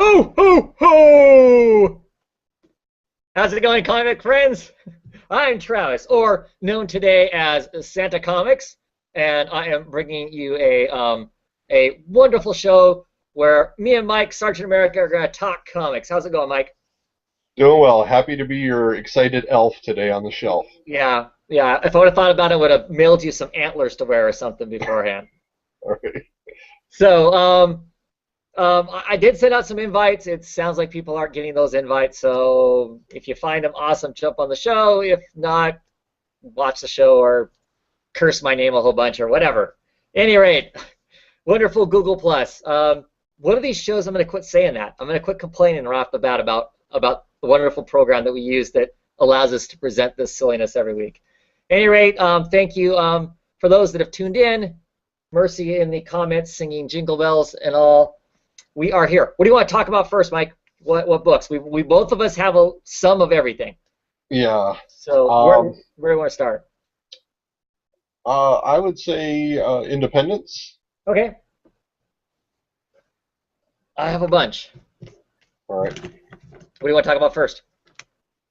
Ho, ho, ho! How's it going, comic friends? I'm Travis, or known today as Santa Comics, and I am bringing you a wonderful show where me and Mike, Sergeant America, are going to talk comics. How's it going, Mike? Doing well. Happy to be your excited elf today on the shelf. Yeah, yeah. If I would have thought about it, I would have mailed you some antlers to wear or something beforehand. All right. So, I did send out some invites. It sounds like people aren't getting those invites. So if you find them, awesome, jump on the show. If not, watch the show or curse my name a whole bunch or whatever. Any rate, wonderful Google Plus. One of these shows, I'm going to quit saying that. I'm going to quit complaining right off the bat about the wonderful program that we use that allows us to present this silliness every week. Any rate, thank you for those that have tuned in. Mercy in the comments, singing jingle bells and all. We are here. What do you want to talk about first, Mike? What books? We both of us have some of everything. Yeah. So Um, where do you want to start? I would say Independence. Okay, I have a bunch. All right. What do you want to talk about first?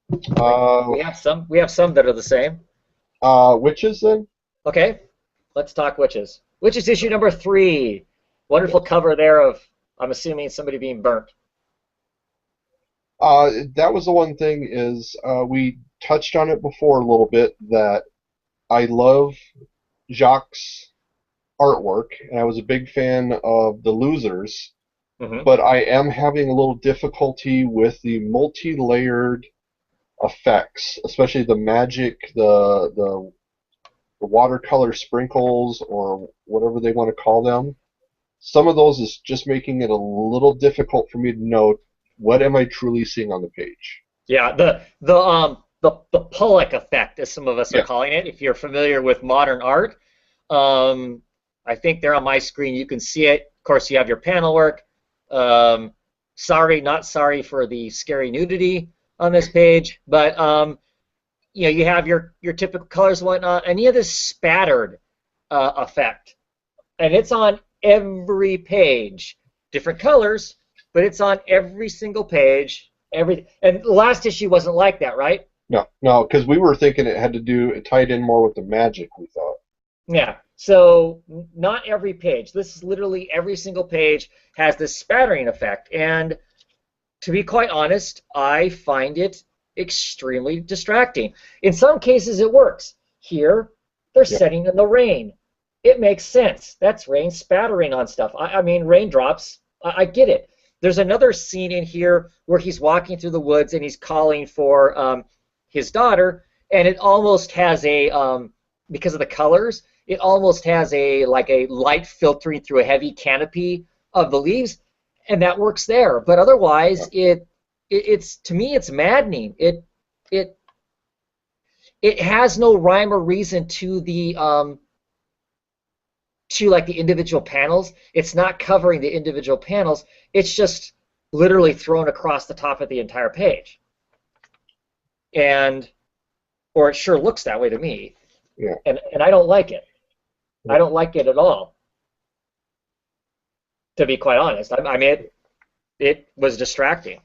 We, Uh, we have some. We have some that are the same. Witches then. Okay, let's talk Witches. Witches issue number 3. Wonderful cover there of, I'm assuming, somebody being burnt. That was the one thing is we touched on it before a little bit that I love Jacques' artwork and I was a big fan of The Losers, Hmm. but I am having a little difficulty with the multi-layered effects, especially the magic, the watercolor sprinkles or whatever they want to call them. Some of those is just making it a little difficult for me to know what am I truly seeing on the page. Yeah, the Pollock effect, as some of us are Yeah, calling it. If you're familiar with modern art, um, I think there on my screen you can see it. Of course, you have your panel work. Um, Sorry, not sorry for the scary nudity on this page, but you have your typical colors and whatnot. Any of this spattered effect, and it's on every page, different colors, but it's on every single page. And the last issue wasn't like that, right? no, no, because we were thinking it tied in more with the magic, we thought. Yeah. So not every page. This is literally every single page has this spattering effect, and to be quite honest, I find it extremely distracting. In some cases, it works. Here, they're Yeah, setting in the rain. It makes sense. That's rain spattering on stuff. I mean, raindrops. I get it. There's another scene in here where he's walking through the woods and he's calling for his daughter, and it almost has because of the colors, it almost has like a light filtering through a heavy canopy of the leaves, and that works there. But otherwise, yeah, it's to me it's maddening. It it has no rhyme or reason to like the individual panels. It's not covering the individual panels. It's just literally thrown across the top of the entire page, and or it sure looks that way to me, yeah. and I don't like it. I don't like it at all, to be quite honest. I mean, it was distracting.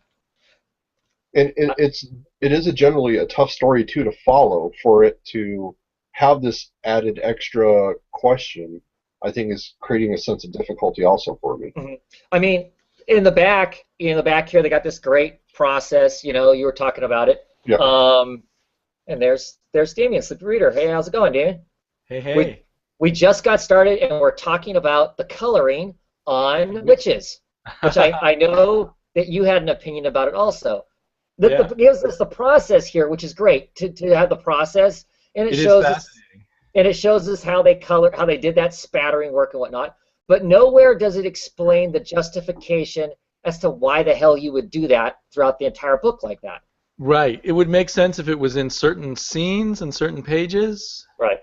And it is a generally a tough story too to follow for it to have this added extra question. I think is creating a sense of difficulty also for me. Mhm. I mean, in the back here, they got this great process. You were talking about it. Yeah. Um, and there's Damien, Sleepy Reader. Hey, how's it going, Damien? Hey, We hey. we just got started, and we're talking about the coloring on witches, which I know that you had an opinion about it also. Yeah, It gives us the process here, which is great to have the process, and it it is shows us fascinating. how how they did that spattering work and whatnot. But nowhere does it explain the justification as to why the hell you would do that throughout the entire book like that. Right. It would make sense if it was in certain scenes and certain pages, Right.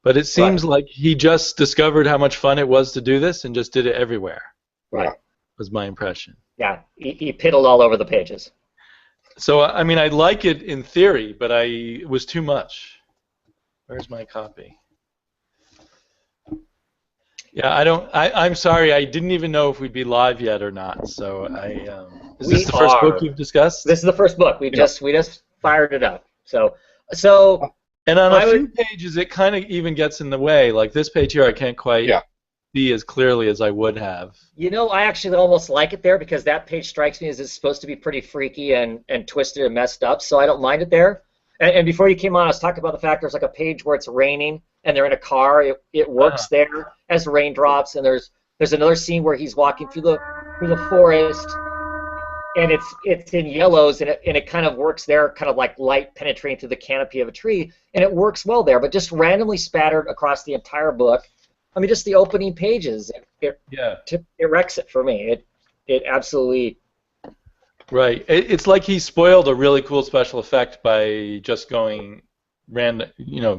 but it Right. seems like he just discovered how much fun it was to do this and just did it everywhere, Right. Yeah. was my impression. Yeah. He piddled all over the pages. So, I mean, I like it in theory, but it was too much. Where's my copy? Yeah, I don't. I'm sorry. I didn't even know if we'd be live yet or not. So is this We the first book are. you've discussed? This is the first book. We Yeah. just fired it up. So And on a I few would. pages, it kind of even gets in the way. Like this page here, I can't quite Yeah. see as clearly as I would have. You know, I actually almost like it there because that page strikes me as it's supposed to be pretty freaky and twisted and messed up, so I don't mind it there. And before you came on, I was talking about the fact there's like a page where it's raining and they're in a car. It Uh-huh. works there as raindrops, and there's another scene where he's walking through the forest and it's in yellows and it kind of works there, kind of like light penetrating through the canopy of a tree, and it works well there, but just randomly spattered across the entire book. I mean, just the opening pages, Yeah. it wrecks it for me. It absolutely. Right. It's like he spoiled a really cool special effect by just going random,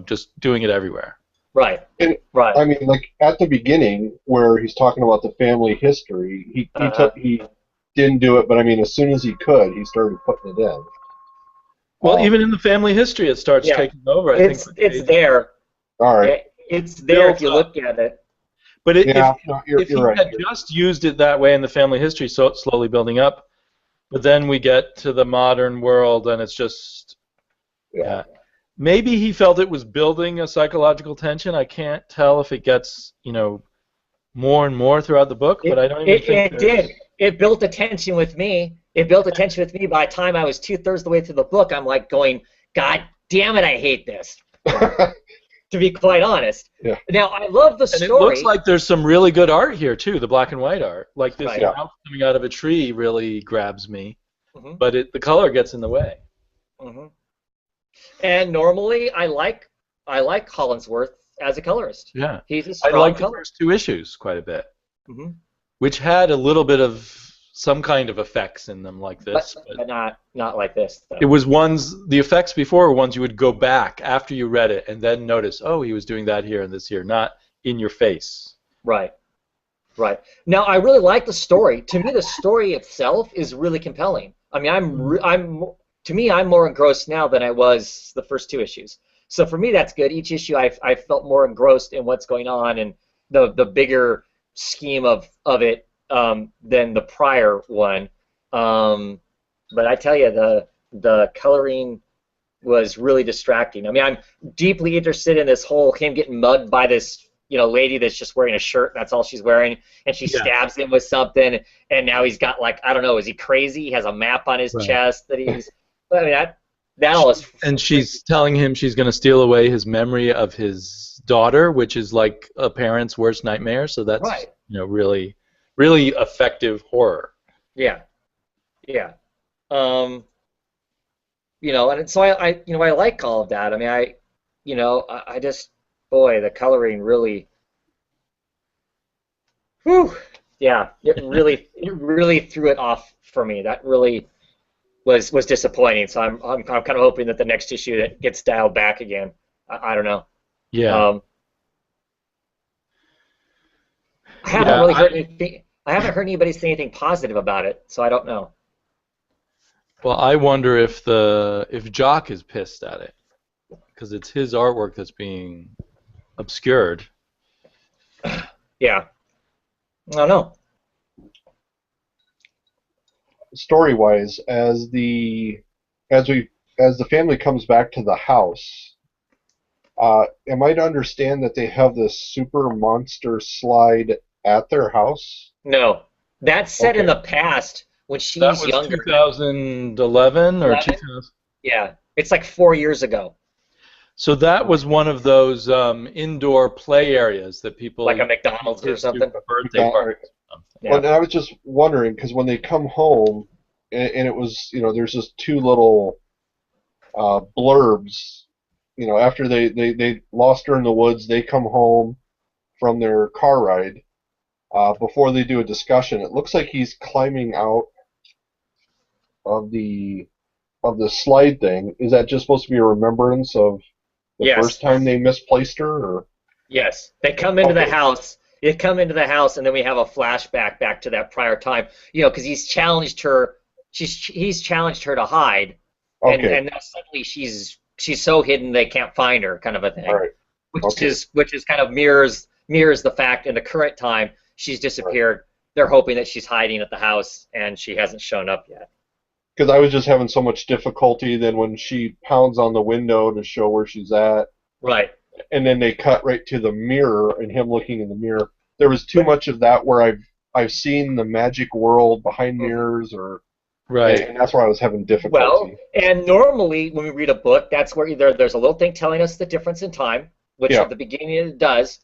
just doing it everywhere. Right. And Right. I mean, like at the beginning where he's talking about the family history, Uh-huh. he didn't do it, but I mean, as soon as he could, he started putting it in. Well, Um, even in the family history, it starts Yeah. taking over. I think It's there. all right. It's there if builds you up. look at it. But Yeah, no, if you're he right. had just used it that way in the family history, so it's slowly building up, but then we get to the modern world and it's just Yeah. maybe he felt it was building a psychological tension. I can't tell if it gets more and more throughout the book, but I don't even think It did. It built a tension with me. It built a tension with me. By the time I was 2/3 of the way through the book, I'm like going, God damn it, I hate this. To be quite honest. Yeah. Now I love the And story. it looks like there's some really good art here too, the black and white art. Like this Right. Yeah. mouth coming out of a tree really grabs me, Mhm. but the color gets in the way. Mhm. And normally I like Hollingsworth as a colorist. Yeah. He's a I strong like the color. first two issues quite a bit, Hmm. which had a little bit of some kind of effects in them like this. But not like this though. It was the effects before were ones you would go back after you read it and then notice, oh, he was doing that here and this here, not in your face. Right. Right. Now I really like the story. To me, the story itself is really compelling. I mean, I'm more engrossed now than I was the first two issues. So for me, that's good. Each issue, I felt more engrossed in what's going on and the bigger scheme of it than the prior one. But I tell you, the coloring was really distracting. I mean, I'm deeply interested in this whole him getting mugged by this lady that's just wearing a shirt. That's all she's wearing, and she Yeah. stabs him with something, and now he's got like I don't know. Is he crazy? He has a map on his Right. chest that he's. I mean, that all is. And she's telling him she's going to steal away his memory of his daughter, which is like a parent's worst nightmare. So that's Right. really, really effective horror. Yeah, yeah. And so I like all of that. I mean, I just, boy, the coloring really, whew, yeah, it really threw it off for me. That really was disappointing. So I'm kind of hoping that the next issue that gets dialed back again. I don't know. Yeah. I haven't Yeah, really heard anything. I haven't heard anybody say anything positive about it, so I don't know. Well, I wonder if Jock is pissed at it because it's his artwork that's being obscured. Yeah, I don't know. Story-wise, as the family comes back to the house, am I to understand that they have this super monster slide at their house? No, that's set in Okay. the past when she's That was younger. 2011 or 11? 2000. Yeah, it's like 4 years ago, So that was one of those indoor play areas that people like a McDonald's or kids do something. for birthday parties. Yeah. Well, and I was just wondering because when they come home, and it was, there's just two little blurbs, after they lost her in the woods, they come home from their car ride. Before they do a discussion, it looks like he's climbing out of the slide thing. Is that just supposed to be a remembrance of the Yes. first time they misplaced her? Or? Yes, they come into the Okay. house. They come into the house, and then we have a flashback back to that prior time. Because he's challenged her. He's challenged her to hide, and Okay. and now suddenly she's so hidden they can't find her, kind of a thing. All right. Which Okay. is kind of mirrors mirrors the fact in the current time she's disappeared. Right. They're hoping that she's hiding at the house and she hasn't shown up yet. Because I was just having so much difficulty then when she pounds on the window to show where she's at. Right. And then they cut right to the mirror and him looking in the mirror. There was too much of that where I've seen the magic world behind mirrors, or right, and that's where I was having difficulty. Well, and normally when we read a book, that's where either there's a little thing telling us the difference in time, which at the beginning it does,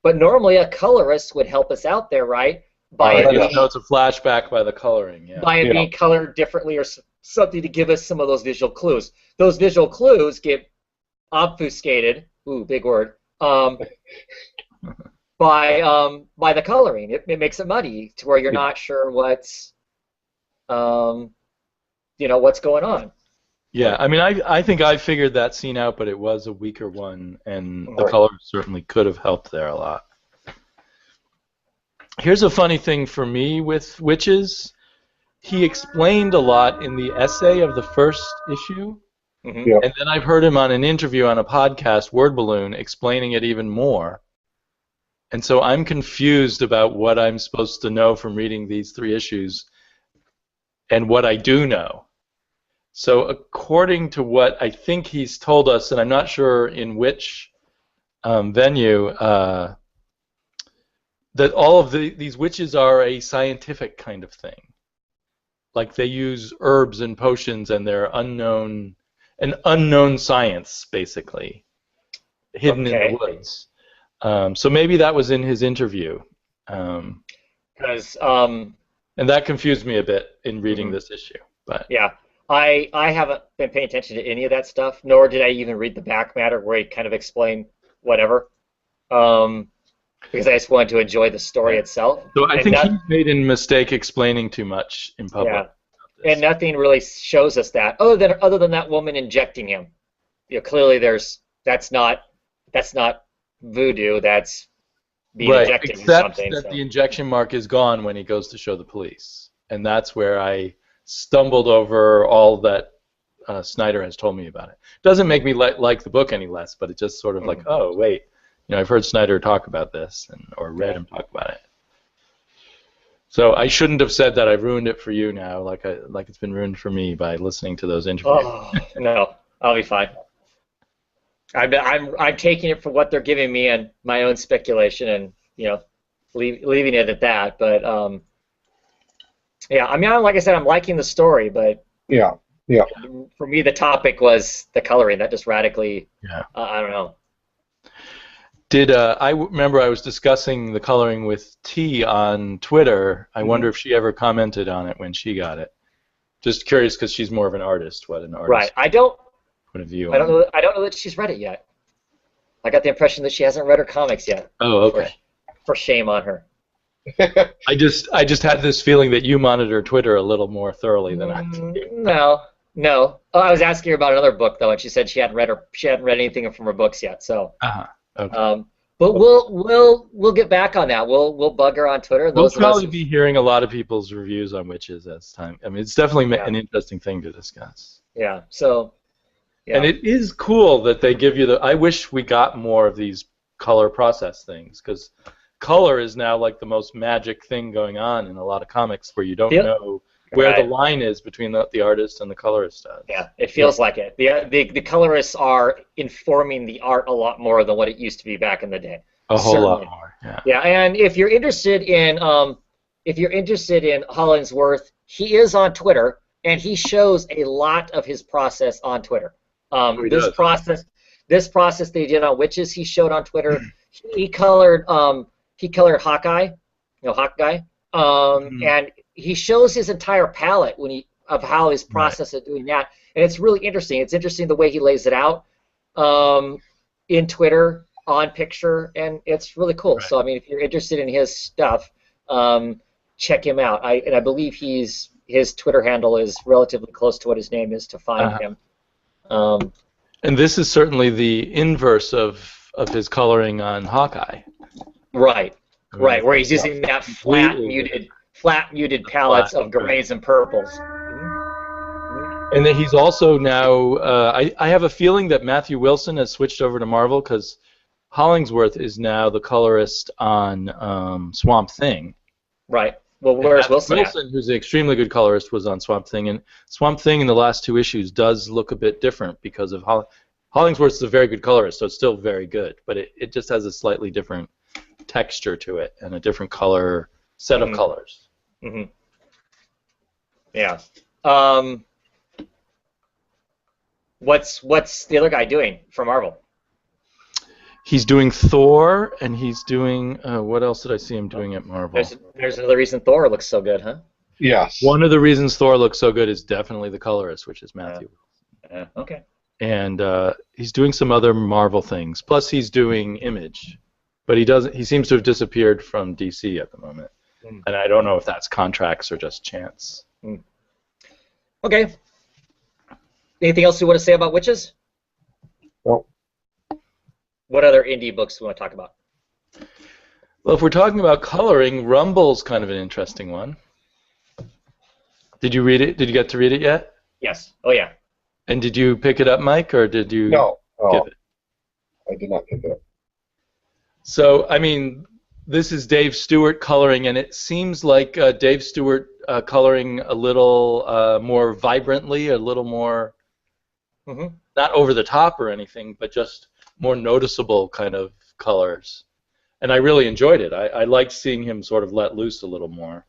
but normally a colorist would help us out there, right? By it being, it's a flashback by the coloring, by it being colored differently or something to give us some of those visual clues. Those visual clues get obfuscated. Ooh, big word. By the coloring, it makes it muddy to where you're not sure what's, what's going on. Yeah, I mean, I think I figured that scene out, but it was a weaker one, and the color certainly could have helped there a lot. Here's a funny thing for me with Witches. He explained a lot in the essay of the first issue, and then I've heard him on an interview on a podcast, Word Balloon, explaining it even more. And so I'm confused about what I'm supposed to know from reading these 3 issues and what I do know. So according to what I think he's told us, and I'm not sure in which venue, that all of these witches are a scientific kind of thing. Like they use herbs and potions, and they're an unknown science, basically, hidden in the woods. So maybe that was in his interview. And that confused me a bit in reading this issue. But yeah, I haven't been paying attention to any of that stuff, nor did I even read the back matter where he kind of explained whatever. Because I just wanted to enjoy the story itself. So I think he made a mistake explaining too much in public. Yeah, and nothing really shows us that, other than that woman injecting him. Clearly that's not voodoo. That's being injected with something. Except that the injection mark is gone when he goes to show the police, and that's where I stumbled over all that Snyder has told me about it. Doesn't make me like the book any less, but it just sort of like, oh wait. I've heard Snyder talk about this, or read him talk about it. So I shouldn't have said that. I've ruined it for you now, like it's been ruined for me by listening to those interviews. Oh, no, I'll be fine. I'm taking it for what they're giving me and my own speculation, and leaving it at that. But I mean, like I said, I'm liking the story, but for me, the topic was the coloring. That just radically, I don't know. I remember I was discussing the coloring with T on Twitter. I wonder if she ever commented on it when she got it. Just curious because she's more of an artist. What an artist? Right. I don't know that she's read it yet. I got the impression that she hasn't read her comics yet. Oh, okay. For shame on her. I just had this feeling that you monitor Twitter a little more thoroughly than I do. No. Oh, I was asking her about another book though, and she said she hadn't read anything from her books yet. So. Okay. But we'll get back on that. We'll bug her on Twitter. We'll probably be hearing a lot of people's reviews on Witches as time. I mean, it's definitely an interesting thing to discuss. Yeah. So. Yeah. And it is cool that they give you I wish we got more of these color process things, because color is now like the most magic thing going on in a lot of comics, where you don't know where the line is between the artist and the colorist does. Yeah, it feels like it. The colorists are informing the art a lot more than what it used to be back in the day. A whole lot more. Yeah. Yeah, and if you're interested in Hollingsworth, he is on Twitter, and he shows a lot of his process on Twitter. This process they did on Witches, he showed on Twitter. He colored Hawkeye, Hawkeye, and he shows his entire palette of how his process of doing that, and it's really interesting. It's interesting the way he lays it out in Twitter on picture, and it's really cool. So I mean, if you're interested in his stuff, check him out. I believe his Twitter handle is relatively close to what his name is to find him. And this is certainly the inverse of his coloring on Hawkeye. Right, where he's using that flat muted palettes of grays and purples. And then he's also now, I have a feeling that Matthew Wilson has switched over to Marvel, because Hollingsworth is now the colorist on Swamp Thing. Right. Well, where's Wilson? Wilson, who's an extremely good colorist, was on Swamp Thing, and Swamp Thing in the last 2 issues does look a bit different because of Hollingsworth is a very good colorist, so it's still very good, but it just has a slightly different texture to it and a different color set of colors. Mm-hmm. Yeah. What's the other guy doing for Marvel? He's doing Thor, and he's doing what else did I see him doing at Marvel? There's another reason Thor looks so good, huh? Yes. One of the reasons Thor looks so good is definitely the colorist, which is Matthew. Okay. And he's doing some other Marvel things. Plus, he's doing Image, but he seems to have disappeared from DC at the moment, and I don't know if that's contracts or just chance. Okay. Anything else you want to say about Witches? No. What other indie books do we want to talk about? Well, if we're talking about coloring, Rumble's kind of an interesting one. Did you read it? Did you get to read it yet? Yes. Oh, yeah. And did you pick it up, Mike, or did you No. give it? I did not pick it up. So, I mean, this is Dave Stewart coloring, and it seems like Dave Stewart coloring a little more vibrantly, a little more, not over the top or anything, but just more noticeable kind of colors. And I really enjoyed it. I liked seeing him sort of let loose a little more.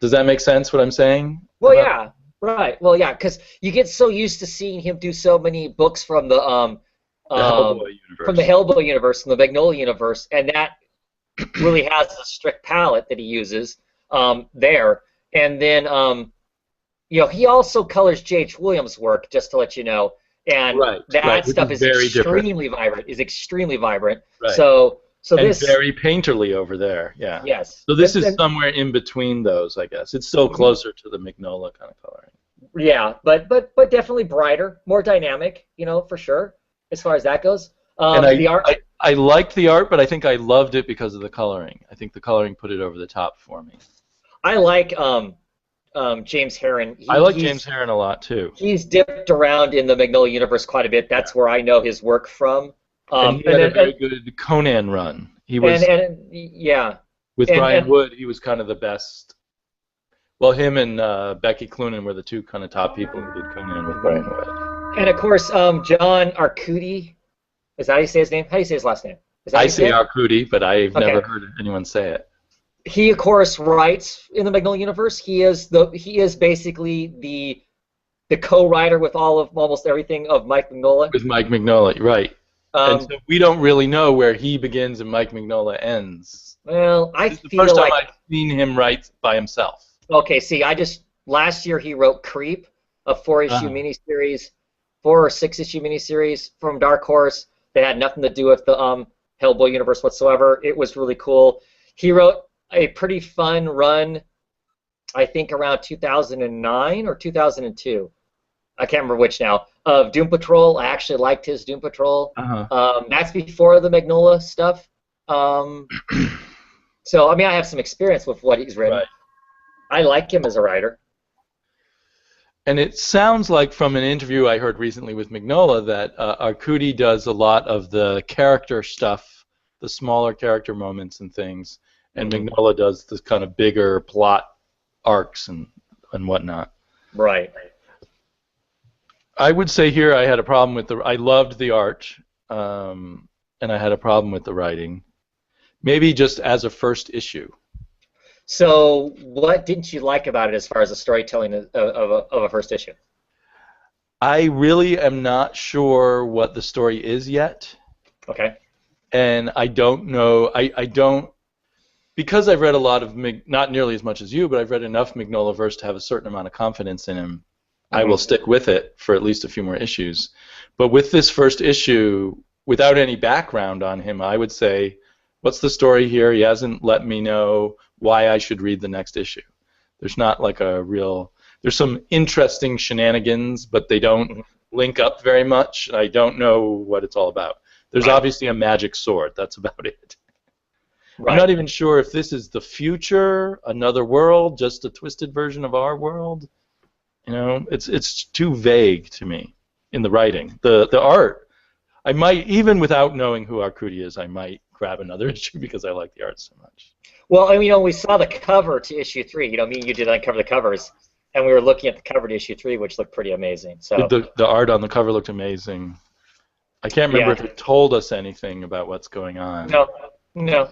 Does that make sense, what I'm saying? Well, yeah. Right. Well, yeah, because you get so used to seeing him do so many books from the Hellboy universe. From the Hellboy universe, from the Magnolia universe, and that really has a strict palette that he uses there. And then, you know, he also colors J.H. Williams' work, just to let you know. And that stuff is extremely vibrant. Is extremely vibrant. Right. So and this very painterly over there. Yeah. Yes. So this is somewhere in between those, I guess. It's still closer to the Mignola kind of coloring. Yeah, but definitely brighter, more dynamic. You know, for sure, as far as that goes. And the art. I liked the art, but I think I loved it because of the coloring. I think the coloring put it over the top for me. I like James Herron. I like James Herron a lot too. He's dipped around in the Magnolia universe quite a bit. That's where I know his work from. And he had a very good Conan run. He was yeah. With Brian Wood, he was kind of the best. Well, him and Becky Cloonan were the two kind of top people who did Conan with Brian Wood. And of course, John Arcudi. Is that how you say his name? How do you say his last name? I say Arcudi, but I've never heard anyone say it. He, of course, writes in the Magnolia universe. He is basically the co-writer with all of almost everything of Mike Mignola. With Mike Mignola, right? And so we don't really know where he begins and Mike Mignola ends. Well, I this is feel the first time like I've seen him write by himself. Okay, see, last year he wrote Creep, a 4-issue miniseries, 4 or 6-issue miniseries from Dark Horse that had nothing to do with the Hellboy universe whatsoever. It was really cool. He wrote a pretty fun run, I think around 2009 or 2002. I can't remember which now. Of Doom Patrol. I actually liked his Doom Patrol. That's before the Mignola stuff. So, I mean, I have some experience with what he's written. Right. I like him as a writer. And it sounds like from an interview I heard recently with Mignola that Arcudi does a lot of the character stuff, the smaller character moments and things, and Mignola does the kind of bigger plot arcs and whatnot. Right. I would say here I had a problem with I loved the art, and I had a problem with the writing. Maybe just as a first issue. So, what didn't you like about it as far as the storytelling of a first issue? I really am not sure what the story is yet. Okay. And I don't know. I don't, because I've read a lot of not nearly as much as you, but I've read enough Mignolaverse to have a certain amount of confidence in him. I will stick with it for at least a few more issues. But with this first issue, without any background on him, I would say, what's the story here? He hasn't let me know why I should read the next issue. There's not like a real... There's some interesting shenanigans, but they don't link up very much. I don't know what it's all about. There's obviously a magic sword. That's about it. I'm not even sure if this is the future, another world, just a twisted version of our world. You know, it's too vague to me in the writing. The art, I might, even without knowing who Arcudi is, I might grab another issue because I like the art so much. Well, and, we saw the cover to issue 3. Me and you did uncover the covers, and we were looking at the cover to issue 3, which looked pretty amazing. So the art on the cover looked amazing. I can't remember if it told us anything about what's going on. No.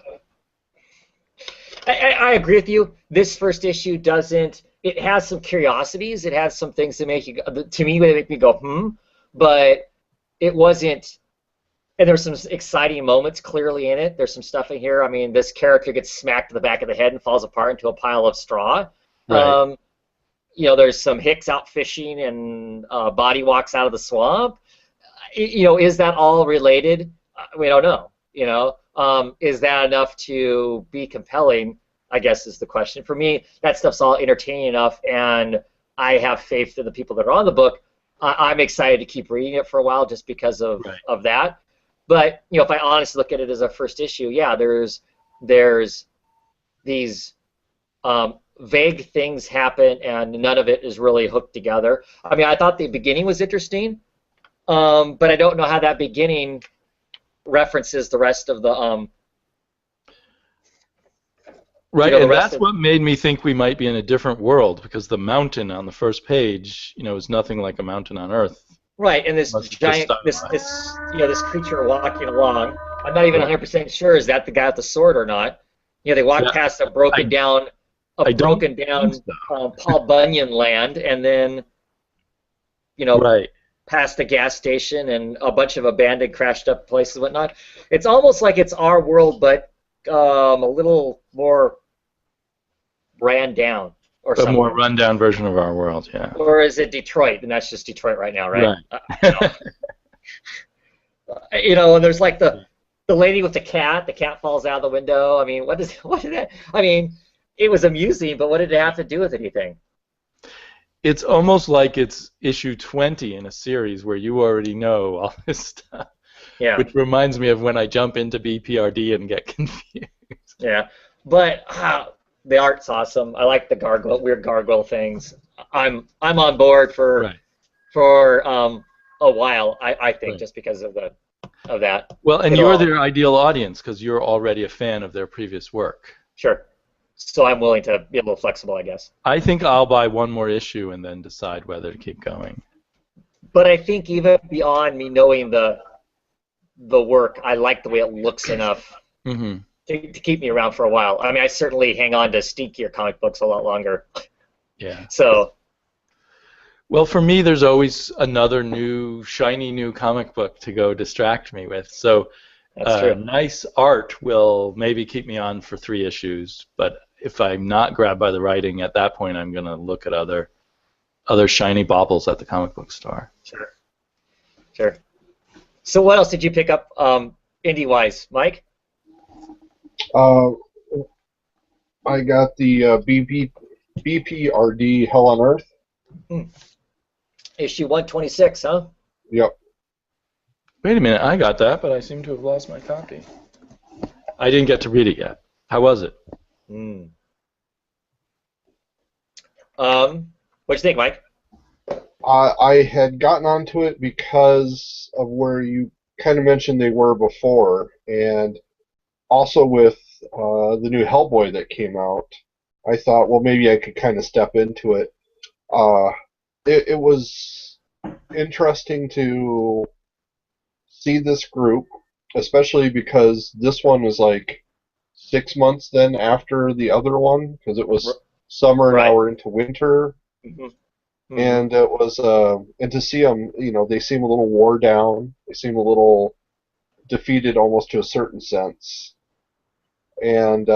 I agree with you. This first issue doesn't. It has some curiosities. It has some things that make you, to me, they make me go, but it wasn't. And there's some exciting moments clearly in it. There's some stuff in here. I mean, this character gets smacked in the back of the head and falls apart into a pile of straw. Right. There's some Hicks out fishing and Body walks out of the swamp. Is that all related? We don't know. Is that enough to be compelling? I guess is the question. For me, that stuff's all entertaining enough, and I have faith in the people that are on the book. I'm excited to keep reading it for a while just because of that. But if I honestly look at it as a first issue, there's these vague things happen, and none of it is really hooked together. I mean, I thought the beginning was interesting, but I don't know how that beginning references the rest of the. Right, and that's what made me think we might be in a different world, because the mountain on the first page, is nothing like a mountain on Earth. Right, and this giant, this creature walking along. I'm not even 100% sure is that the guy with the sword or not. They walk past a broken down Paul Bunyan land, and then past the gas station and a bunch of abandoned, crashed up places and whatnot. It's almost like it's our world, but a little more ran down. Or a more rundown version of our world, yeah. Or is it Detroit? And that's just Detroit right now, right? And there's like the lady with the cat. The cat falls out of the window. I mean, what did that? I mean, it was amusing, but what did it have to do with anything? It's almost like it's issue 20 in a series where you already know all this stuff. Yeah. Which reminds me of when I jump into BPRD and get confused. Yeah, but. The art's awesome. I like the weird gargoyle things. I'm on board for a while. I think just because of that. Well, and you're their ideal audience because you're already a fan of their previous work. Sure. So I'm willing to be a little flexible, I guess. I think I'll buy one more issue and then decide whether to keep going. But I think even beyond me knowing the work, I like the way it looks enough. Mm-hmm. To keep me around for a while. I mean, I certainly hang on to stinkier comic books a lot longer. Yeah. So. Well, for me, there's always another shiny new comic book to go distract me with. So, that's true. Nice art will maybe keep me on for 3 issues. But if I'm not grabbed by the writing, at that point, I'm gonna look at other shiny baubles at the comic book store. Sure. So, what else did you pick up, indie-wise, Mike? I got the BPRD Hell on Earth. Issue 126, huh? Yep. Wait a minute, I got that, but I seem to have lost my copy. I didn't get to read it yet. How was it? What'd you think, Mike? I had gotten onto it because of where you kind of mentioned they were before, and also with the new Hellboy that came out, I thought, well, maybe I could kind of step into it. It was interesting to see this group, especially because this one was like 6 months then after the other one, because it was summer and now we're into winter. Mm-hmm. And it was, and to see them, they seem a little wore down. They seem a little defeated almost to a certain sense. And,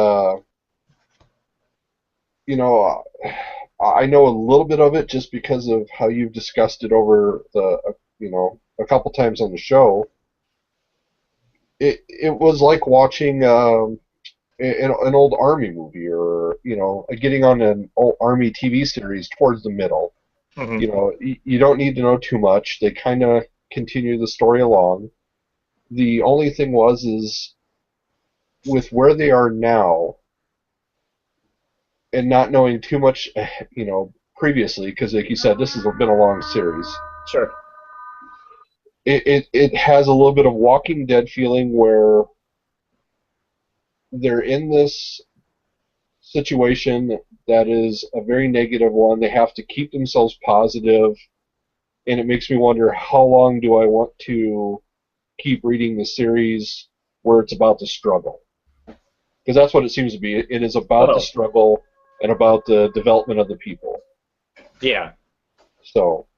I know a little bit of it just because of how you've discussed it over a couple times on the show. It was like watching an old Army movie, or getting on an old Army TV series towards the middle. Mm-hmm. You don't need to know too much. They kind of continue the story along. The only thing is with where they are now, and not knowing too much, previously, because like you said, this has been a long series. Sure. it has a little bit of Walking Dead feeling where they're in this situation that is a very negative one. They have to keep themselves positive, and it makes me wonder, how long do I want to keep reading the series where it's about the struggle? Because that's what it seems to be. It is about the struggle and about the development of the people. Yeah. So.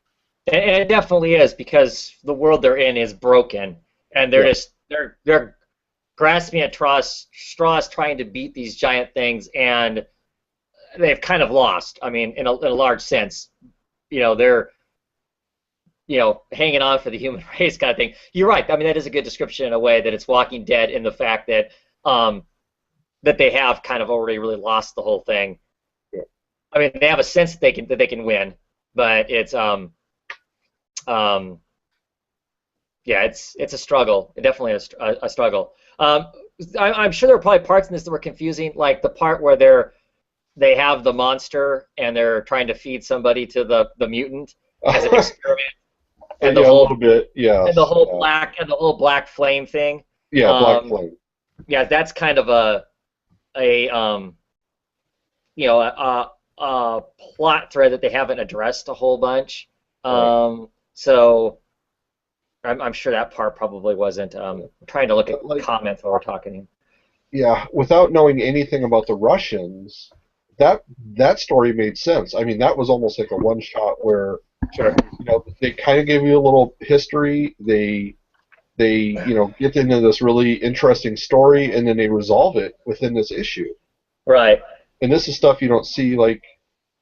And it definitely is, because the world they're in is broken, and they're they're grasping at straws trying to beat these giant things, and they've kind of lost. I mean, in a large sense, they're hanging on for the human race kind of thing. You're right. I mean, that is a good description in a way, that it's Walking Dead in the fact that that they have kind of already really lost the whole thing. Yeah. I mean, they have a sense that they can win, but it's yeah, it's a struggle. It definitely is a struggle. I'm sure there are probably parts in this that were confusing, like the part where they have the monster and they're trying to feed somebody to the mutant as an experiment. And a little bit, yeah. And the whole black flame thing. Yeah, black flame. Yeah, that's kind of a plot thread that they haven't addressed a whole bunch. Right. So I'm sure that part probably wasn't. I'm trying to look at comments while we're talking. Yeah, without knowing anything about the Russians, that story made sense. I mean, that was almost like a one-shot where they kind of give you a little history. They get into this really interesting story, and then they resolve it within this issue. Right. And this is stuff you don't see like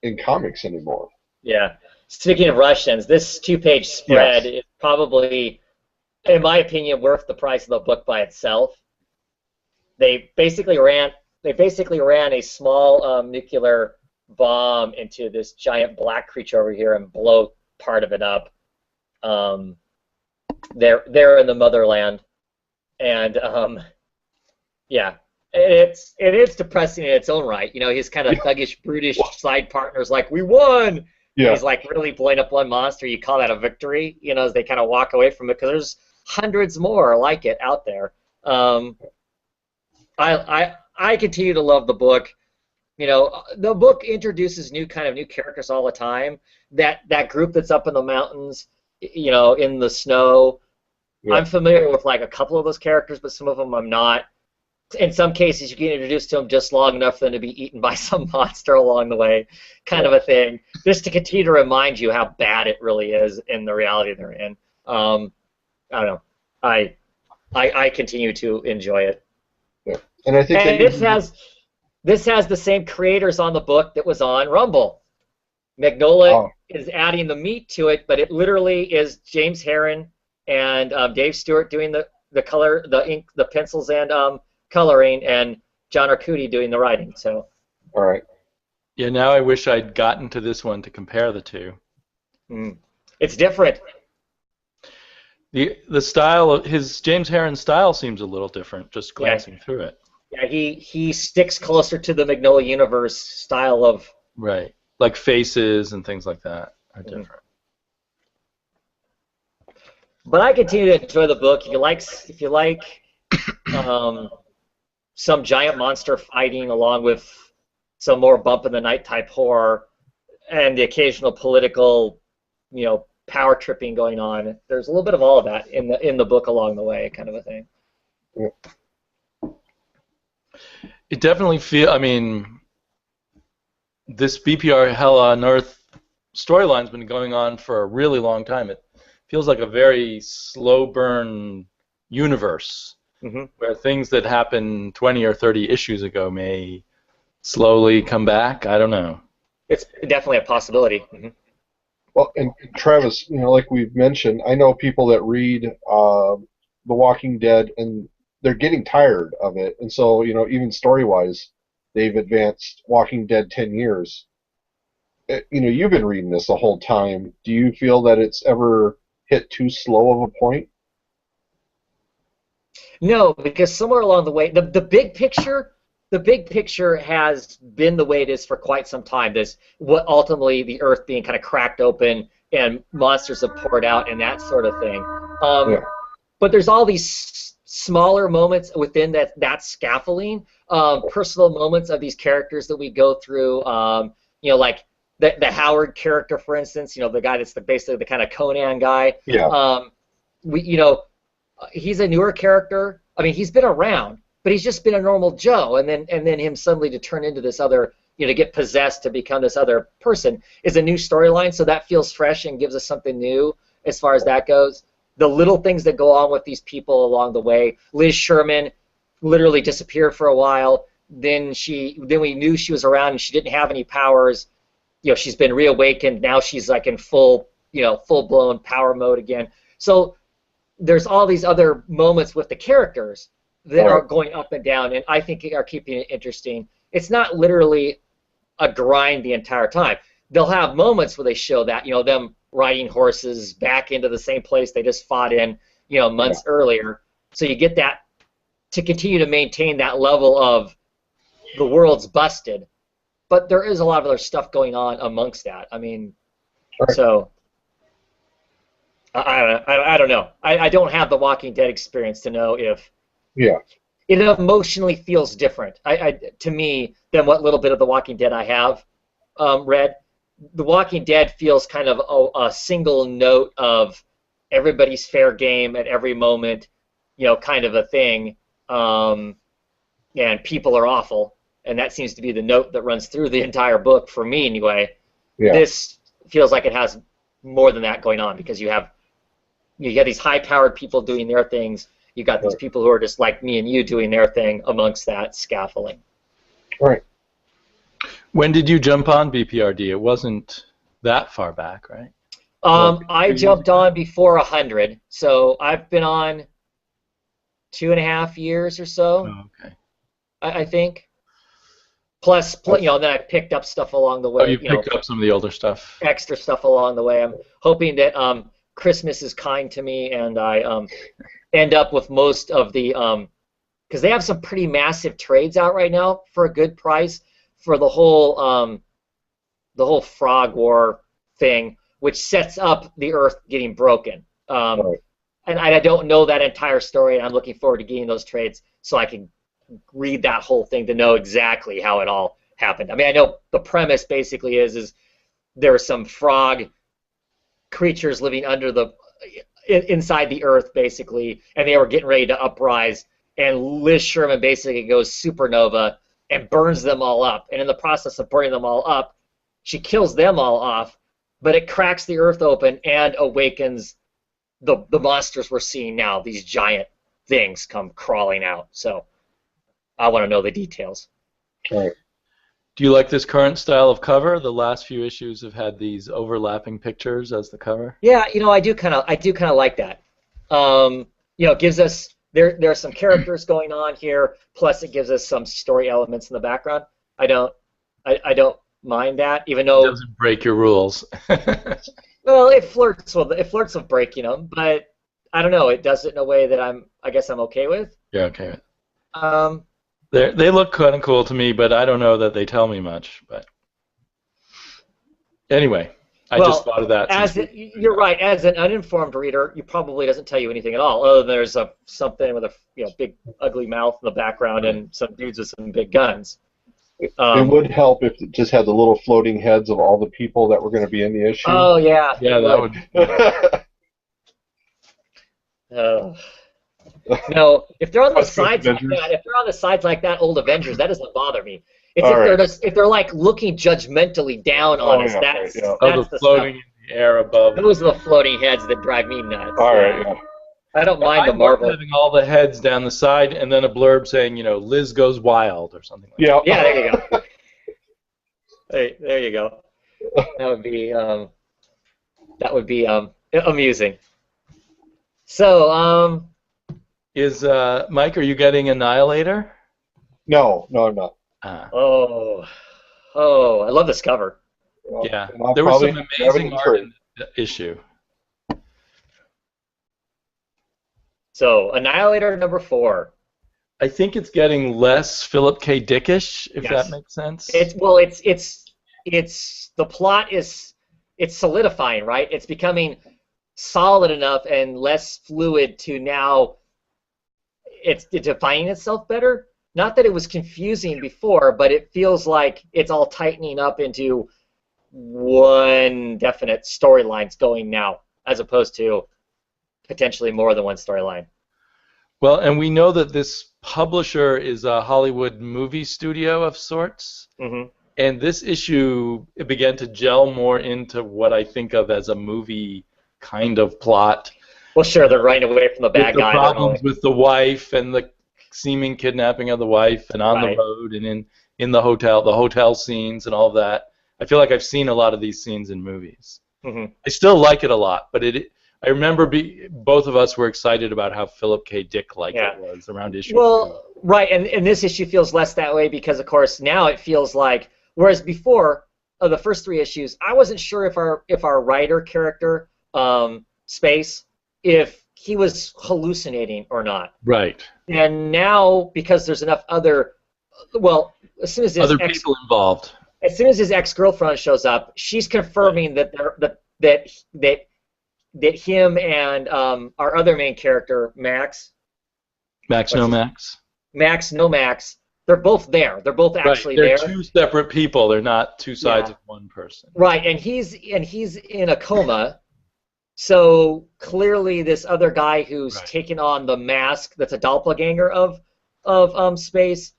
in comics anymore. Yeah. Speaking of Russians, this 2-page spread is probably, in my opinion, worth the price of the book by itself. They basically ran a small nuclear bomb into this giant black creature over here and blow part of it up. They're in the motherland, and yeah, it is depressing in its own right. His kind of thuggish, brutish side partner's like, "We won." Yeah. He's like really blowing up one monster. You call that a victory? As they kind of walk away from it, because there's hundreds more like it out there. I continue to love the book. The book introduces new characters all the time. That group that's up in the mountains, in the snow. Yeah. I'm familiar with like a couple of those characters, but some of them I'm not. In some cases, you get introduced to them just long enough for them to be eaten by some monster along the way, kind of a thing, just to continue to remind you how bad it really is in the reality they're in. I don't know. I continue to enjoy it. Yeah. And I think this has the same creators on the book that was on Rumble. Mignola is adding the meat to it, but it literally is James Herron and Dave Stewart doing the color, the ink, the pencils, and coloring, and John Arcudi doing the writing. So. All right. Yeah. Now I wish I'd gotten to this one to compare the two. It's different. The style of James Herron's style seems a little different, just glancing through it. Yeah, he sticks closer to the Mignola universe style of. Right. Like faces and things like that are different. But I continue to enjoy the book. If you like some giant monster fighting along with some more bump in the night type horror and the occasional political, power tripping going on. There's a little bit of all of that in the book along the way, kind of a thing. Yeah. It definitely this BPR Hell on Earth storyline's been going on for a really long time. It feels like a very slow burn universe where things that happened 20 or 30 issues ago may slowly come back. I don't know. It's definitely a possibility. Well, and Travis, like we've mentioned, I know people that read The Walking Dead, and they're getting tired of it, and so even story-wise, they've advanced Walking Dead 10 years. You've been reading this the whole time. Do you feel that it's ever hit too slow of a point? No, because somewhere along the way, the big picture has been the way it is for quite some time. This what ultimately the Earth being kind of cracked open and monsters have poured out and that sort of thing. Um, Yeah. But there's all these smaller moments within that scaffolding, personal moments of these characters that we go through. Like the Howard character, for instance. The guy that's basically the kind of Conan guy. Yeah. He's a newer character. I mean, he's been around, but he's just been a normal Joe, and then him suddenly to turn into this other, to get possessed to become this other person is a new storyline. So that feels fresh and gives us something new as far as that goes. The little things that go on with these people along the way. Liz Sherman literally disappeared for a while. Then we knew she was around and she didn't have any powers. She's been reawakened. Now she's like in full-blown power mode again. So there's all these other moments with the characters that are going up and down, and I think are keeping it interesting. It's not literally a grind the entire time. They'll have moments where they show that, them riding horses back into the same place they just fought in, months earlier. So you get that to continue to maintain that level of the world's busted. But there is a lot of other stuff going on amongst that. I mean, so I don't know. I don't have the Walking Dead experience to know if it emotionally feels different to me than what little bit of the Walking Dead I have read. The Walking Dead feels kind of a single note of everybody's fair game at every moment, kind of a thing, and people are awful, and that seems to be the note that runs through the entire book for me anyway. Yeah. This feels like it has more than that going on because you have these high-powered people doing their things. You got these people who are just like me and you doing their thing amongst that scaffolding. Right. When did you jump on BPRD? It wasn't that far back, right? I jumped on before 100, so I've been on 2.5 years or so. Oh, okay. I think. Plus, then I picked up stuff along the way. Oh, you picked up some of the older stuff. Extra stuff along the way. I'm hoping that Christmas is kind to me, and I end up with most of the because they have some pretty massive trades out right now for a good price for the whole Frog War thing, which sets up the Earth getting broken. And I don't know that entire story, and I'm looking forward to getting those trades so I can read that whole thing to know exactly how it all happened. I mean, I know the premise basically is there are some frog creatures living under inside the Earth, basically, and they were getting ready to uprise, and Liz Sherman basically goes supernova and burns them all up. And in the process of burning them all up, she kills them all off, but it cracks the Earth open and awakens the monsters we're seeing now, these giant things come crawling out. So I want to know the details. All right. Do you like this current style of cover? The last few issues have had these overlapping pictures as the cover. Yeah, I do kind of like that. It gives us there are some characters going on here, plus it gives us some story elements in the background. I don't mind that, even though it doesn't break your rules. Well, it flirts with breaking them, but I don't know. It does it in a way that I guess I'm okay with. You're okay with. They look kind of cool to me, but I don't know that they tell me much. But anyway, I just thought of that. You're right. As an uninformed reader, it probably doesn't tell you anything at all, other than there's something with a big ugly mouth in the background and some dudes with some big guns. It would help if it just had the little floating heads of all the people that were going to be in the issue. Oh yeah. Yeah, that would. No, if they're on the sides like that, old Avengers, that doesn't bother me. It's if they're like looking judgmentally down on us. That's the floating in the air above. Those are the floating heads that drive me nuts. All right. Yeah. I don't mind the Marvel having all the heads down the side and then a blurb saying, Liz goes wild or something like that. Yeah, there you go. There you go. That would be amusing. So, is Mike? Are you getting Annihilator? No, I'm not. Oh, I love this cover. Well, yeah, there was some amazing art in the issue. So, Annihilator #4. I think it's getting less Philip K. Dickish, if that makes sense. It's the plot is solidifying, right? It's becoming solid enough and less fluid to now it's defining itself better. Not that it was confusing before, but it feels like it's all tightening up into one definite storyline's going now, as opposed to potentially more than one storyline. Well, and we know that this publisher is a Hollywood movie studio of sorts. Mm-hmm. And this issue, it began to gel more into what I think of as a movie kind of plot. Well, sure, they're running away from the bad guy. The problems with the wife and the seeming kidnapping of the wife, and on the road, and in the hotel scenes and all of that. I feel like I've seen a lot of these scenes in movies. Mm-hmm. I still like it a lot, but I remember both of us were excited about how Philip K. Dick-like it was around issue 2. Right, and this issue feels less that way because, of course, now it feels like, whereas before, the first 3 issues, I wasn't sure if our writer character, Space, if he was hallucinating or not. Right. And now, because there's enough as soon as other people involved. As soon as his ex-girlfriend shows up, she's confirming that him and our other main character, Max Nomax, they're both there. They're both actually they're there. They're 2 separate people. They're not 2 sides of one person. Right, and he's in a coma. So clearly, this other guy who's taken on the mask that's a doppelganger of Space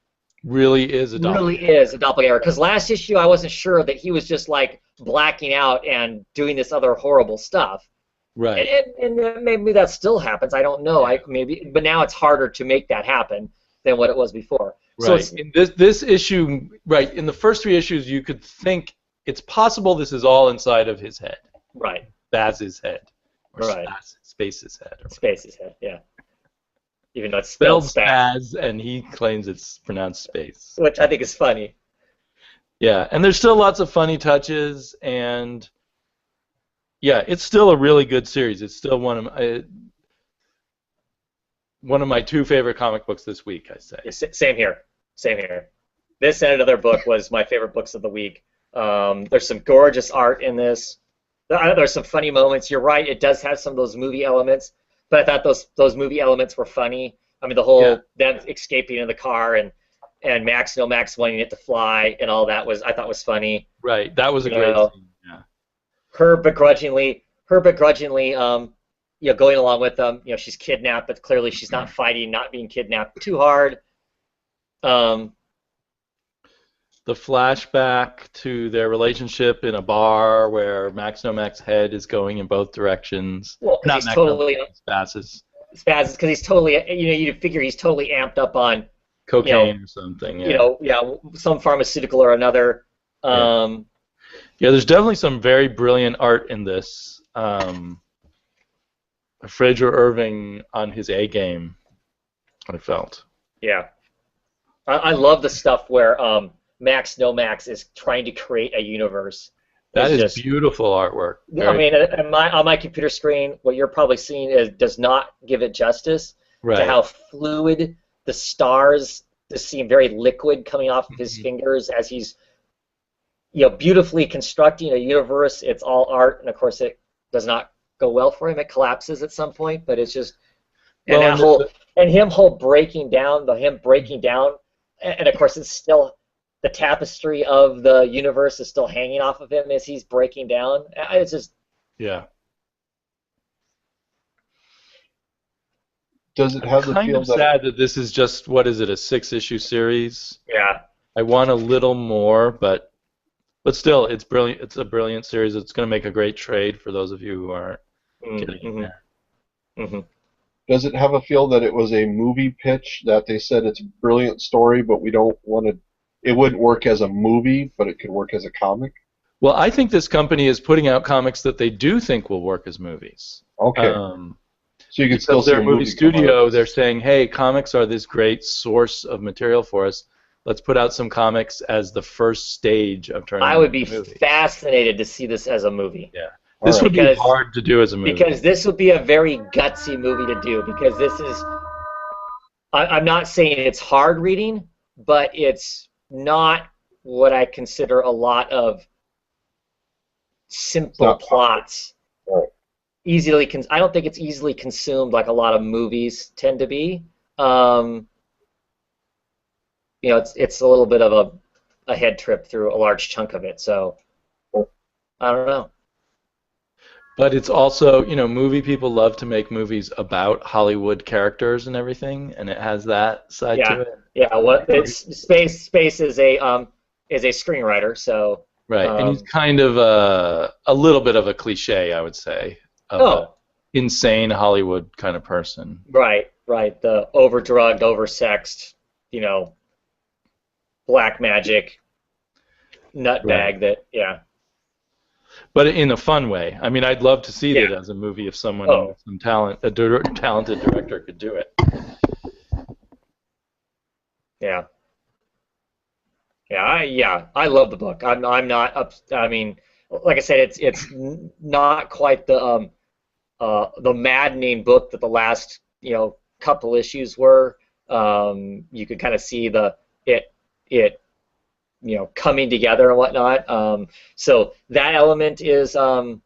really is a doppelganger. Because last issue, I wasn't sure that he was just like blacking out and doing this other horrible stuff. Right. And maybe that still happens. I don't know. But now it's harder to make that happen than what it was before. Right. So in this issue, right, in the first 3 issues, you could think it's possible this is all inside of his head. Right. Baz's head. Or Space's head. Space's head, yeah. Even though it's spelled Spaz, and he claims it's pronounced Space. Which I think is funny. Yeah, and there's still lots of funny touches, and yeah, it's still a really good series. It's still one of my 2 favorite comic books this week, I say. Same here. This and another book was my favorite books of the week. There's some gorgeous art in this. There's some funny moments. You're right, it does have some of those movie elements, but I thought those movie elements were funny. I mean, the whole them escaping in the car and Max wanting it to fly and all that I thought was funny. Right, that was a great scene. Yeah. Her begrudgingly, going along with them. She's kidnapped, but clearly she's not fighting, not being kidnapped too hard. The flashback to their relationship in a bar where Max Nomax's head is going in both directions. Well, not he's totally Spaz's. Spaz's, because he's totally, you'd figure he's totally amped up on cocaine or something. Yeah. Some pharmaceutical or another. Yeah, there's definitely some very brilliant art in this. Fraser Irving on his A game, I felt. Yeah. I love the stuff where Max Nomax is trying to create a universe. That is just beautiful artwork. I mean, on my computer screen, what you're probably seeing does not give it justice to how fluid the stars just seem very liquid coming off of his fingers as he's beautifully constructing a universe. It's all art, and of course it does not go well for him. It collapses at some point, but it's just him breaking down, and of course it's still the tapestry of the universe is still hanging off of him as he's breaking down. It's just Does it have the feel that? Sad that this is just a 6-issue series. Yeah. I want a little more, but still, it's brilliant. It's a brilliant series. It's going to make a great trade for those of you who aren't getting in there. Mm-hmm. Does it have a feel that it was a movie pitch, that they said it's a brilliant story, but we don't want to? It wouldn't work as a movie, but it could work as a comic? Well, I think this company is putting out comics that they do think will work as movies. Okay. So you can still see their movie studio, they're saying, hey, comics are this great source of material for us. Let's put out some comics as the first stage of turning. I would be fascinated to see this as a movie. Yeah. This would be hard to do as a movie. Because this would be a very gutsy movie to do, because this is... I'm not saying it's hard reading, but it's not what I consider a lot of simple plots. I don't think it's easily consumed like a lot of movies tend to be. Um, it's a little bit of a head trip through a large chunk of it. So I don't know. But it's also, movie people love to make movies about Hollywood characters and everything, and it has that side Yeah, to it. yeah. What it's Space is a screenwriter, so Right, and he's um, kind of a little bit of a cliche, I would say, of a oh, insane Hollywood kind of person. right. The overdrugged, oversexed, you know, black magic Right. nutbag that, yeah. But in a fun way. I mean, I'd love to see Yeah. it as a movie if someone Oh, with some talent, talented director could do it. yeah. I love the book. I'm not up. I mean, like I said, it's not quite the maddening book that the last couple issues were. You could kind of see it it coming together and whatnot. So that element is out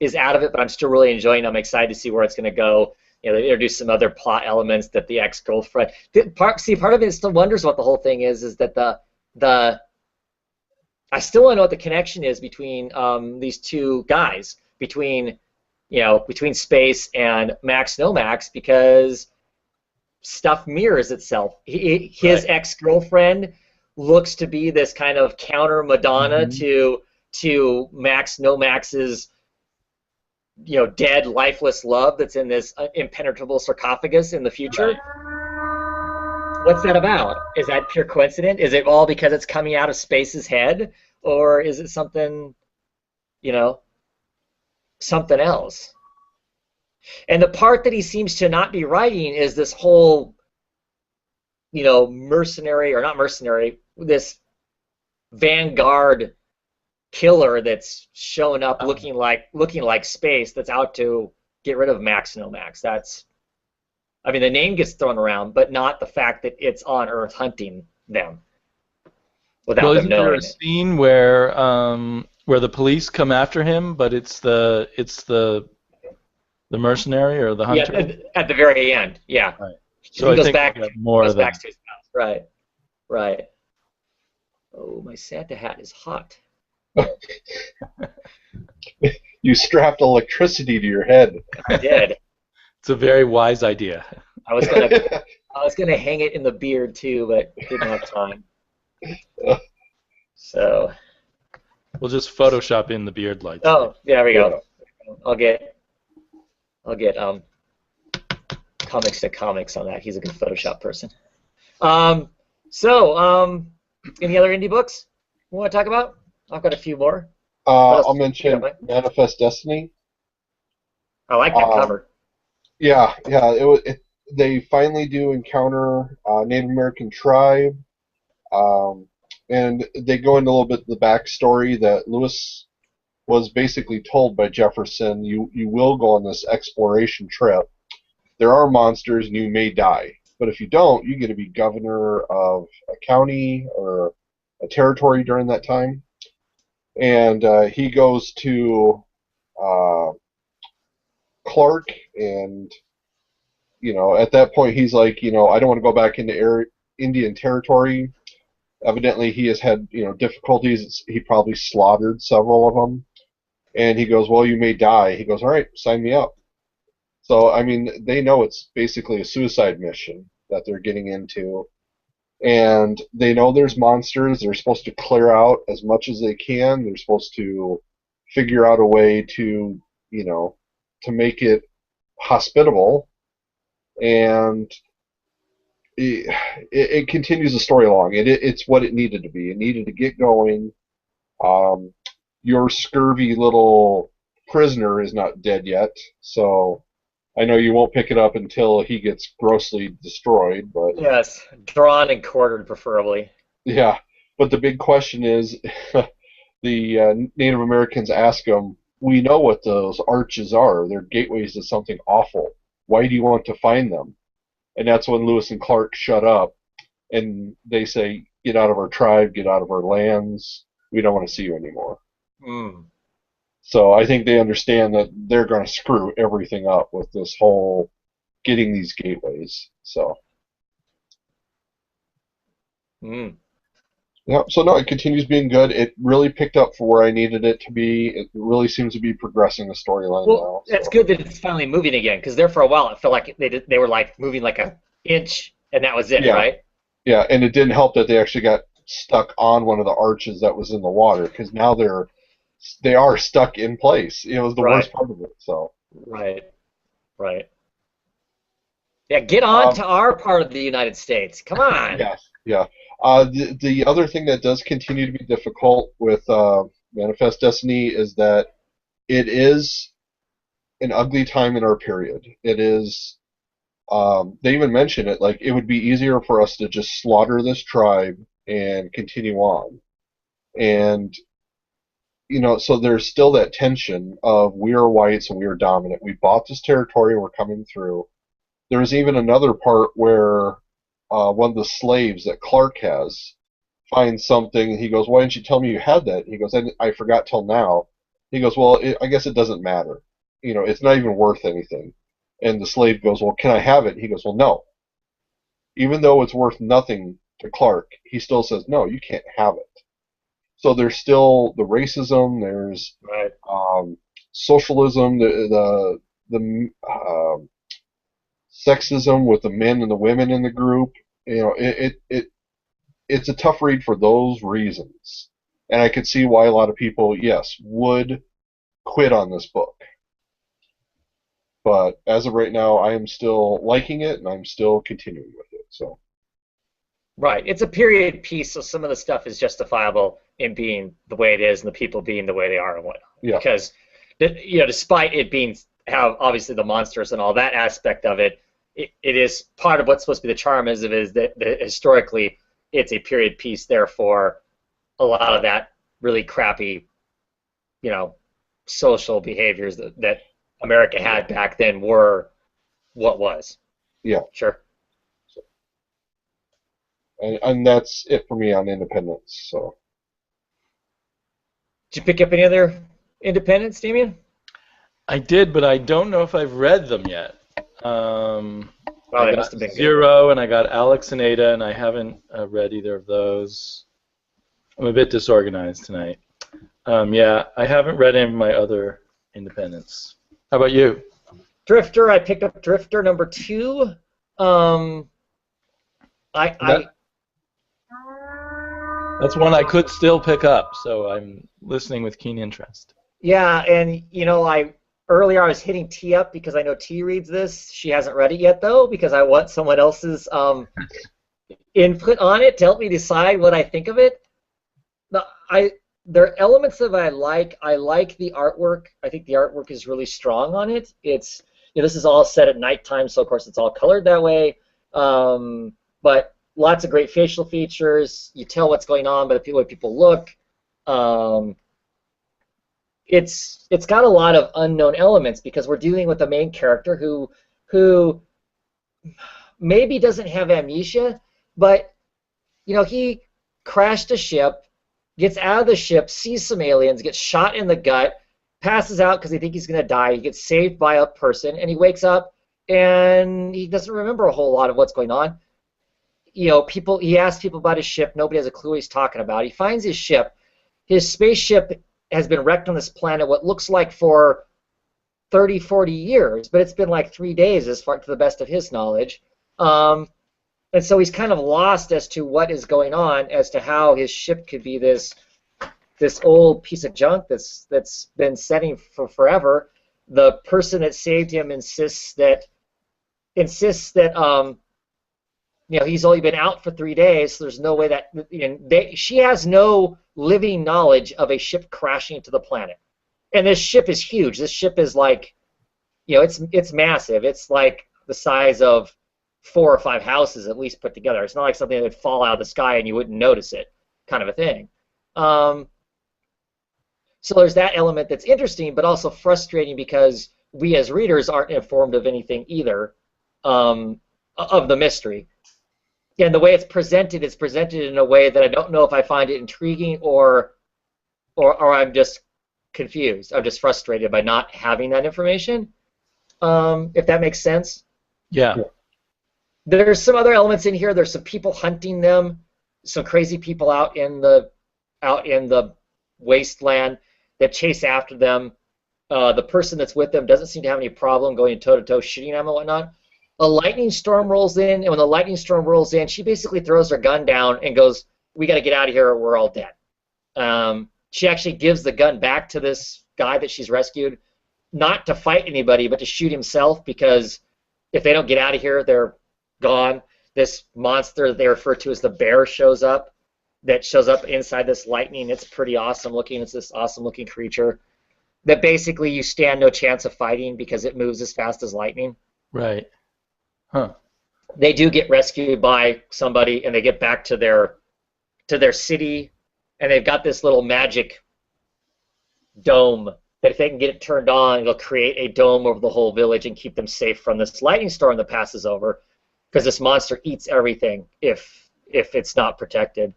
of it, but I'm still really enjoying it. I'm excited to see where it's going to go. They introduce some other plot elements that the ex-girlfriend. Part of it still wonders what the whole thing is that the I still want to know what the connection is between these two guys, between Space and Max Nomax, because stuff mirrors itself. His Right. ex-girlfriend looks to be this kind of counter Madonna Hmm. to Max Nomax's dead, lifeless love that's in this impenetrable sarcophagus in the future. Right. What's that about? Is that pure coincidence? Is it all because it's coming out of Space's head, or is it you know, something else? And the part that he seems to not be writing is this whole, mercenary or not mercenary, this vanguard killer that's showing up Um, looking like Space that's out to get rid of Max Nomax. I mean, the name gets thrown around, but not the fact that it's on Earth hunting them well, without them isn't there a knowing it. scene where the police come after him, but it's the mercenary or the Yeah, hunter? at the very end. Yeah, Right. So he I goes think back. we got He more goes of back that. to his house. Right, right. Oh, my Santa hat is hot. You strapped electricity to your head. I did. It's a very wise idea. I was gonna I was gonna hang it in the beard too, but didn't have time. So, We'll just Photoshop in the beard lights there. oh, yeah, there we Yeah. go. I'll get I'll get comics to comics on that. He's a good Photoshop person. Um, so, any other indie books you want to talk about? I've got a few more. What I'll else? You got, mention Mike? Manifest Destiny. I like that Um, cover. yeah. They finally do encounter Native American tribe, um, and they go into a little bit of the backstory that Lewis was basically told by Jefferson, you will go on this exploration trip. There are monsters and you may die. But if you don't, you get to be governor of a county or a territory during that time. And he goes to uh, Clark, and at that point he's like, I don't want to go back into Indian territory. Evidently, he has had difficulties. He probably slaughtered several of them. And he goes, well, you may die. He goes, all right, sign me up. So, I mean, they know it's basically a suicide mission that they're getting into. And they know there's monsters. They're supposed to clear out as much as they can. They're supposed to figure out a way you know, to make it hospitable. And it continues the story along. It's what it needed to be. It needed to get going. Um, your scurvy little prisoner is not dead yet, so I know you won't pick it up until he gets grossly destroyed, but Yes, drawn and quartered, preferably. yeah. But the big question is, the Native Americans ask him, "We know what those arches are. They're gateways to something awful. Why do you want to find them?" And that's when Lewis and Clark shut up, and they say, "Get out of our tribe. Get out of our lands. We don't want to see you anymore." Mm. So I think they understand that they're going to screw everything up with this whole getting these gateways. So. Mm. Yeah, so no, it continues being good. It really picked up for where I needed it to be. It really seems to be progressing the storyline Well, now. it's So good that it's finally moving again, because there for a while it felt like they were like moving like an inch, and that was it, yeah, right? yeah, and it didn't help that they actually got stuck on one of the arches that was in the water because now they are stuck in place. It was the Right, worst part of it. So right, right. Yeah, get on um, to our part of the United States. Come on. yeah, yeah. The other thing that does continue to be difficult with Manifest Destiny is that it is an ugly time in our period. It is. They even mention it like it would be easier for us to just slaughter this tribe and continue on. And so there's still that tension of we are whites and we are dominant. We bought this territory and we're coming through. There's even another part where one of the slaves that Clark has finds something and he goes, "Why didn't you tell me you had that?" He goes, I forgot till now." He goes, "Well, I guess it doesn't matter. It's not even worth anything." And the slave goes, "Well, can I have it?" He goes, "Well, no." Even though it's worth nothing to Clark, he still says, "No, you can't have it." So there's still the racism, there's Right. socialism, the sexism with the men and the women in the group. It's a tough read for those reasons, and I could see why a lot of people, yes, would quit on this book. But as of right now, I am still liking it, and I'm still continuing with it. So Right. It's a period piece, so some of the stuff is justifiable in being the way it is and the people being the way they are and whatnot. yeah, Because, despite it being have obviously the monsters and all that aspect of it, it is part of what's supposed to be the charm is that historically it's a period piece. Therefore, a lot of that really crappy, you know, social behaviors that America had back then were what was. yeah, Sure. and that's it for me on Independence. So. Did you pick up any other independents, Damien? I did, but I don't know if I've read them yet. Oh, I they got must have been good. Zero, and I got Alex and Ada, and I haven't read either of those. I'm a bit disorganized tonight. Yeah, I haven't read any of my other independents. How about you? Drifter, I picked up Drifter number 2. Um, I That's one I could still pick up, so I'm listening with keen interest. yeah, and earlier I was hitting T up because I know T reads this. She hasn't read it yet though because I want someone else's input on it to help me decide what I think of it. No, there are elements of it I like. I like the artwork. I think the artwork is really strong on it. It's this is all set at nighttime, so of course it's all colored that way. But lots of great facial features. You tell what's going on by the way people look. It's got a lot of unknown elements because we're dealing with a main character who maybe doesn't have amnesia, but he crashed a ship, gets out of the ship, sees some aliens, gets shot in the gut, passes out because he thinks he's going to die. He gets saved by a person, and he wakes up, and he doesn't remember a whole lot of what's going on. He asks people about his ship. Nobody has a clue what he's talking about. He finds his ship. His spaceship has been wrecked on this planet what looks like for 30, 40 years, but it's been like 3 days as far to the best of his knowledge. And so he's kind of lost as to what is going on, as to how his ship could be this old piece of junk that's been setting for forever. The person that saved him insists that he's only been out for 3 days. So there's no way that she has no living knowledge of a ship crashing into the planet. And this ship is huge. This ship is like, it's massive. It's like the size of 4 or 5 houses at least put together. It's not like something that would fall out of the sky and you wouldn't notice it, kind of a thing. So there's that element that's interesting, but also frustrating because we as readers aren't informed of anything either of the mystery. And the way it's presented in a way that I don't know if I find it intriguing or I'm just confused. I'm just frustrated by not having that information. If that makes sense. Yeah. There's some other elements in here. There's some people hunting them, some crazy people out in the wasteland that chase after them. The person that's with them doesn't seem to have any problem going toe-to-toe shooting them and whatnot. A lightning storm rolls in, and when the lightning storm rolls in, she basically throws her gun down and goes, "We got to get out of here or we're all dead." She actually gives the gun back to this guy that she's rescued, not to fight anybody, but to shoot himself, because if they don't get out of here, they're gone. This monster that they refer to as the bear shows up inside this lightning. It's pretty awesome looking. It's this awesome looking creature that basically you stand no chance of fighting because it moves as fast as lightning. Right. Huh. They do get rescued by somebody, and they get back to their city, and they've got this little magic dome that if they can get it turned on, it'll create a dome over the whole village and keep them safe from this lightning storm that passes over, because this monster eats everything if it's not protected.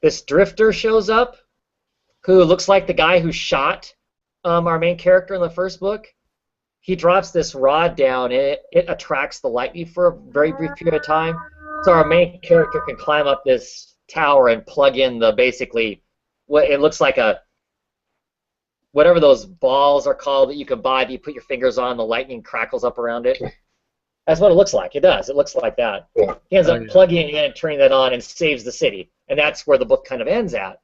This drifter shows up, who looks like the guy who shot our main character in the first book. He drops this rod down, and it attracts the lightning for a very brief period of time. So our main character can climb up this tower and plug in basically what it looks like whatever those balls are called that you can buy that you put your fingers on, the lightning crackles up around it. That's what it looks like. It does. It looks like that. He ends up plugging it in and turning that on and saves the city. And that's where the book kind of ends at.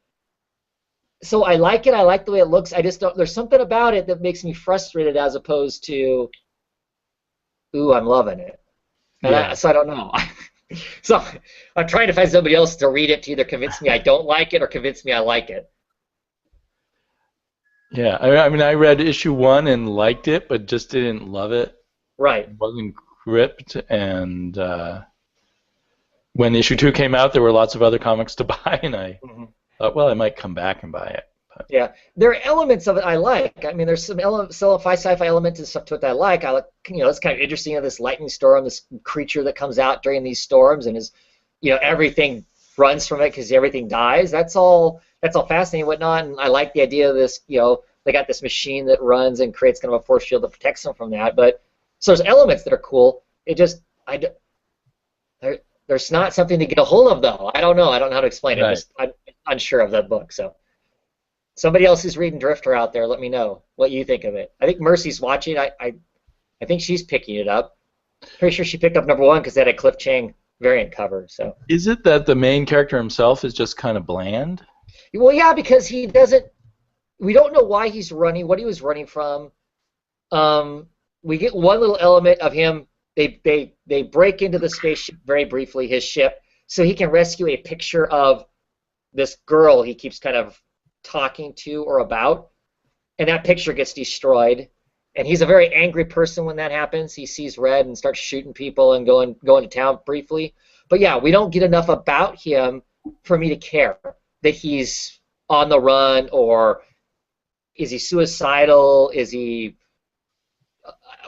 So I like it. I like the way it looks. I just don't. There's something about it that makes me frustrated as opposed to, ooh, I'm loving it. And so I don't know. So I'm trying to find somebody else to read it to either convince me I don't like it or convince me I like it. Yeah, I mean, I read issue 1 and liked it, but just didn't love it. Right. It wasn't gripped, and when issue 2 came out, there were lots of other comics to buy, and I thought, well, I might come back and buy it. But. Yeah, there are elements of it I like. I mean, there's some sci-fi elements and stuff to it that I like. It's kind of interesting, this lightning storm, this creature that comes out during these storms, and everything runs from it because everything dies. That's all fascinating and whatnot. And I like the idea of this. They got this machine that runs and creates kind of a force field that protects them from that. But so there's elements that are cool. It just there's not something to get a hold of though. I don't know. I don't know how to explain it. Right. I'm unsure of that book. So somebody else who's reading Drifter out there, let me know what you think of it. I think Mercy's watching. I think she's picking it up. Pretty sure she picked up number 1 because they had a Cliff Chang variant cover. So is it that the main character himself is just kind of bland? Well, yeah, because he doesn't. We don't know why he's running, what he was running from. We get one little element of him. They break into the spaceship very briefly, his ship, so he can rescue a picture of this girl he keeps kind of talking to or about, and that picture gets destroyed. And he's a very angry person when that happens. He sees red and starts shooting people and going to town briefly. But yeah, we don't get enough about him for me to care that he's on the run, or is he suicidal? Is he?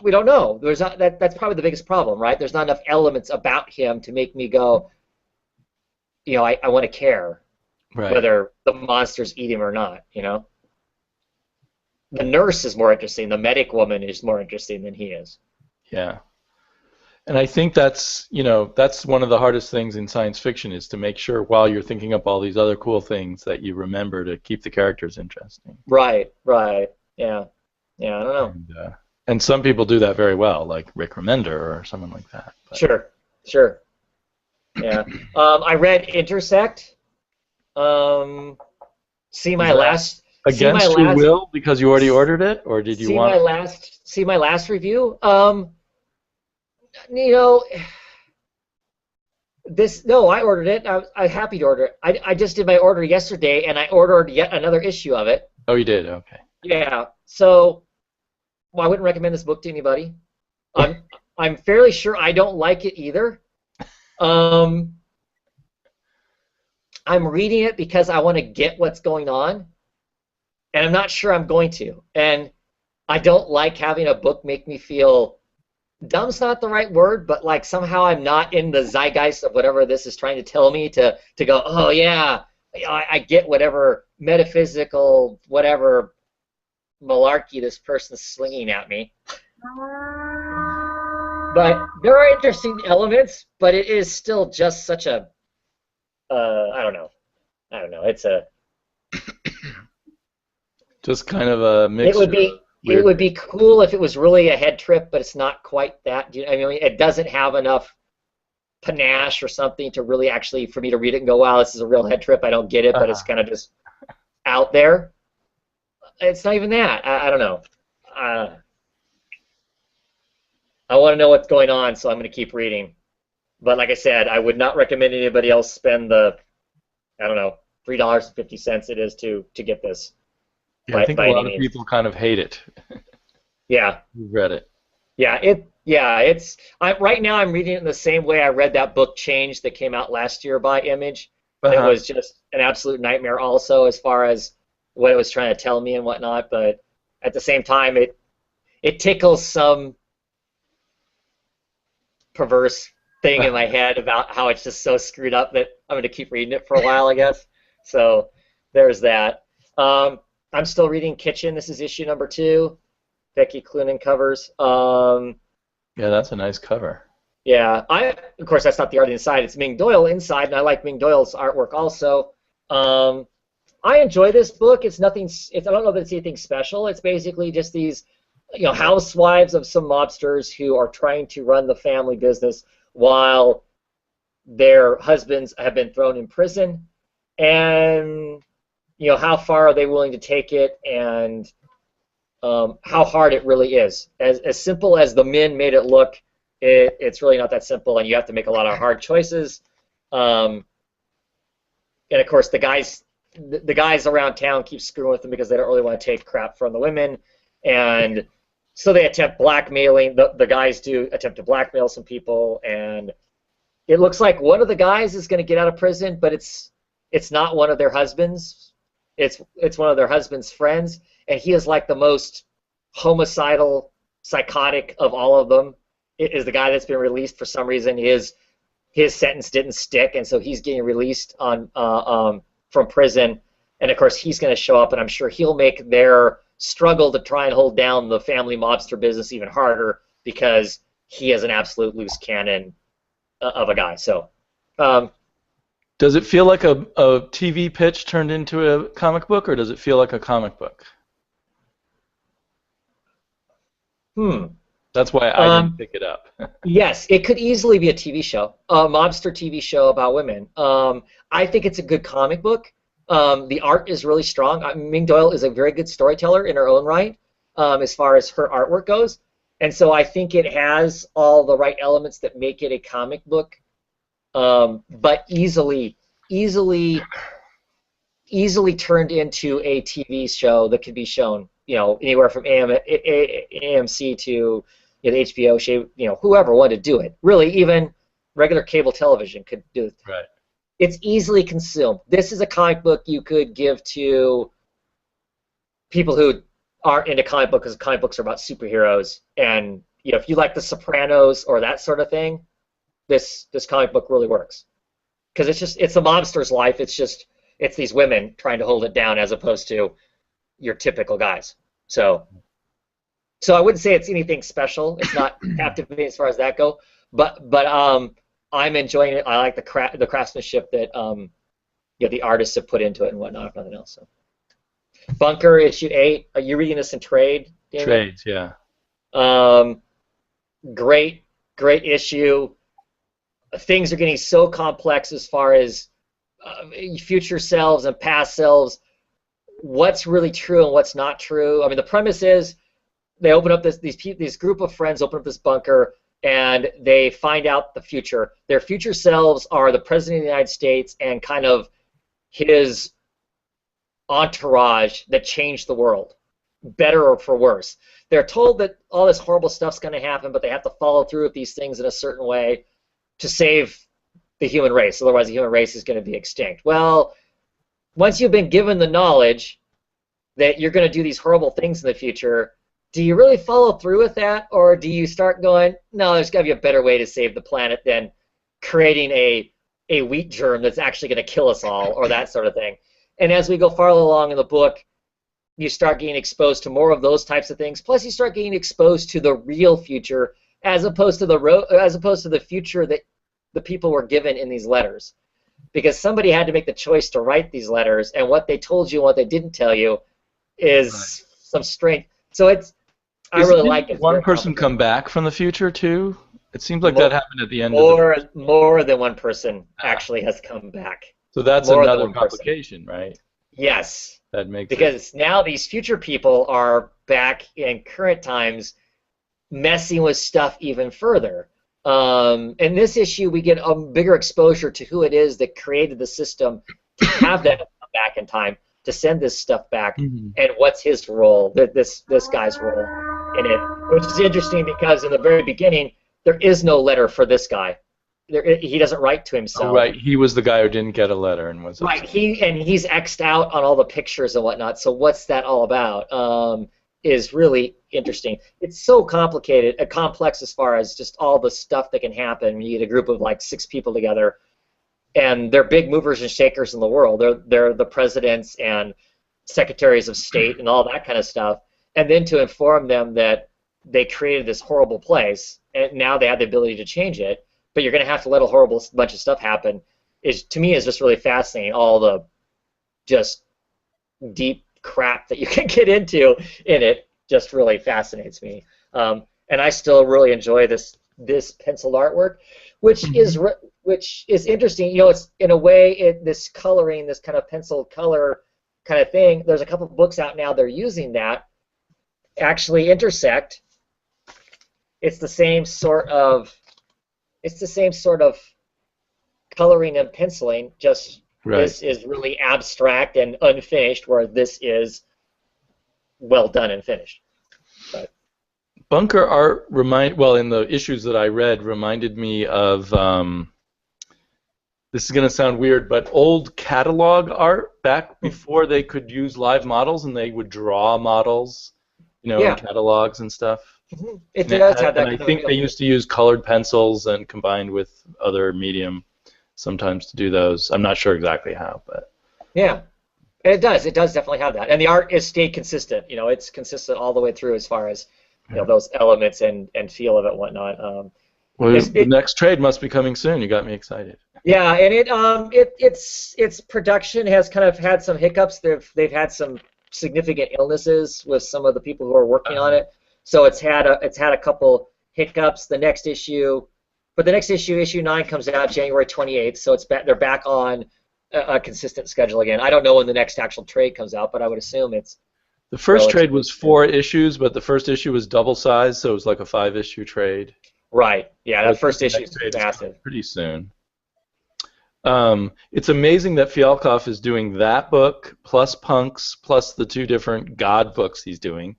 We don't know. There's not, that's probably the biggest problem, right? There's not enough elements about him to make me go, I want to care, right, whether the monsters eat him or not. The nurse is more interesting. The medic woman is more interesting than he is. Yeah. And I think that's one of the hardest things in science fiction, is to make sure while you're thinking up all these other cool things that you remember to keep the characters interesting. Right. Yeah, I don't know. And some people do that very well, like Rick Remender or someone like that. But. Sure. Yeah. I read Intersect. See my last will because you already ordered it, or did you want? See my last review. I ordered it. I was happy to order it. I just did my order yesterday, and I ordered yet another issue of it. Oh, you did? Okay. Yeah. So, I wouldn't recommend this book to anybody. I'm fairly sure I don't like it either. I'm reading it because I want to get what's going on, and I'm not sure I'm going to. And I don't like having a book make me feel. Dumb's not the right word, but like somehow I'm not in the zeitgeist of whatever this is trying to tell me to go, oh yeah, I get whatever metaphysical, whatever malarkey this person's slinging at me. But there are interesting elements, but it is still just such a, I don't know. It's a. Just kind of a mixture. It would be cool if it was really a head trip, but it's not quite that. I mean, it doesn't have enough panache or something to really actually for me to read it and go, wow, this is a real head trip. I don't get it, but it's kind of just out there. It's not even that. I don't know. I want to know what's going on, so I'm going to keep reading. But like I said, I would not recommend anybody else spend the, I don't know, $3.50 it is to get this. Yeah, I think a lot of people kind of hate it. Yeah. You've read it. Yeah, right now I'm reading it in the same way I read that book Change that came out last year by Image. It was just an absolute nightmare also as far as what it was trying to tell me and whatnot, but at the same time it tickles some perverse thing in my head about how it's just so screwed up that I'm going to keep reading it for a while, I guess. So there's that. I'm still reading Kitchen. This is issue number 2. Becky Cloonan covers. Yeah, that's a nice cover. Yeah, of course that's not the art inside. It's Ming Doyle inside, and I like Ming Doyle's artwork also. I enjoy this book. It's nothing. I don't know that it's anything special. It's basically just these, housewives of some mobsters who are trying to run the family business while their husbands have been thrown in prison, and how far are they willing to take it, and how hard it really is. As simple as the men made it look, it's really not that simple, and you have to make a lot of hard choices. And of course, the guys around town keep screwing with them because they don't really want to take crap from the women, and so they attempt blackmailing. The guys do attempt to blackmail some people, and it looks like one of the guys is going to get out of prison, but it's not one of their husbands. It's one of their husband's friends, and he is like the most homicidal, psychotic of all of them. It is the guy that's been released for some reason. His sentence didn't stick, and so he's getting released from prison. And of course, he's going to show up, and I'm sure he'll make their struggle to try and hold down the family mobster business even harder because he is an absolute loose cannon of a guy. So. Does it feel like a TV pitch turned into a comic book, or does it feel like a comic book? That's why I didn't pick it up. Yes, it could easily be a TV show, a mobster TV show about women. I think it's a good comic book. The art is really strong. Ming Doyle is a very good storyteller in her own right, as far as her artwork goes. And so I think it has all the right elements that make it a comic book. But easily turned into a TV show that could be shown, anywhere from AMC to the HBO show, whoever wanted to do it. Really, even regular cable television could do it. Right. It's easily consumed. This is a comic book you could give to people who aren't into comic books, because comic books are about superheroes, and if you like The Sopranos or that sort of thing, this comic book really works, because it's a mobster's life. It's these women trying to hold it down as opposed to your typical guys. So I wouldn't say it's anything special. It's not captivating as far as that go. But I'm enjoying it. I like the craftsmanship that the artists have put into it and whatnot, if nothing else. So. Bunker issue 8. Are you reading this in trade, Daniel? Trades, yeah. Great issue. Things are getting so complex as far as future selves and past selves. What's really true and what's not true. I mean, the premise is they open up these group of friends open up this bunker, and they find out the future. Their future selves are the President of the United States and kind of his entourage that changed the world, better or for worse. They're told that all this horrible stuff's going to happen, but they have to follow through with these things in a certain way to save the human race. Otherwise, the human race is going to be extinct. Well, once you've been given the knowledge that you're going to do these horrible things in the future, do you really follow through with that, or do you start going, no, there's got to be a better way to save the planet than creating a a wheat germ that's actually going to kill us all, or that sort of thing. And as we go farther along in the book, you start getting exposed to more of those types of things. Plus, you start getting exposed to the real future, as opposed to the future that the people were given in these letters, because somebody had to make the choice to write these letters, and what they told you and what they didn't tell you is some strange. So I really like it. One person come back from the future too? It seems like that happened at the end. More than one person actually has come back. So that's another complication, right? Yes. That makes because now these future people are back in current times, messing with stuff even further. In this issue, we get a bigger exposure to who it is that created the system to have that come back in time, to send this stuff back, and what's his role, this guy's role in it, which is interesting because in the very beginning, there is no letter for this guy. He doesn't write to himself. Oh, right, he was the guy who didn't get a letter and was right. He's X'd out on all the pictures and whatnot. So what's that all about? Is really interesting. It's so complicated, complex as far as just all the stuff that can happen when you get a group of like 6 people together, and they're big movers and shakers in the world. They're the presidents and secretaries of state and all that kind of stuff. And then to inform them that they created this horrible place, and now they have the ability to change it, but you're going to have to let a horrible bunch of stuff happen, to me is just really fascinating. All the just deep crap that you can get into in it just really fascinates me. And I still really enjoy this penciled artwork, which is interesting. You know, it's in a way this coloring, this kind of pencil color kind of thing. There's a couple of books out now that are using that actually intersect. It's the same sort of coloring and penciling, just this is really abstract and unfinished, where this is well done and finished. But bunker art in the issues that I read, reminded me of this is going to sound weird, but old catalog art back before they could use live models, and they would draw models, in catalogs and stuff. It does have that. And I think they used to use colored pencils and combined with other medium sometimes to do those. I'm not sure exactly how, but yeah, and it does definitely have that. And the art is stayed consistent. It's consistent all the way through as far as those elements and feel of it and whatnot. The next trade must be coming soon. You got me excited. Yeah, and its production has kind of had some hiccups. They've had some significant illnesses with some of the people who are working on it. So it's had a couple hiccups. The next issue, issue 9, comes out January 28th. So they're back on a consistent schedule again. I don't know when the next actual trade comes out, but I would assume it's. The first trade was 4 issues, but the first issue was double size, so it was like a 5-issue trade. Right. Yeah, that first issue is massive. Pretty soon. It's amazing that Fialkov is doing that book plus Punks plus the 2 different God books he's doing.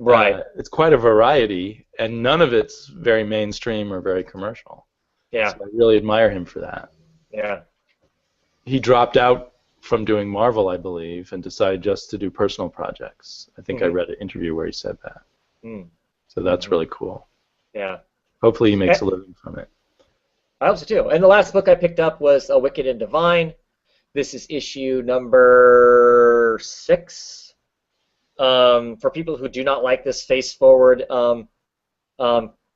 Right. It's quite a variety, and none of it's very mainstream or very commercial. Yeah. So I really admire him for that. Yeah. He dropped out from doing Marvel, I believe, and decided just to do personal projects. I think I read an interview where he said that. So that's really cool. Yeah. Hopefully he makes a living from it. I hope so too. And the last book I picked up was A Wicked and Divine. This is issue number 6. For people who do not like this face-forward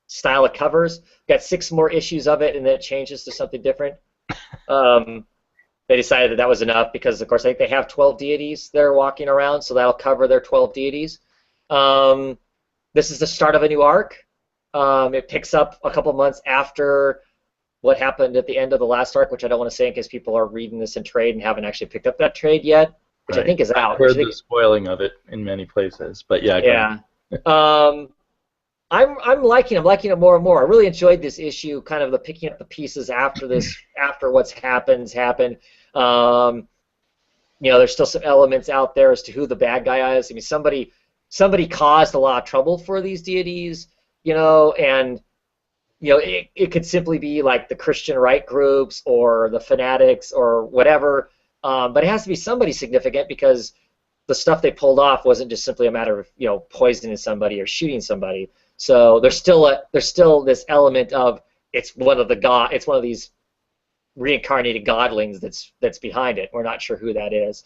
style of covers, got 6 more issues of it, and then it changes to something different. They decided that was enough because, of course, I think they have 12 deities that are walking around, so that'll cover their 12 deities. This is the start of a new arc. It picks up a couple months after what happened at the end of the last arc, which I don't want to say in case people are reading this in trade and haven't actually picked up that trade yet, which I think is out. I've heard the spoiling of it in many places, but yeah. I'm liking it more and more. I really enjoyed this issue, kind of the picking up the pieces after what's happened. There's still some elements out there as to who the bad guy is. I mean, somebody caused a lot of trouble for these deities, and it could simply be like the Christian right groups or the fanatics or whatever. But it has to be somebody significant because the stuff they pulled off wasn't just simply a matter of poisoning somebody or shooting somebody. So there's still this element of it's one of these reincarnated godlings that's behind it. We're not sure who that is.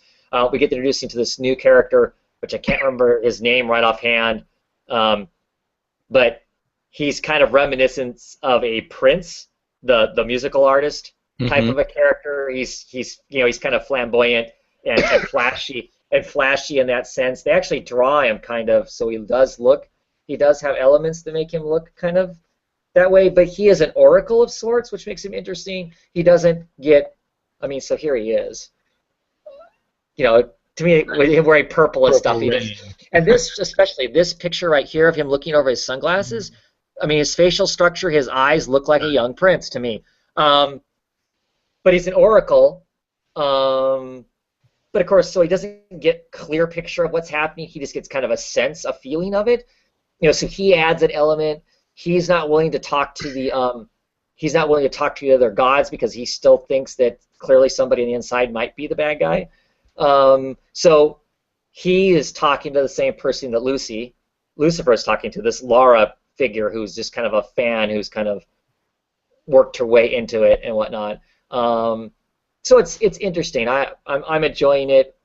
We get introduced into this new character, which I can't remember his name right offhand, but he's kind of reminiscent of a Prince, the musical artist type of a character. He's kind of flamboyant and flashy in that sense. They actually draw him kind of so he does have elements that make him look kind of that way, but he is an oracle of sorts, which makes him interesting. He doesn't get, so here he is. To me, with him wearing purple and stuff, and especially this picture right here of him looking over his sunglasses, his facial structure, his eyes look like a young prince to me. But he's an oracle, but of course, so he doesn't get clear picture of what's happening. He just gets kind of a sense, a feeling of it. So he adds an element. He's not willing to talk to the other gods because he still thinks that clearly somebody on the inside might be the bad guy. So he is talking to the same person that Lucifer is talking to, this Lara figure who's just kind of a fan who's kind of worked her way into it and whatnot. So it's interesting. I'm enjoying it.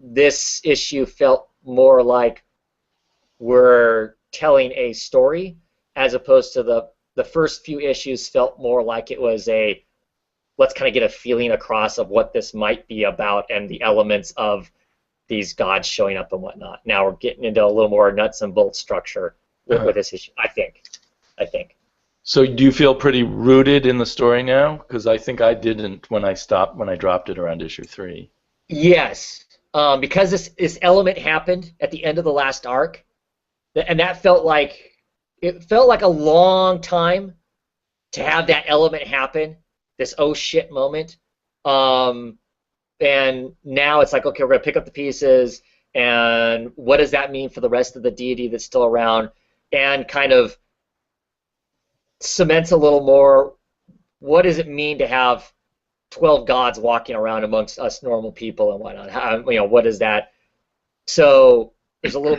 This issue felt more like we're telling a story as opposed to the first few issues felt more like it was let's kind of get a feeling across of what this might be about and the elements of these gods showing up and whatnot. Now we're getting into a little more nuts and bolts structure with this issue, I think. So do you feel pretty rooted in the story now? Because I think I didn't when I dropped it around issue 3. Yes, because this element happened at the end of the last arc, and that felt like a long time to have that element happen. This oh shit moment, and now it's like, okay, we're gonna pick up the pieces, and what does that mean for the rest of the deity that's still around, and kind of cements a little more. What does it mean to have 12 gods walking around amongst us normal people and whatnot? What is that? So there's a little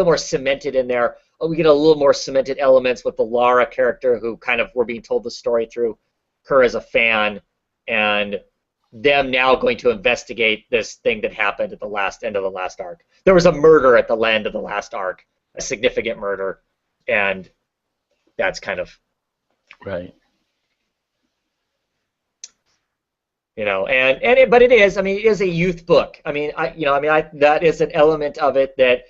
more cemented in there. We get a little more cemented elements with the Lara character, who kind of we're being told the story through her as a fan, and them now going to investigate this thing that happened at the end of the last arc. There was a murder at the end of the last arc, a significant murder, and that's kind of right. But it is. It is a youth book. That is an element of it that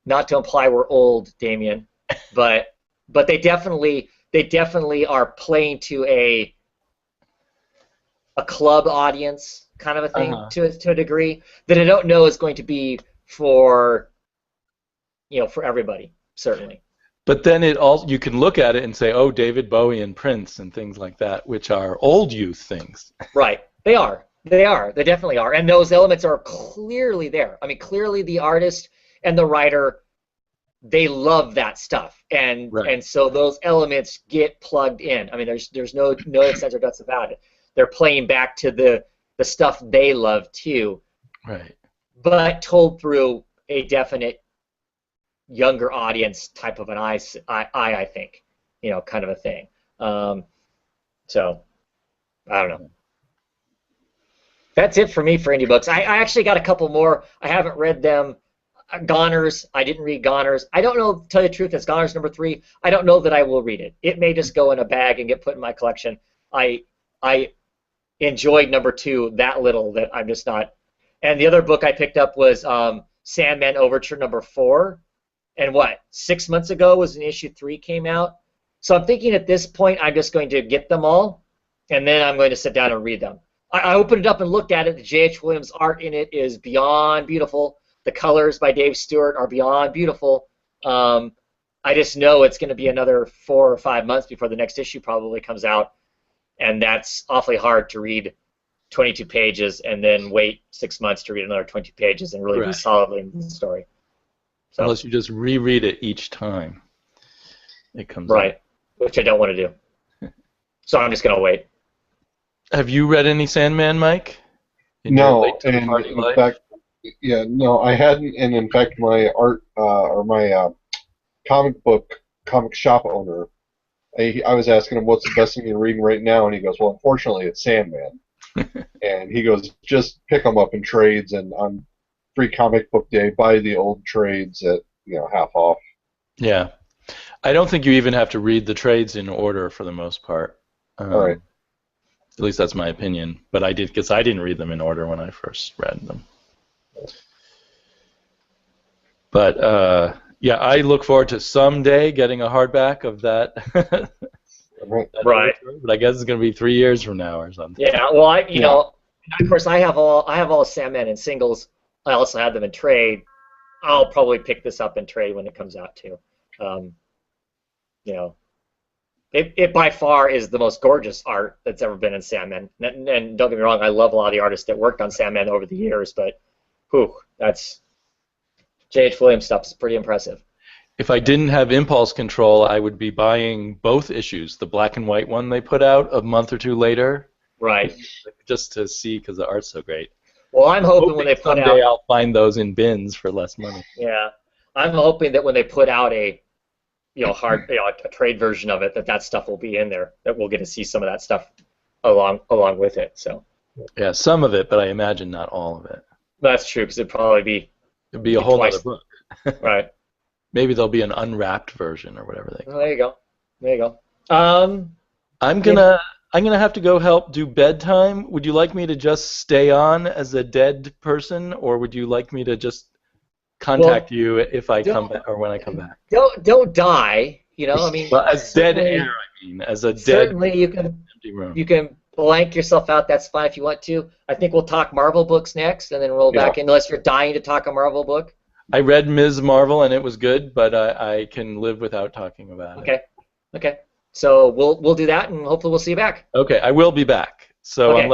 not to imply we're old, Damien, but they definitely are playing to a club audience kind of a thing to a degree that I don't know is going to be for everybody, certainly. But then you can look at it and say, oh, David Bowie and Prince and things like that, which are old youth things. Right. They are. They definitely are. And those elements are clearly there. Clearly the artist and the writer, they love that stuff. And so those elements get plugged in. There's no ifs, ands, or buts about it. They're playing back to the stuff they love too. Right. But told through a definite younger audience type of an eye, I think, kind of a thing. So, I don't know. That's it for me for indie books. I actually got a couple more. I haven't read them. Goners, I didn't read Goners. I don't know, to tell you the truth, it's Goners number 3. I don't know that I will read it. It may just go in a bag and get put in my collection. I enjoyed number 2 that little that I'm just not. And the other book I picked up was Sandman Overture number 4. And 6 months ago was when issue 3 came out. So I'm thinking at this point I'm just going to get them all, and then I'm going to sit down and read them. I opened it up and looked at it. The J.H. Williams art in it is beyond beautiful. The colors by Dave Stewart are beyond beautiful. I just know it's going to be another 4 or 5 months before the next issue probably comes out, and that's awfully hard to read 22 pages and then wait 6 months to read another 20 pages and really be solidly in the story. So, unless you just reread it each time it comes out. Which I don't want to do. So I'm just going to wait. Have you read any Sandman, Mike? No, and in fact, I hadn't, and in fact my art, or my comic shop owner I was asking him what's the best thing you're reading right now, and he goes, well, unfortunately, it's Sandman. And he goes, just pick them up in trades, and on free comic book day, buy the old trades at half off. Yeah. I don't think you even have to read the trades in order for the most part. All right. At least that's my opinion. But I did, because I didn't read them in order when I first read them. But yeah, I look forward to someday getting a hardback of that. Right. But I guess it's going to be 3 years from now or something. Yeah. Well, you know, of course, I have all Sandman in singles. I also have them in trade. I'll probably pick this up in trade when it comes out too. You know, it by far is the most gorgeous art that's ever been in Sandman. And don't get me wrong, I love a lot of the artists that worked on Sandman over the years, but that's J.H. Williams stuff is pretty impressive. If I didn't have impulse control, I would be buying both issues, the black and white one they put out a month or two later. Right. Just to see, because the art's so great. Well, I'm hoping when they put someday I'll find those in bins for less money. Yeah, I'm hoping that when they put out a a trade version of it, that stuff will be in there. That we'll get to see some of that stuff along with it. So. Yeah, some of it, but I imagine not all of it. That's true, because it'd probably be. It'd be a whole other book. Right. Maybe there'll be an unwrapped version or whatever they call it. There you go. There you go. I'm gonna have to go help do bedtime. Would you like me to just stay on as a dead person, or would you like me to just contact you if I come back or when I come back? Don't die. You know, I mean. Well, as dead air, I mean, as a dead. Certainly, you can. Empty room. You can blank yourself out. That's fine if you want to. I think we'll talk Marvel books next, and then roll back in, unless you're dying to talk a Marvel book. I read Ms. Marvel and it was good, but I can live without talking about it. Okay. So we'll do that, and hopefully we'll see you back. Okay, I will be back. So Okay.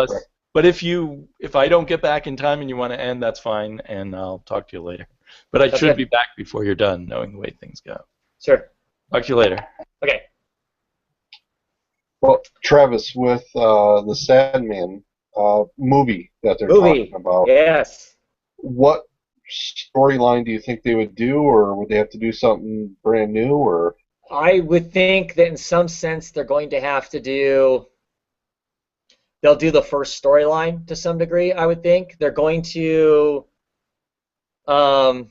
But if I don't get back in time and you want to end, that's fine, and I'll talk to you later. But I should be back before you're done, knowing the way things go. Sure. Talk to you later. Okay. Well, Travis, with the Sandman movie that they're talking about, yes. What storyline do you think they would do, or would they have to do something brand new, or? I would think that in some sense they're going to have to do. They'll do the first storyline to some degree. I would think they're going to. I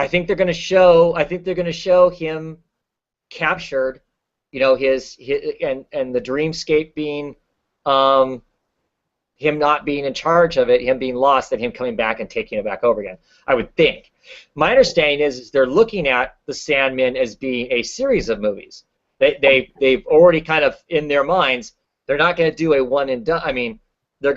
think they're going to show. I think they're going to show him captured. You know, his and the dreamscape being. Him not being in charge of it, him being lost, and him coming back and taking it back over again. I would think. My understanding is they're looking at the Sandman as being a series of movies. They've already kind of in their minds. They're not going to do a one and done. I mean, they're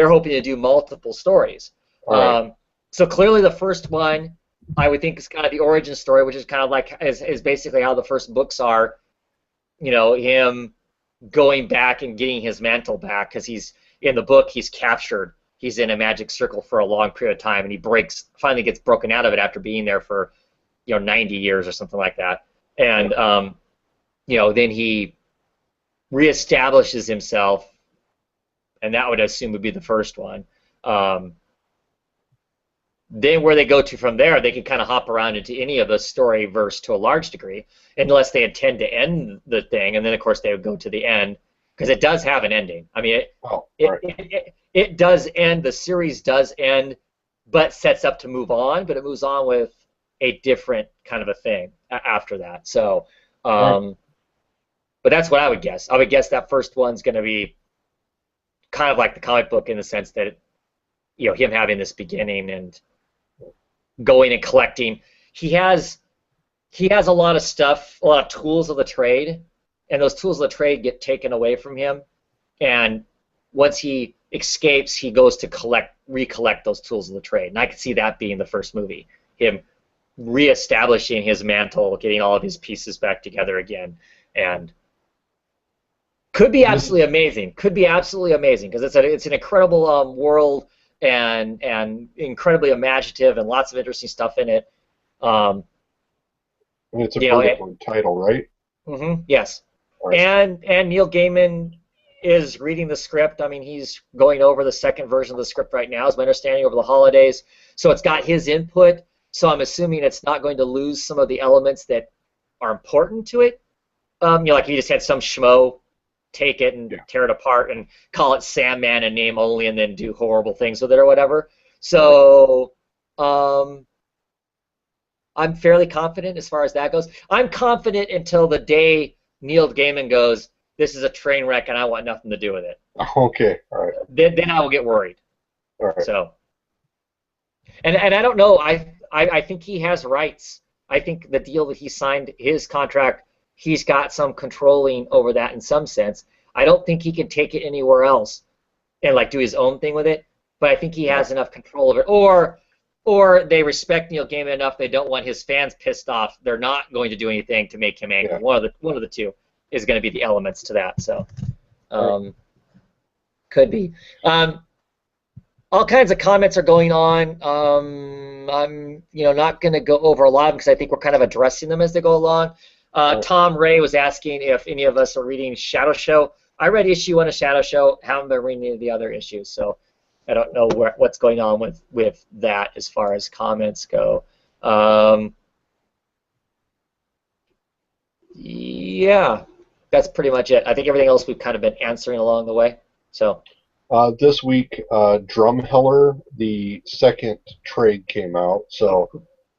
hoping to do multiple stories. Right. So clearly, the first one I would think is kind of the origin story, which is kind of like is basically how the first books are. You know, him going back and getting his mantle back, because he's in the book, he's captured, he's in a magic circle for a long period of time, and he finally gets broken out of it after being there for 90 years or something like that, and then he reestablishes himself, and that would assume would be the first one. Then where they go to from there, they can kind of hop around into any of the story verse to a large degree, unless they intend to end the thing, and then of course they would go to the end, because it does have an ending. I mean, it does end. The series does end, but sets up to move on. But it moves on with a different kind of a thing after that. So, but that's what I would guess. I would guess that first one's going to be kind of like the comic book in the sense that him having this beginning and going and collecting. He has a lot of stuff, a lot of tools of the trade, and those tools of the trade get taken away from him. And once he escapes, he goes to recollect those tools of the trade. And I could see that being the first movie, him reestablishing his mantle, getting all of his pieces back together again, and could be absolutely amazing. Could be absolutely amazing, because it's an incredible world. And incredibly imaginative, and lots of interesting stuff in it. And it's a perfect title, right? Mm-hmm. Yes. Right. And Neil Gaiman is reading the script. I mean, he's going over the second version of the script right now, is my understanding, over the holidays. So it's got his input. So I'm assuming it's not going to lose some of the elements that are important to it. Like if you just had some schmo take it and tear it apart and call it Sandman in name only and then do horrible things with it or whatever. So I'm fairly confident as far as that goes. I'm confident until the day Neil Gaiman goes, this is a train wreck and I want nothing to do with it. Okay, all right. Then I will get worried. All right. So, and I don't know. I think he has rights. I think the deal that he signed, his contract, he's got some controlling over that in some sense. I don't think he can take it anywhere else and like do his own thing with it. But I think he has enough control over it. Or they respect Neil Gaiman enough they don't want his fans pissed off. They're not going to do anything to make him angry. Yeah. One of the two is going to be the elements to that. So, could be. All kinds of comments are going on. I'm not going to go over a lot of them because I think we're kind of addressing them as they go along. Tom Ray was asking if any of us are reading Shadow Show. I read issue 1 of Shadow Show. Haven't been reading any of the other issues, so I don't know what's going on with that as far as comments go. Yeah, that's pretty much it. I think everything else we've kind of been answering along the way. So. This week, Drumheller, the second trade came out. So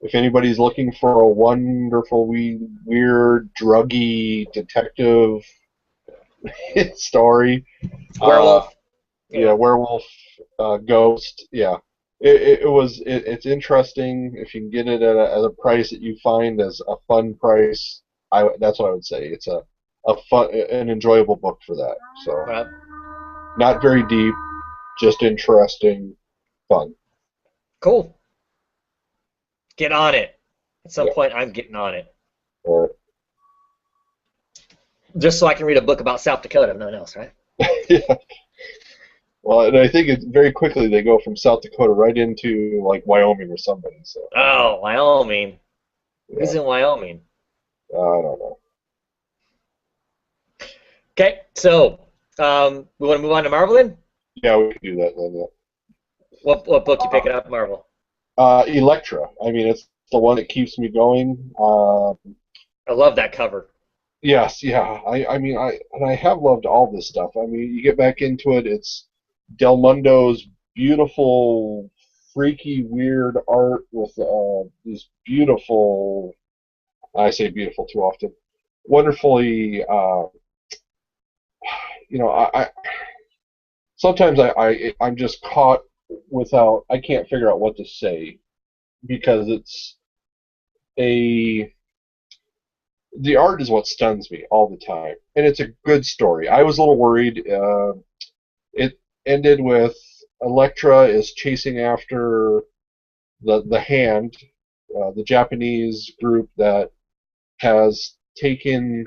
if anybody's looking for a wonderful, weird, druggy detective story, werewolf, werewolf, ghost, it's interesting. If you can get it at a price that you find as a fun price, that's what I would say. It's a fun, an enjoyable book for that. So. Right. Not very deep, just interesting, fun. Cool. Get on it. At some point, I'm getting on it. Just so I can read a book about South Dakota, if nothing else, right? Yeah. Well, and I think very quickly they go from South Dakota right into like Wyoming or somebody. So. Oh, Wyoming. Yeah. Who's in Wyoming? I don't know. Okay, so. We want to move on to Marvel then? Yeah, we can do that then, yeah. What book you picking up, Marvel? Elektra. I mean, it's the one that keeps me going. I love that cover. Yes, yeah. I have loved all this stuff. I mean, you get back into it, it's Del Mundo's beautiful, freaky, weird art with these beautiful, I say beautiful too often, wonderfully... sometimes I'm just caught I can't figure out what to say because the art is what stuns me all the time, and it's a good story. I was a little worried. It ended with Elektra is chasing after the Hand, the Japanese group that has taken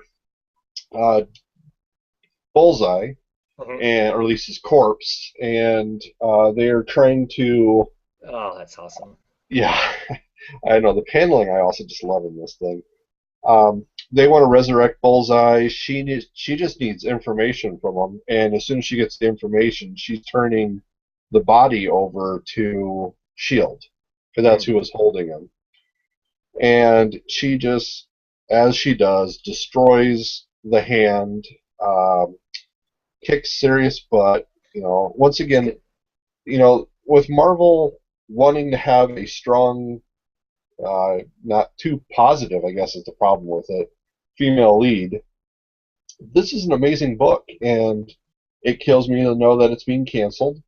Bullseye, or at least his corpse, and they are trying to... Oh, that's awesome. Yeah, I know. The paneling I also just love in this thing. They want to resurrect Bullseye. She just needs information from them, and as soon as she gets the information, she's turning the body over to S.H.I.E.L.D., because that's who was holding him. And she just, as she does, destroys the Hand, kicks serious butt. Once again, with Marvel wanting to have a strong, not too positive, I guess is the problem with it, female lead, this is an amazing book, and it kills me to know that it's being canceled.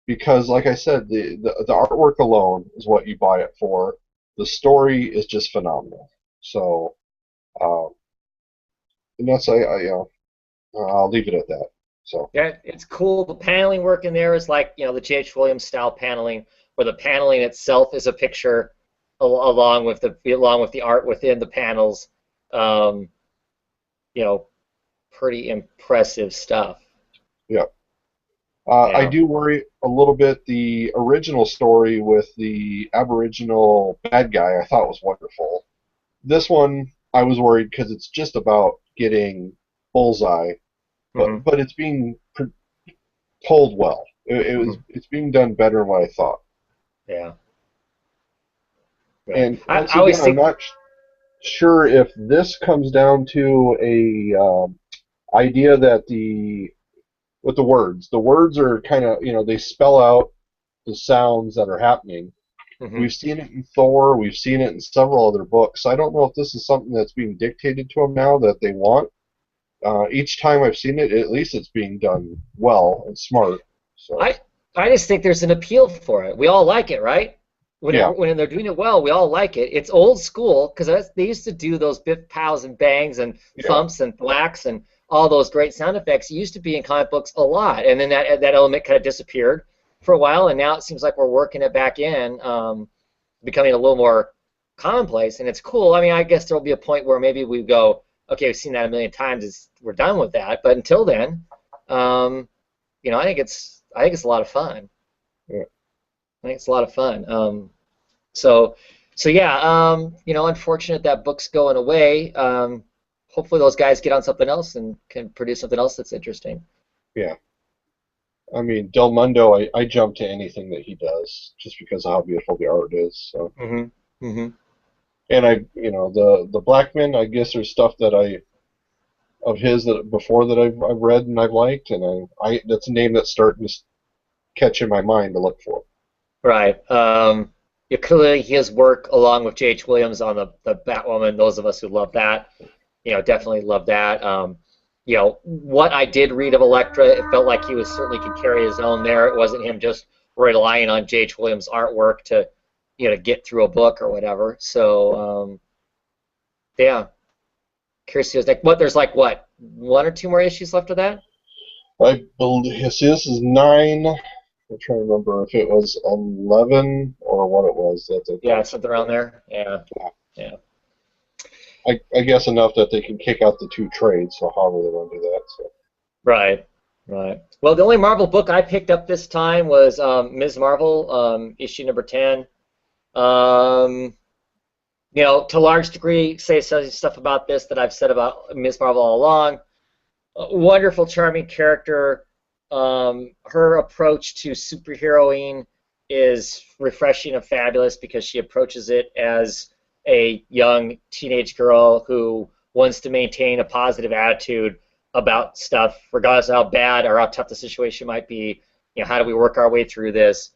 Because, like I said, the artwork alone is what you buy it for. The story is just phenomenal. So, and that's I'll leave it at that. So. Yeah, it's cool. The paneling work in there is like the J.H. Williams style paneling, where the paneling itself is a picture along with the art within the panels. Pretty impressive stuff. Yeah. I do worry a little bit. The original story with the Aboriginal bad guy I thought was wonderful. This one I was worried because it's just about getting Bullseye, but it's being told well. It's being done better than what I thought. Yeah. And once again, sure if this comes down to a idea that with the words are kind of, they spell out the sounds that are happening. Hmm. We've seen it in Thor. We've seen it in several other books. I don't know if this is something that's being dictated to them now that they want. Each time I've seen it, at least it's being done well and smart. So I I just think there's an appeal for it. We all like it, right? yeah, When they're doing it well, we all like it. It's old school because they used to do those biff pows and bangs and yeah, thumps and thwacks and all those great sound effects. It used to be in comic books a lot, and then that element kind of disappeared for a while, and now it seems like we're working it back in, becoming a little more commonplace, and it's cool. I mean, I guess there'll be a point where maybe we go, okay, we've seen that a million times, we're done with that. But until then, um, I think it's a lot of fun. yeah. I think it's a lot of fun. So so yeah, unfortunate that book's going away. Hopefully those guys get on something else and can produce something else that's interesting. Yeah. I mean, Del Mundo, I jump to anything that he does just because of how beautiful the art is. So, Hmm. Hmm. and the Blackman, I guess there's stuff that of his that before that I've read and I've liked, and I that's a name that's starting to catch in my mind to look for. Right. Yeah, clearly his work along with J.H. Williams on the Batwoman, those of us who love that, definitely love that. What I did read of Elektra, it felt like he was certainly could carry his own there. It wasn't him just relying on J.H. Williams' artwork to, get through a book or whatever. So, yeah, curious to see what's next. There's like what, one or two more issues left of that? I believe this is 9. I'm trying to remember if it was 11 or what it was. That's Yeah, something around there. Yeah, yeah. I guess enough that they can kick out the 2 trades. So however they want to do that. So Right, right. Well, the only Marvel book I picked up this time was Ms. Marvel, issue number 10. Um, to a large degree, say some stuff about this that I've said about Ms. Marvel all along. A wonderful, charming character. Her approach to superheroing is refreshing and fabulous because she approaches it as a young teenage girl who wants to maintain a positive attitude about stuff, regardless of how bad or how tough the situation might be. How do we work our way through this?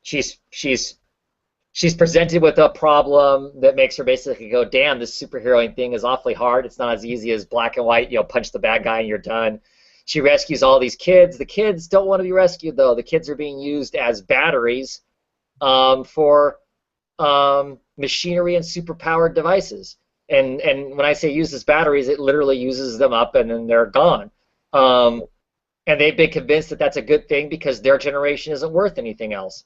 She's she's presented with a problem that makes her basically go, damn, this superheroing thing is awfully hard. It's not as easy as black and white, punch the bad guy and you're done. She rescues all these kids. The kids don't want to be rescued, though. The kids are being used as batteries for machinery and superpowered devices. And when I say use as batteries, it literally uses them up and then they're gone. And they've been convinced that that's a good thing because their generation isn't worth anything else,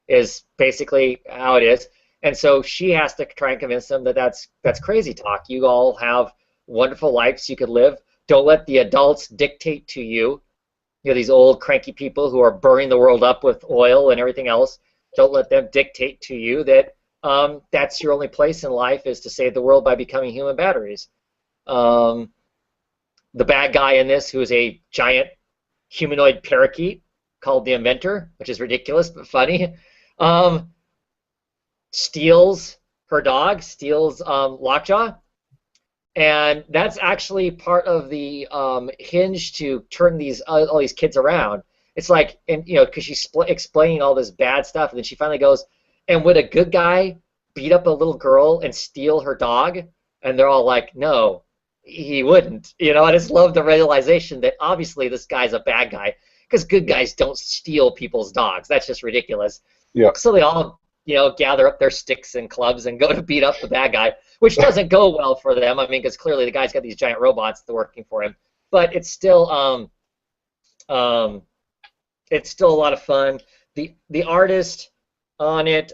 is basically how it is. And so she has to try and convince them that that's crazy talk. You all have wonderful lives you could live. Don't let the adults dictate to you. These old cranky people who are burning the world up with oil and everything else. Don't let them dictate to you that that's your only place in life is to save the world by becoming human batteries. The bad guy in this, who is a giant humanoid parakeet called the Inventor, which is ridiculous but funny, steals her dog, steals Lockjaw, and that's actually part of the hinge to turn all these kids around. It's like, and because she's explaining all this bad stuff, and then she finally goes, and would a good guy beat up a little girl and steal her dog? And they're all like, no, he wouldn't. I just love the realization that obviously this guy's a bad guy because good guys don't steal people's dogs. That's just ridiculous. yeah, So they all, gather up their sticks and clubs and go to beat up the bad guy, which doesn't go well for them. I mean, because clearly the guy's got these giant robots that are working for him. But it's still it's still a lot of fun. The artist on it,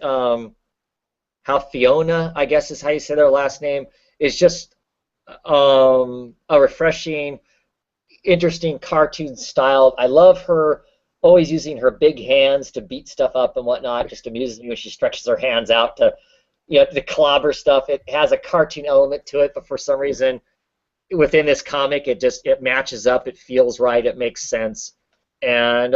Fiona, I guess is how you say their last name, is just a refreshing, interesting cartoon style. I love her always using her big hands to beat stuff up and whatnot. Just amuses me when she stretches her hands out to, to clobber stuff. It has a cartoon element to it, but for some reason, within this comic, it matches up. It feels right. It makes sense, and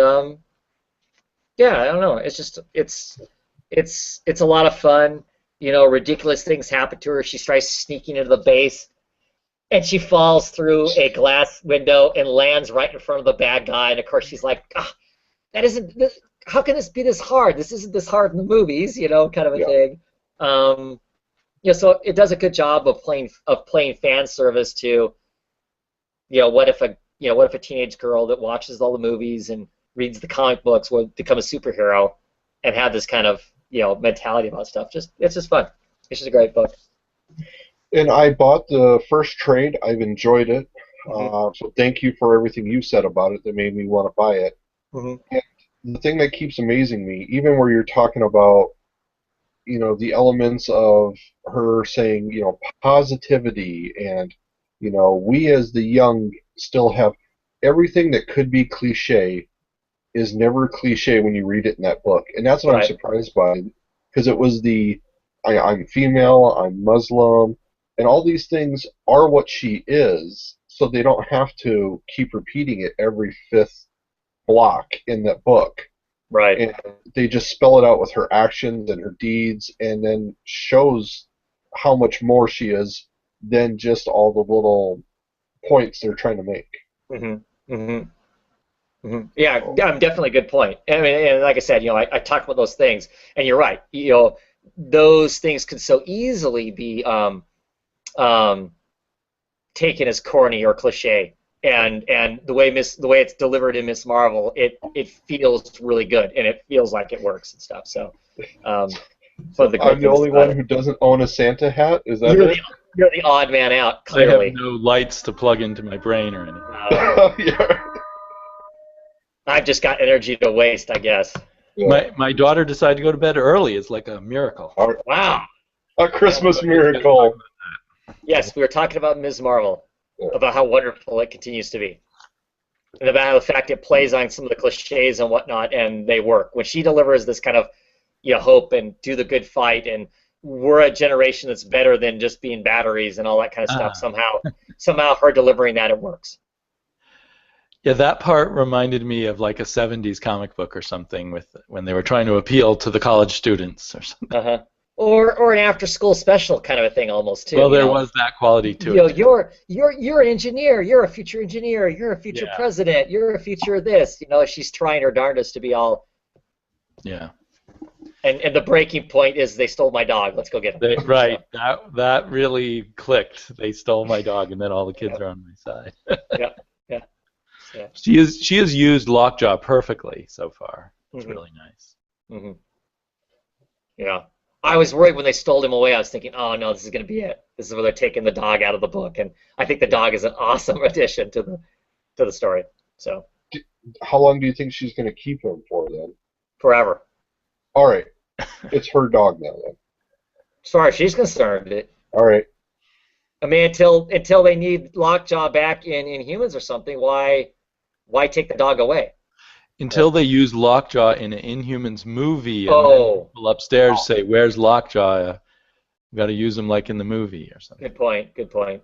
yeah, I don't know. It's just it's a lot of fun. ridiculous things happen to her. She tries sneaking into the base, and she falls through a glass window and lands right in front of the bad guy. And of course, she's like, "That isn't. How can this be this hard? This isn't this hard in the movies, kind of a thing." So it does a good job of playing fan service to, what if a teenage girl that watches all the movies and reads the comic books will become a superhero and have this kind of mentality about stuff. It's just fun. It's just a great book. And I bought the first trade. I've enjoyed it. So thank you for everything you said about it that made me want to buy it. And the thing that keeps amazing me, even where you're talking about, the elements of her saying, positivity and, we as the young still have everything that could be cliche is never cliche when you read it in that book. And that's what I'm surprised by, because it was I'm female, I'm Muslim, and all these things are what she is, so they don't have to keep repeating it every fifth block in that book. Right. And they just spell it out with her actions and her deeds, and then shows how much more she is than just all the little points they're trying to make. Yeah, definitely a good point. I mean, and like I said, I talked about those things, and you're right. Those things could so easily be taken as corny or cliche. And the way it's delivered in Ms. Marvel, it feels really good, and it feels like it works and stuff. So, I'm the only one who doesn't own a Santa hat. Is that it? You're the odd man out. Clearly, I have no lights to plug into my brain or anything. Yeah. I've just got energy to waste, I guess. Yeah. My daughter decided to go to bed early. It's like a miracle. Wow. A Christmas miracle. Yes, we were talking about Ms. Marvel. About how wonderful it continues to be. And about the fact it plays on some of the cliches and whatnot, and they work. When she delivers this kind of hope and do the good fight, and we're a generation that's better than just being batteries and all that kind of stuff, somehow her delivering that, it works. Yeah, that part reminded me of like a 70s comic book or something when they were trying to appeal to the college students or something. Or an after-school special kind of a thing, almost too. Well, there was that quality to it. You're an engineer. You're a future engineer. You're a future president. You're a future this. She's trying her darndest to be all. Yeah. And the breaking point is they stole my dog. Let's go get him. Right. That really clicked. They stole my dog, and then all the kids are on my side. Yeah. She has used Lockjaw perfectly so far. It's really nice. Yeah. I was worried when they stole him away. I was thinking, oh no, this is going to be it. This is where they're taking the dog out of the book, and I think the dog is an awesome addition to the story. So. How long do you think she's going to keep him for then? Forever. All right, it's her dog now then. As far as she's concerned, all right. I mean, until they need Lockjaw back in Inhumans or something, why take the dog away? Until they use Lockjaw in an Inhumans movie, and people upstairs say, "Where's Lockjaw? We got to use him like in the movie or something." Good point.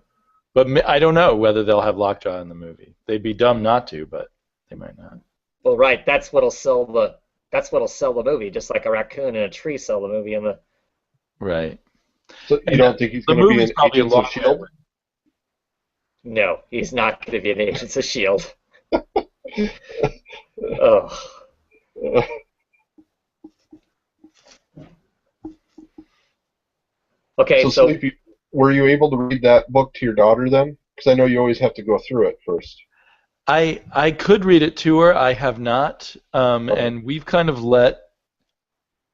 But I don't know whether they'll have Lockjaw in the movie. They'd be dumb not to, but they might not. Well, right. That's what'll sell the movie, just like a raccoon and a tree sell the movie in the. Right. So you don't think he's going to be in Agents of S.H.I.E.L.D.? No, he's not going to be in Agents of S.H.I.E.L.D. Oh. Okay, so Sleepy, were you able to read that book to your daughter then? Because I know you always have to go through it first. I could read it to her. I have not, and we've kind of let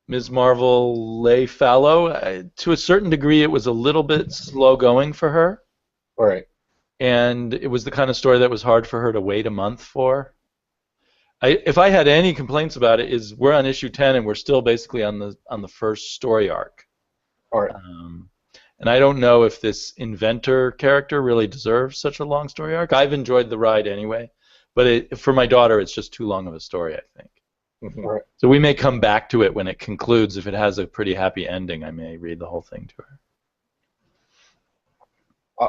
Ms. Marvel lay fallow. To a certain degree, it was a little bit slow going for her. All right. And it was the kind of story that was hard for her to wait a month for. If I had any complaints about it, is we're on issue 10 and we're still basically on the first story arc. All right. And I don't know if this inventor character really deserves such a long story arc. I've enjoyed the ride anyway, but for my daughter, it's just too long of a story, I think. All right. So we may come back to it when it concludes. If it has a pretty happy ending, I may read the whole thing to her.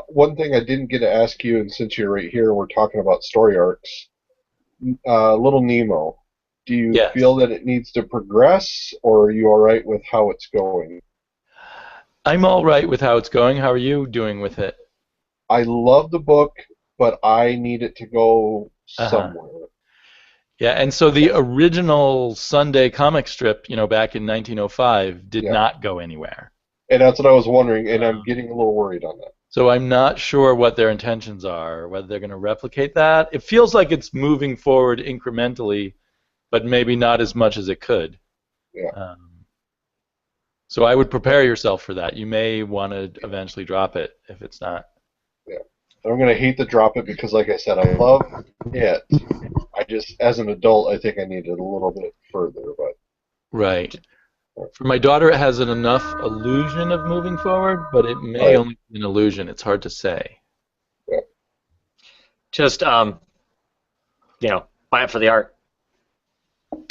One thing I didn't get to ask you, and since you're right here, we're talking about story arcs. Little Nemo, do you feel that it needs to progress, or are you all right with how it's going? I'm all right with how it's going. How are you doing with it? I love the book, but I need it to go Uh-huh. somewhere. Yeah, and so the original Sunday comic strip, back in 1905, did Yeah, not go anywhere. and that's what I was wondering, and I'm Um, getting a little worried on that. so I'm not sure what their intentions are, whether they're going to replicate that. It feels like it's moving forward incrementally, but maybe not as much as it could. Yeah, Um, so I would prepare yourself for that. You may want to eventually drop it if it's not. yeah. I'm gonna hate to drop it because, like I said, I love it. I just, as an adult, I think I need it a little bit further, but Right. For my daughter, it has enough illusion of moving forward, but it all may right. only be an illusion. It's hard to say. Yeah. Just buy it for the art.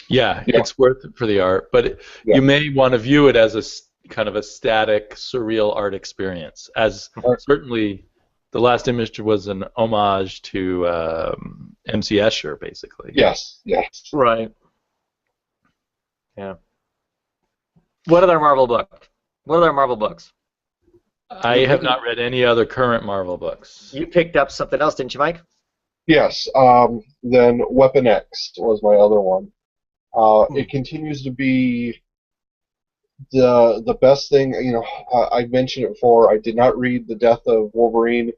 Yeah, Yeah. it's worth it for the art, but Yeah. you may want to view it as kind of a static, surreal art experience. As All right. certainly, the last image was an homage to M.C. Escher, basically. Yes. Yes. Right. Yeah. What other Marvel book? What other Marvel books? I have not read any other current Marvel books. You picked up something else, didn't you, Mike? Yes. Then Weapon X was my other one. It continues to be the best thing. I mentioned it before. I did not read The Death of Wolverine.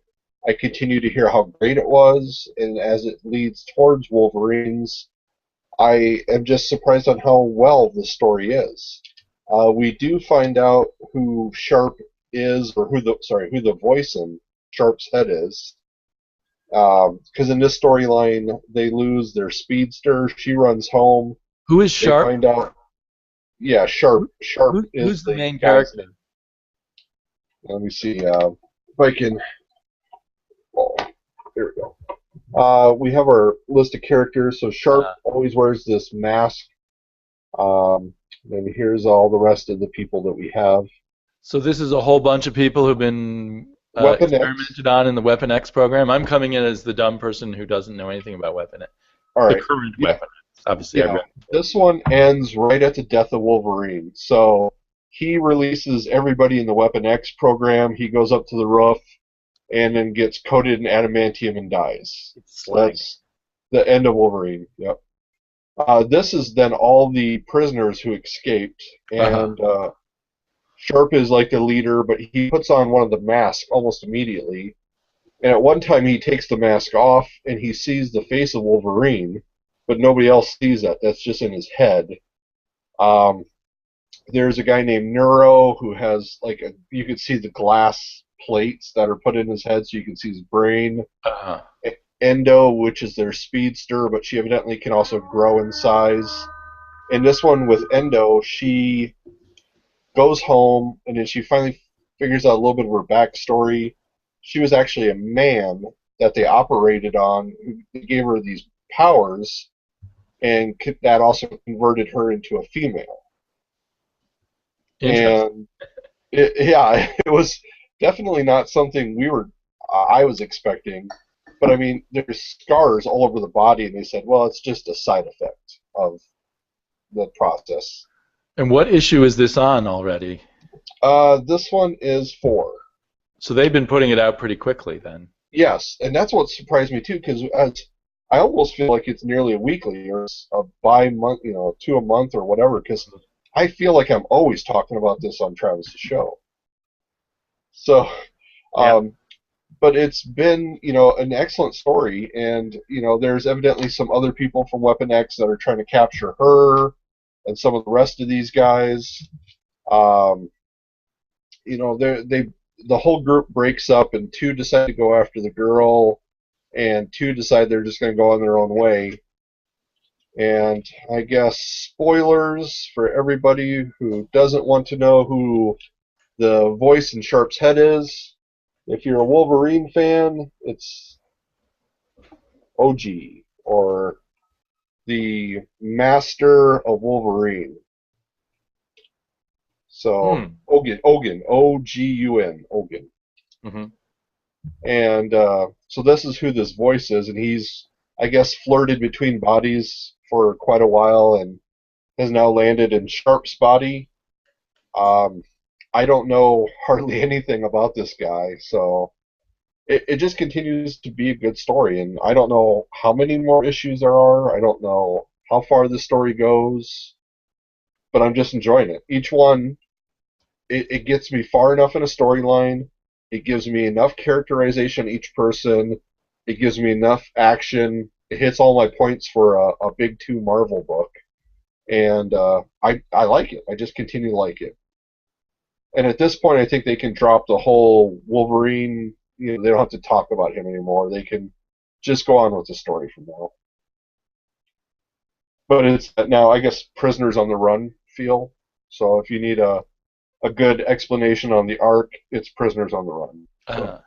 I continue to hear how great it was, and as it leads towards Wolverines, I am just surprised on how well the story is. We do find out who Sharp is, or who the voice in Sharp's head is. Because in this storyline, they lose their speedster. She runs home. Who is They Sharp? find out. Yeah, Sharp. Sharp Who's is the the main guy's character? name. Let me see. If I can. Oh, there we go. We have our list of characters. So Sharp always wears this mask. And here's all the rest of the people that we have. So this is a whole bunch of people who've been Weapon X. experimented on in the Weapon X program. I'm coming in as the dumb person who doesn't know anything about Weapon X. All right. The current Yeah. Weapon X. Obviously, I Yeah. read. This one ends right at the death of Wolverine. So he releases everybody in the Weapon X program. He goes up to the roof and then gets coated in adamantium and dies. So that's the end of Wolverine. Yep. This is then all the prisoners who escaped, and Sharp is like the leader, but he puts on one of the masks almost immediately. And at one time, he takes the mask off, and he sees the face of Wolverine, but nobody else sees that. That's just in his head. There's a guy named Neuro who has you can see the glass plates that are put in his head, so you can see his brain. Endo, which is their speedster, but she evidently can also grow in size. In this one with Endo, she goes home, and then she finally figures out a little bit of her backstory. She was actually a man that they operated on, who gave her these powers, and that also converted her into a female. And it was definitely not something I was expecting. But I mean, there's scars all over the body, and they said, well, it's just a side effect of the process. And what issue is this on already? This one is 4. So they've been putting it out pretty quickly then. Yes, and that's what surprised me too, because I almost feel like it's nearly a weekly or a bi-month, 2 a month or whatever, because I feel like I'm always talking about this on Travis's show. So, but it's been, an excellent story, and, there's evidently some other people from Weapon X that are trying to capture her, and some of the rest of these guys. The whole group breaks up, and 2 decide to go after the girl, and 2 decide they're just going to go on their own way. And I guess spoilers for everybody who doesn't want to know who the voice in Sharp's head is. If you're a Wolverine fan, it's OG, or the Master of Wolverine. So, Ogun, O-G-U-N, Ogun. Mm-hmm. And so this is who this voice is, and he's, I guess, flirted between bodies for quite a while and has now landed in Sharp's body. I don't know hardly anything about this guy, so it just continues to be a good story. And I don't know how many more issues there are. I don't know how far the story goes, but I'm just enjoying it. Each one, it gets me far enough in a storyline. It gives me enough characterization of each person. It gives me enough action. It hits all my points for a big two Marvel book. And I like it. I just continue to like it. And at this point, I think they can drop the whole Wolverine. You know, they don't have to talk about him anymore. They can just go on with the story from now. But it's now, I guess, Prisoners on the Run feel. So if you need a good explanation on the arc, it's Prisoners on the Run.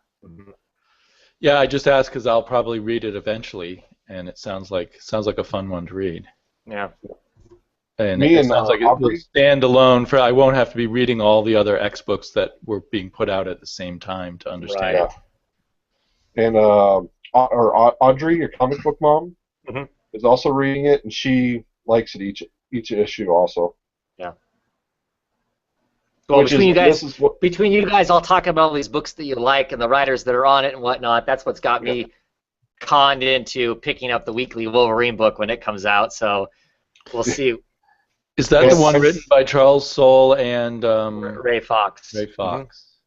Yeah, I just asked because I'll probably read it eventually, and it sounds like a fun one to read. Yeah. And it sounds like it will stand alone. I won't have to be reading all the other X books that were being put out at the same time to understand. Right. Yeah. And Audrey, your comic book mom, is also reading it, and she likes it each issue also. Yeah. Well, between you guys, I'll talk about all these books that you like and the writers that are on it and whatnot. That's what's got me conned into picking up the weekly Wolverine book when it comes out. So we'll see. Is that the one written by Charles Soule and Ray Fox? Ray Fox.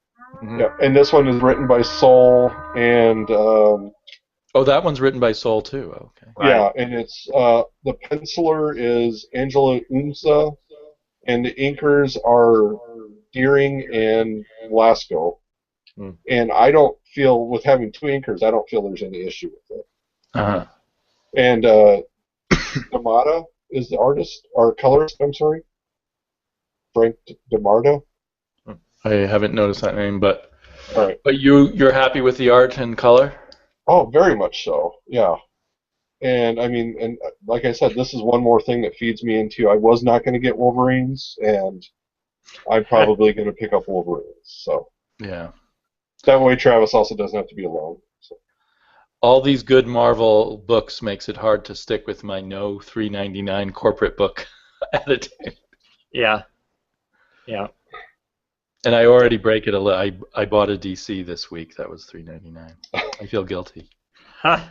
Yeah, and this one is written by Soule and. Oh, that one's written by Soule too. Okay. Right. Yeah, and it's the penciler is Angela Unza, and the inkers are Deering and Lasco. And I don't feel, with having two inkers, I don't feel there's any issue with it. And D'Amata is the artist, or colorist, I'm sorry. Frank D'Amata. I haven't noticed that name, but all right. But you're happy with the art and color? Oh, very much so. Yeah. And I mean, and like I said, this is one more thing that feeds me into. I was not going to get Wolverines, and I'm probably going to pick up Wolverines. So yeah. That way, Travis also doesn't have to be alone. So. All these good Marvel books makes it hard to stick with my no $3.99 corporate book attitude. Yeah. Yeah. And I already break it a little. I bought a DC this week. That was $3.99. I feel guilty. Travis,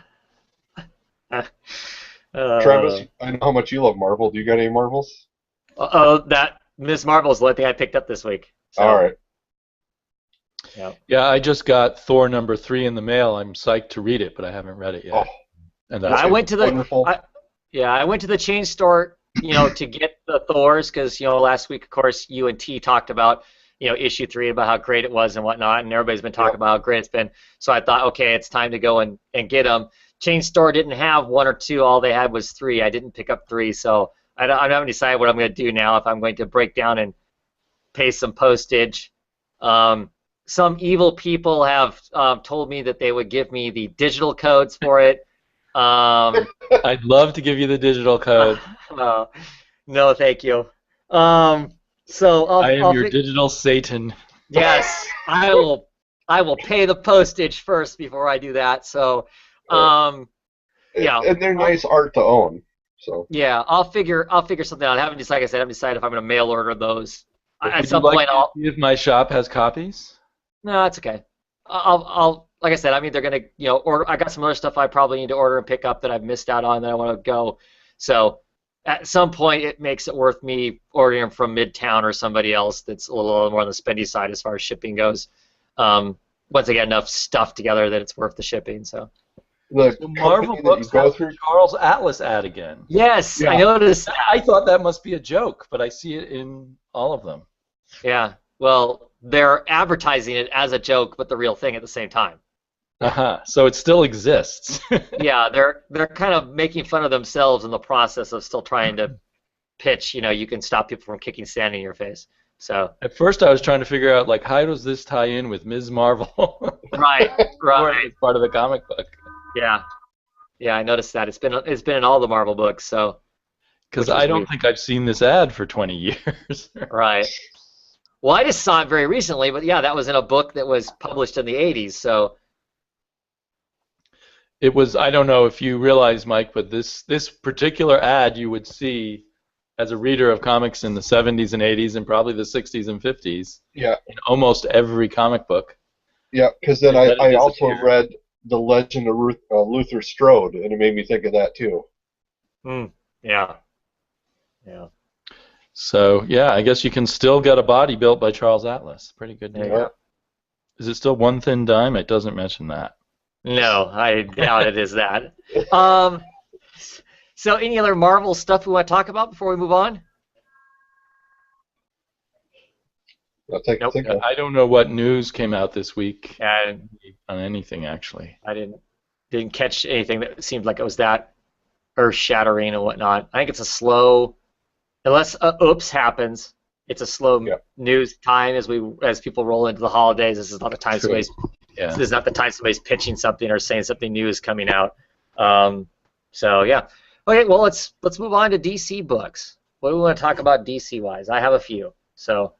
I know how much you love Marvel. Do you got any Marvels? That Ms. Marvel is the only thing I picked up this week. So. All right. Yeah, I just got Thor #3 in the mail. I'm psyched to read it, but I haven't read it yet. Oh, and I went to the chain store, to get the Thors because last week, of course, you and T talked about issue 3 about how great it was and whatnot, and everybody's been talking about how great it's been. So I thought, okay, it's time to go and get them. Chain store didn't have 1 or 2. All they had was 3. I didn't pick up 3, so I haven't decided what I'm going to do now. If I'm going to break down and pay some postage. Some evil people have told me that they would give me the digital codes for it. I'd love to give you the digital code. No, thank you. So I am your digital Satan. Yes, I will pay the postage first before I do that. So, yeah. And they're nice art to own. So. Yeah, I'll figure something out. I haven't decided. Like I said, I haven't decided if I'm going to mail order those. At some point, I'll see if my shop has copies. No, it's okay. I'll like I said, I'm either going to order. I got some other stuff I probably need to order and pick up that I've missed out on that I want to go. So. At some point, it makes it worth me ordering from Midtown or somebody else that's a little more on the spendy side as far as shipping goes. Once I get enough stuff together that it's worth the shipping. So the Marvel books go through Charles Atlas ad again. Yes, yeah. I noticed that. I thought that must be a joke, but I see it in all of them. Yeah, well, they're advertising it as a joke, but the real thing at the same time. So it still exists. Yeah, they're kind of making fun of themselves in the process of still trying to pitch. You can stop people from kicking sand in your face. So at first I was trying to figure out how does this tie in with Ms. Marvel? Right. It's part of the comic book. Yeah, I noticed that it's been in all the Marvel books. So because I don't think I've seen this ad for 20 years. Right. Well, I just saw it very recently, but yeah, that was in a book that was published in the 80s. So. It was, I don't know if you realize, Mike, but this particular ad you would see as a reader of comics in the 70s and 80s and probably the 60s and 50s. Yeah. In almost every comic book. Yeah, because then I also read The Legend of Luther Strode, and it made me think of that too. Yeah. Yeah. So, yeah, I guess you can still get a body built by Charles Atlas. Pretty good news. Yeah. Is it still One Thin Dime? It doesn't mention that. No, I doubt it is that. So any other Marvel stuff we want to talk about before we move on? Nope. I don't know what news came out this week on anything, actually. I didn't catch anything that seemed like it was that earth-shattering and whatnot. I think it's a slow, unless oops happens, it's a slow news time as people roll into the holidays. This is not the time somebody's this is not the time somebody's pitching something or saying something new is coming out. So yeah. Okay, well let's move on to DC books. What do we want to talk about DC wise? I have a few. So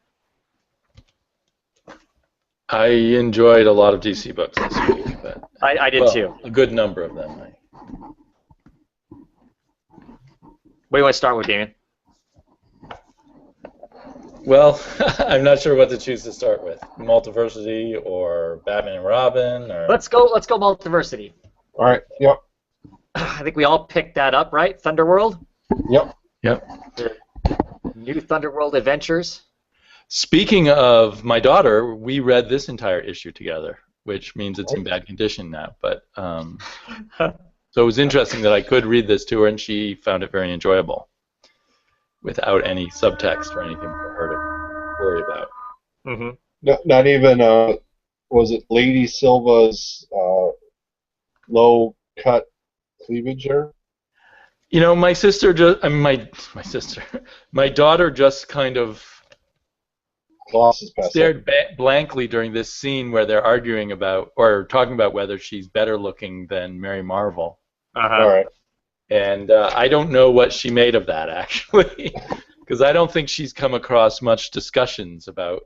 I enjoyed a lot of DC books this week, but I did too. A good number of them. What do you want to start with, Damien? Well, I'm not sure what to choose to start with. Multiversity or Batman and Robin or Let's go Multiversity. All right. Yep. I think we all picked that up, right? Thunderworld? Yep. The new Thunderworld adventures. Speaking of my daughter, we read this entire issue together, which means it's in bad condition now. But so it was interesting that I could read this to her, and she found it very enjoyable, without any subtext or anything for her to worry about. Mm-hmm. Not even was it Lady Silva's low cut cleavage there? You know, my sister just, I mean, my daughter just kind of stared blankly during this scene where they're arguing about, or talking about whether she's better looking than Mary Marvel. All right. And I don't know what she made of that, actually, because I don't think she's come across much discussions about,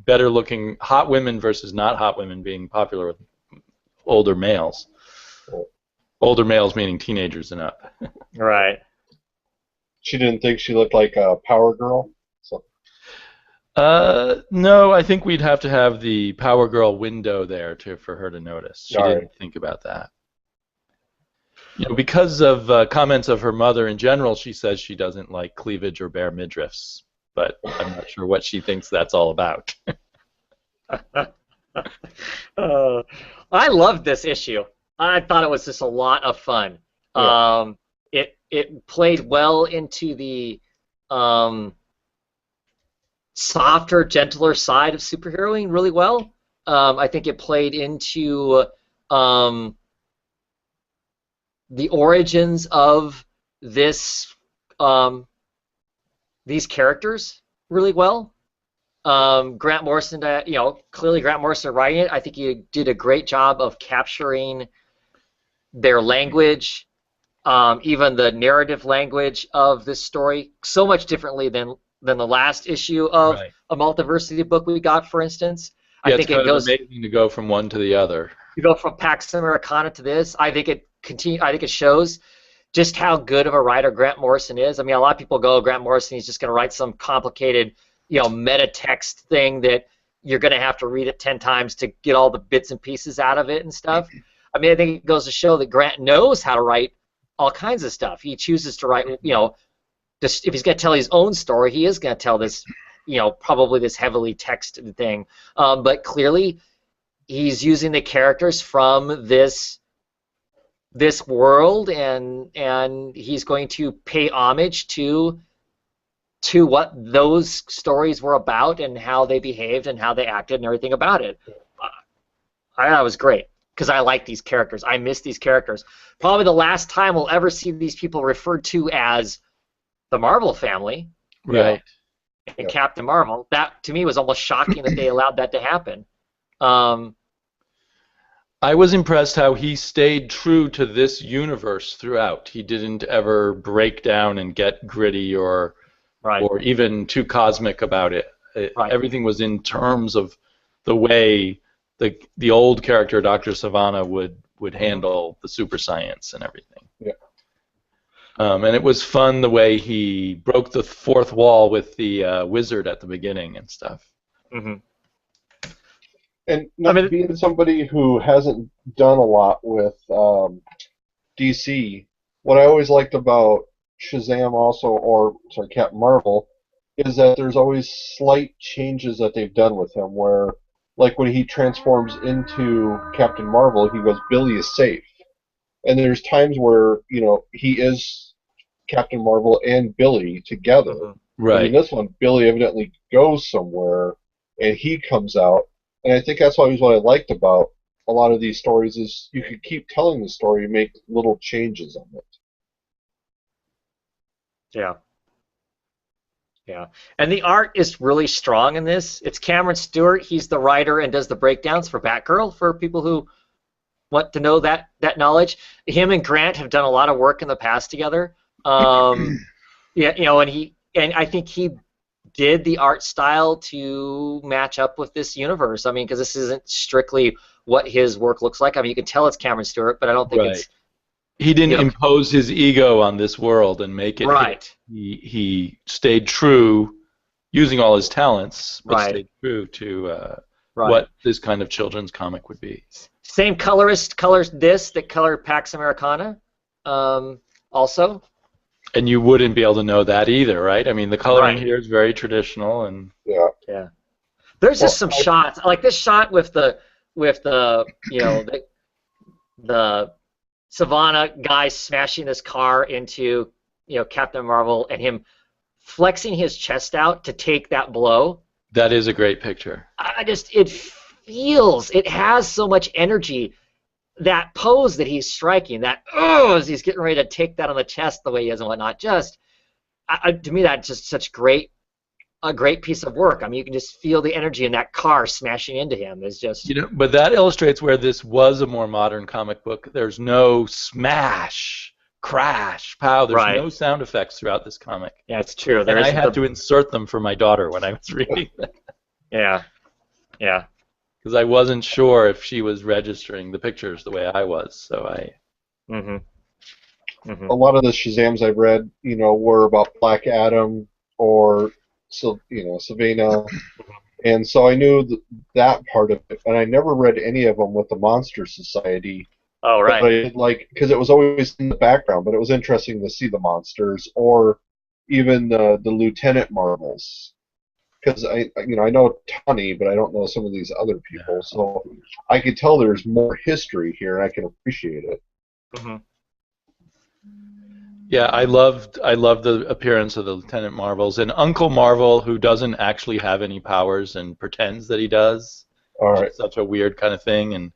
better looking hot women versus not hot women being popular with older males. Older males meaning teenagers and up. Right. She didn't think she looked like a Power Girl? So. No, I think we'd have to have the Power Girl window there for her to notice. She didn't think about that. You know, because of comments of her mother in general, she says she doesn't like cleavage or bare midriffs, but I'm not sure what she thinks that's all about. I loved this issue. I thought it was just a lot of fun. Yeah. It played well into the softer, gentler side of superheroing really well. I think it played into the origins of these characters really well. Grant Morrison, clearly Grant Morrison writing it, I think he did a great job of capturing their language, even the narrative language of this story, so much differently than the last issue of a Multiversity book we got, for instance. Yeah, I think it goes amazing to go from one to the other. You go from Pax Americana to this. I think it shows just how good of a writer Grant Morrison is. I mean, a lot of people go, Grant Morrison, he's just going to write some complicated, meta text thing that you're going to have to read it 10 times to get all the bits and pieces out of it and stuff. I mean, I think it goes to show that Grant knows how to write all kinds of stuff. He chooses to write, if he's going to tell his own story, he is going to tell this, probably this heavily texted thing. But clearly, he's using the characters from this world, and he's going to pay homage to what those stories were about and how they behaved and how they acted and everything about it. I thought it was great because I like these characters. I miss these characters. Probably the last time we'll ever see these people referred to as the Marvel family, right? And Captain Marvel. That to me was almost shocking that they allowed that to happen. I was impressed how he stayed true to this universe throughout. He didn't ever break down and get gritty or even too cosmic about it. Everything was in terms of the way the old character Dr. Sivana would handle the super science and everything. Yeah. And it was fun the way he broke the fourth wall with the wizard at the beginning and stuff. Mm-hmm. And being somebody who hasn't done a lot with DC, what I always liked about Shazam Captain Marvel, is that there's always slight changes that they've done with him, where, like when he transforms into Captain Marvel, he goes, Billy is safe. And there's times where, he is Captain Marvel and Billy together. Mm-hmm. Right. And in this one, Billy evidently goes somewhere, and he comes out. And I think that's always what I liked about a lot of these stories is you could keep telling the story and make little changes on it. Yeah. Yeah. And the art is really strong in this. It's Cameron Stewart. He's the writer and does the breakdowns for Batgirl for people who want to know that knowledge. Him and Grant have done a lot of work in the past together. Yeah, and I think he did the art style to match up with this universe. I mean, because this isn't strictly what his work looks like. I mean, you can tell it's Cameron Stewart, but I don't think it's... He didn't impose his ego on this world and make it... Right. He stayed true, using all his talents, but stayed true to what this kind of children's comic would be. Same colorist colors this that colored Pax Americana, also. And you wouldn't be able to know that either, right? I mean, the coloring here is very traditional, and yeah. There's just some shots like this shot with the the Savannah guy smashing this car into Captain Marvel and him flexing his chest out to take that blow. That is a great picture. It has so much energy. That pose that he's striking, as he's getting ready to take that on the chest the way he is and whatnot, to me that's just such a great piece of work. I mean, you can just feel the energy in that car smashing into him. It's just but that illustrates where this was a more modern comic book. There's no smash, crash, pow. There's no sound effects throughout this comic. Yeah, it's true. And I had to insert them for my daughter when I was reading them. Yeah. Because I wasn't sure if she was registering the pictures the way I was, so I... A lot of the Shazams I've read, were about Black Adam or, Savannah, and so I knew that part of it, and I never read any of them with the Monster Society. Oh, right. But because it was always in the background, but it was interesting to see the monsters, or even the Lieutenant Marvels. Because I know Tawny, but I don't know some of these other people, so I could tell there's more history here, and I can appreciate it. Mm-hmm. Yeah, I loved the appearance of the Lieutenant Marvels and Uncle Marvel, who doesn't actually have any powers and pretends that he does. All right. It's such a weird kind of thing, and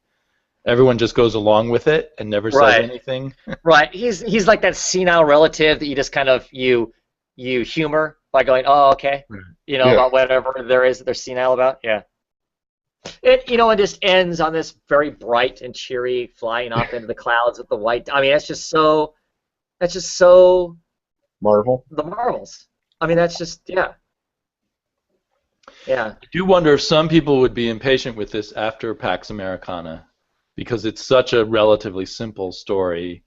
everyone just goes along with it and never says anything. Right. He's like that senile relative that you just kind of you humor by going, oh, okay, about whatever they're senile about, It it just ends on this very bright and cheery flying off into the clouds with the white. I mean, that's just so Marvel. The Marvels. I mean, that's just yeah. I do wonder if some people would be impatient with this after Pax Americana, because it's such a relatively simple story.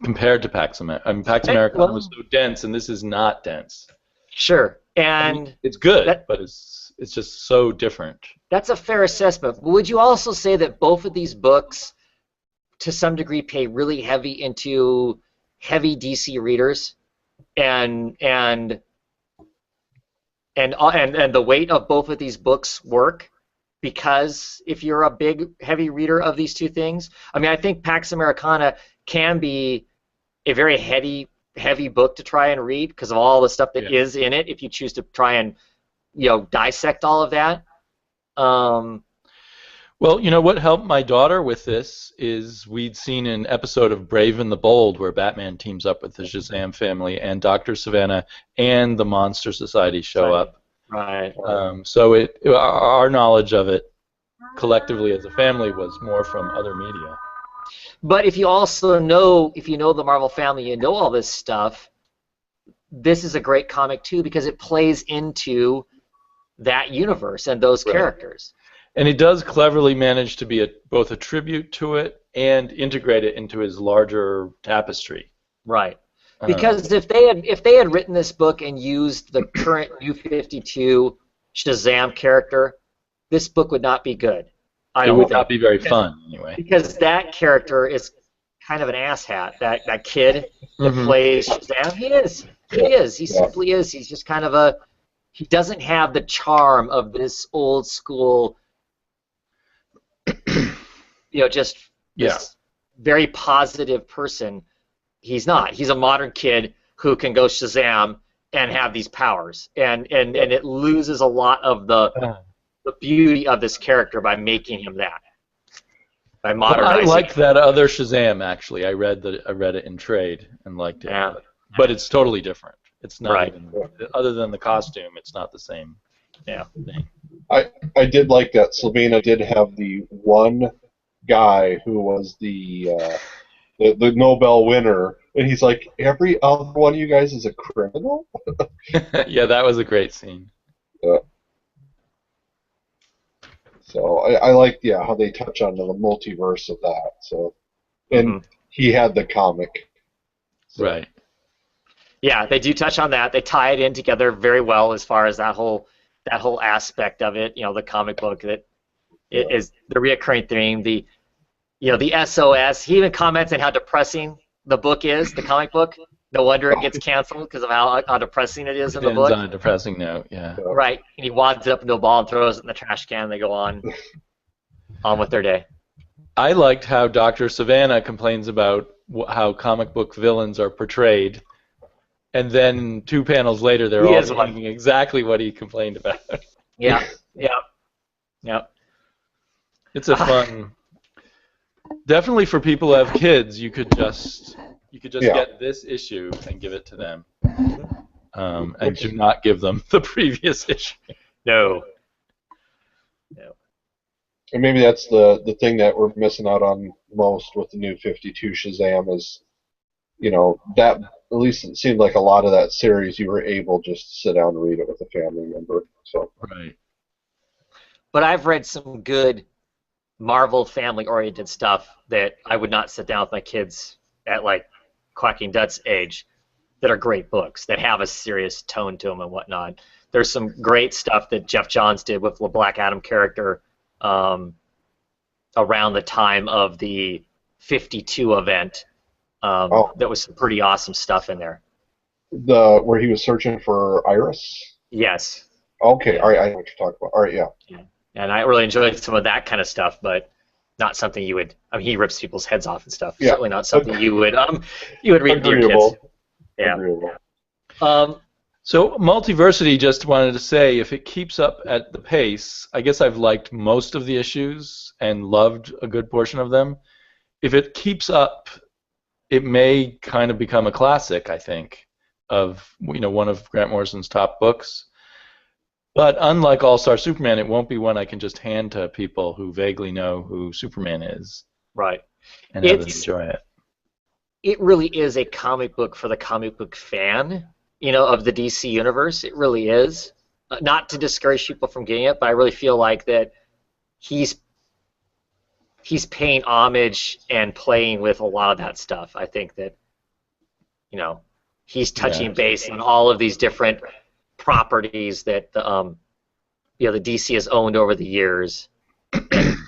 Compared to Pax Americana. I mean, Pax Americana was so dense, and this is not dense. Sure, and it's good, but it's just so different. That's a fair assessment. Would you also say that both of these books, to some degree, pay really heavy into heavy DC readers, and the weight of both of these books work? Because if you're a big, heavy reader of these two things, I mean, I think Pax Americana can be a very heavy book to try and read because of all the stuff that is in it. If you choose to try and dissect all of that. Well, what helped my daughter with this is we'd seen an episode of Brave and the Bold where Batman teams up with the Shazam family, and Dr. Savannah and the Monster Society show up. Right. So our knowledge of it collectively as a family was more from other media. But if you also know, the Marvel family, you know all this stuff, this is a great comic too because it plays into that universe and those characters. And he does cleverly manage to be both a tribute to it and integrate it into his larger tapestry. Right. Because if they had written this book and used the current New 52 Shazam character, this book would not be good. It would not be very fun, anyway. Because that character is kind of an asshat. That kid that plays Shazam, he is. He simply is. He's just kind of he doesn't have the charm of this old school, just this very positive person. He's not. He's a modern kid who can go Shazam and have these powers, and it loses a lot of the beauty of this character by making him that. By modernizing. I liked that other Shazam, actually. I read it in trade and liked it. Yeah. But it's totally different. It's not Right. even, other than the costume, it's not the same thing. I did like that Sylvana did have the one guy who was the Nobel winner, and he's like, every other one of you guys is a criminal? Yeah, that was a great scene. Yeah. So I like how they touch on the multiverse of that. So, and he had the comic. So. Right. Yeah, they do touch on that. They tie it in together very well as far as that whole aspect of it. The comic book that is the reoccurring theme. The SOS. He even comments on how depressing the book is, the comic book. No wonder it gets canceled because of how depressing it is in the book. Ends on a depressing note, yeah. Right, and he wads it up into a ball and throws it in the trash can. And they go on with their day. I liked how Dr. Savannah complains about how comic book villains are portrayed, and then 2 panels later they're all thinking exactly what he complained about. Yeah. It's a fun. Definitely for people who have kids, you could just get this issue and give it to them, and do not give them the previous issue. No. And maybe that's the thing that we're missing out on most with the New 52 Shazam is, that at least it seemed like a lot of that series you were able just to sit down and read it with a family member. So. Right. But I've read some good Marvel family-oriented stuff that I would not sit down with my kids at Quacking Dut's age, that are great books that have a serious tone to them and whatnot. There's some great stuff that Jeff Johns did with the Black Adam character around the time of the 52 event. That was some pretty awesome stuff in there. Where he was searching for Iris? Yes. Okay, all right, I know what you're talking about. All right, yeah. And I really enjoyed some of that kind of stuff, but not something you would. He rips people's heads off and stuff. Yeah. Certainly not something you would read to your kids. Yeah. So Multiversity, just wanted to say, if it keeps up at the pace, I guess I've liked most of the issues and loved a good portion of them. If it keeps up, it may kind of become a classic, I think, of one of Grant Morrison's top books. But unlike All-Star Superman, it won't be one I can just hand to people who vaguely know who Superman is. Right. And have them enjoy it. It really is a comic book for the comic book fan, of the DC universe. It really is. Not to discourage people from getting it, but I really feel like that he's paying homage and playing with a lot of that stuff. I think that, he's touching base on all of these different properties that the DC has owned over the years, and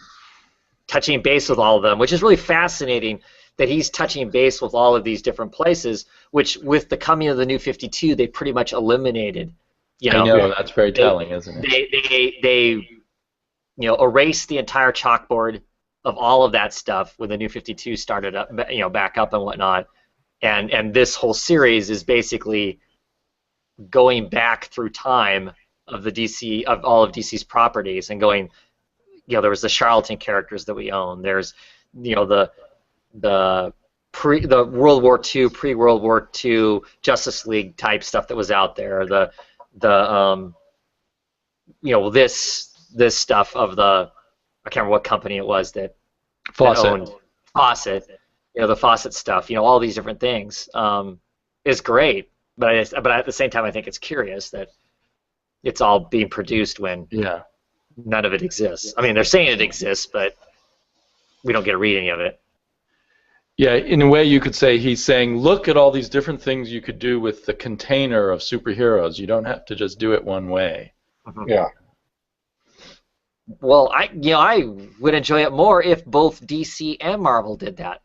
touching base with all of them, which is really fascinating that he's touching base with all of these different places, which with the coming of the New 52, they pretty much eliminated. I know, that's very telling, isn't it? They erased the entire chalkboard of all of that stuff when the New 52 started up, back up and whatnot, and this whole series is basically going back through time of the DC, of all of DC's properties, and going, there was the Charlatan characters that we own. There's, the World War II, pre-World War II Justice League type stuff that was out there. This stuff of the, I can't remember what company it was that owned Fawcett. The Fawcett stuff. All these different things is great. But at the same time, I think it's curious that it's all being produced when none of it exists. I mean, they're saying it exists, but we don't get to read any of it. Yeah, in a way you could say he's saying, look at all these different things you could do with the container of superheroes. You don't have to just do it one way. Yeah. Well, I would enjoy it more if both DC and Marvel did that.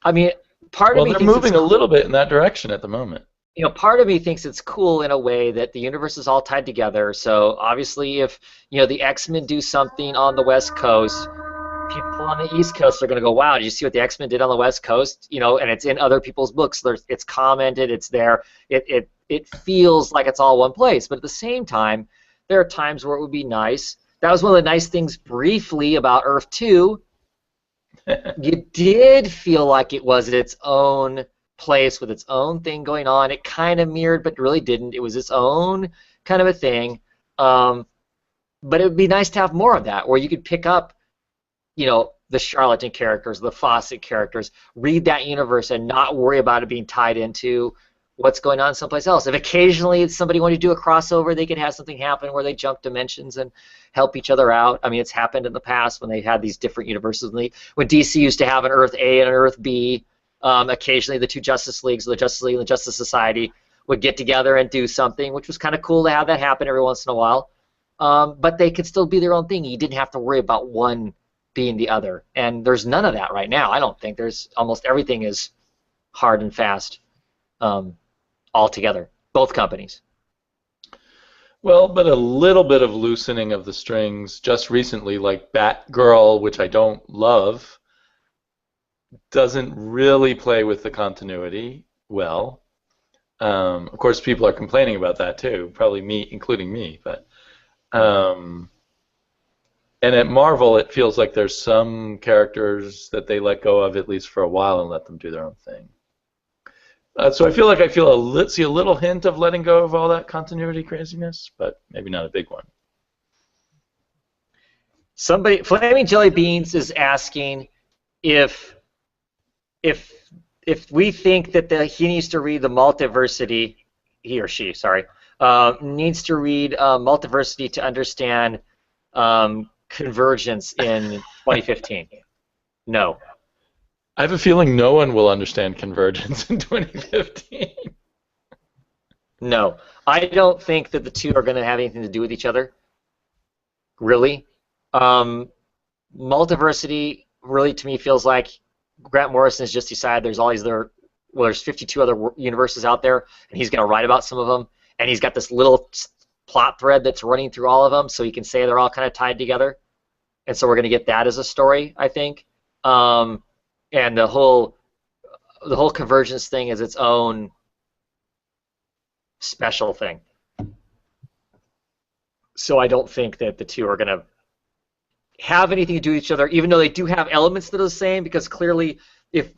I mean, part of me they're thinks moving a little bit in that direction at the moment. Part of me thinks it's cool in a way that the universe is all tied together. So obviously, if the X-Men do something on the West Coast, people on the East Coast are going to go, "Wow, did you see what the X-Men did on the West Coast?" And it's in other people's books. It's commented. It's there. It feels like it's all one place. But at the same time, there are times where it would be nice. That was one of the nice things briefly about Earth 2. You did feel like it was its own place with its own thing going on. It kind of mirrored, but really didn't. It was its own kind of a thing. But it would be nice to have more of that, where you could pick up, the Charlatan characters, the Fawcett characters, read that universe and not worry about it being tied into what's going on someplace else. If occasionally somebody wanted to do a crossover, they could have something happen where they jump dimensions and help each other out. I mean, it's happened in the past when they had these different universes. When DC used to have an Earth A and an Earth B, occasionally the two Justice Leagues, the Justice League and the Justice Society, would get together and do something, which was kind of cool to have that happen every once in a while. But they could still be their own thing. You didn't have to worry about one being the other. And there's none of that right now. I don't think. There's almost everything is hard and fast. All together, both companies. Well, but a little bit of loosening of the strings just recently, like Batgirl, which I don't love, doesn't really play with the continuity well. Of course, people are complaining about that too, probably me, including me. But and at Marvel, it feels like there's some characters that they let go of at least for a while and let them do their own thing. So I feel see a little hint of letting go of all that continuity craziness, but maybe not a big one. Flaming Jelly Beans is asking if we think that he needs to read the Multiversity, he or she, sorry, needs to read Multiversity to understand Convergence in 2015. No. I have a feeling no one will understand Convergence in 2015. No. I don't think that the two are going to have anything to do with each other. Really. Multiversity really, to me, feels like Grant Morrison has just decided there's all these there's 52 other universes out there, and he's going to write about some of them, and he's got this little plot thread that's running through all of them, so he can say they're all kind of tied together. And so we're going to get that as a story, I think. And the whole Convergence thing is its own special thing. So I don't think that the two are going to have anything to do with each other, even though they do have elements that are the same, because clearly,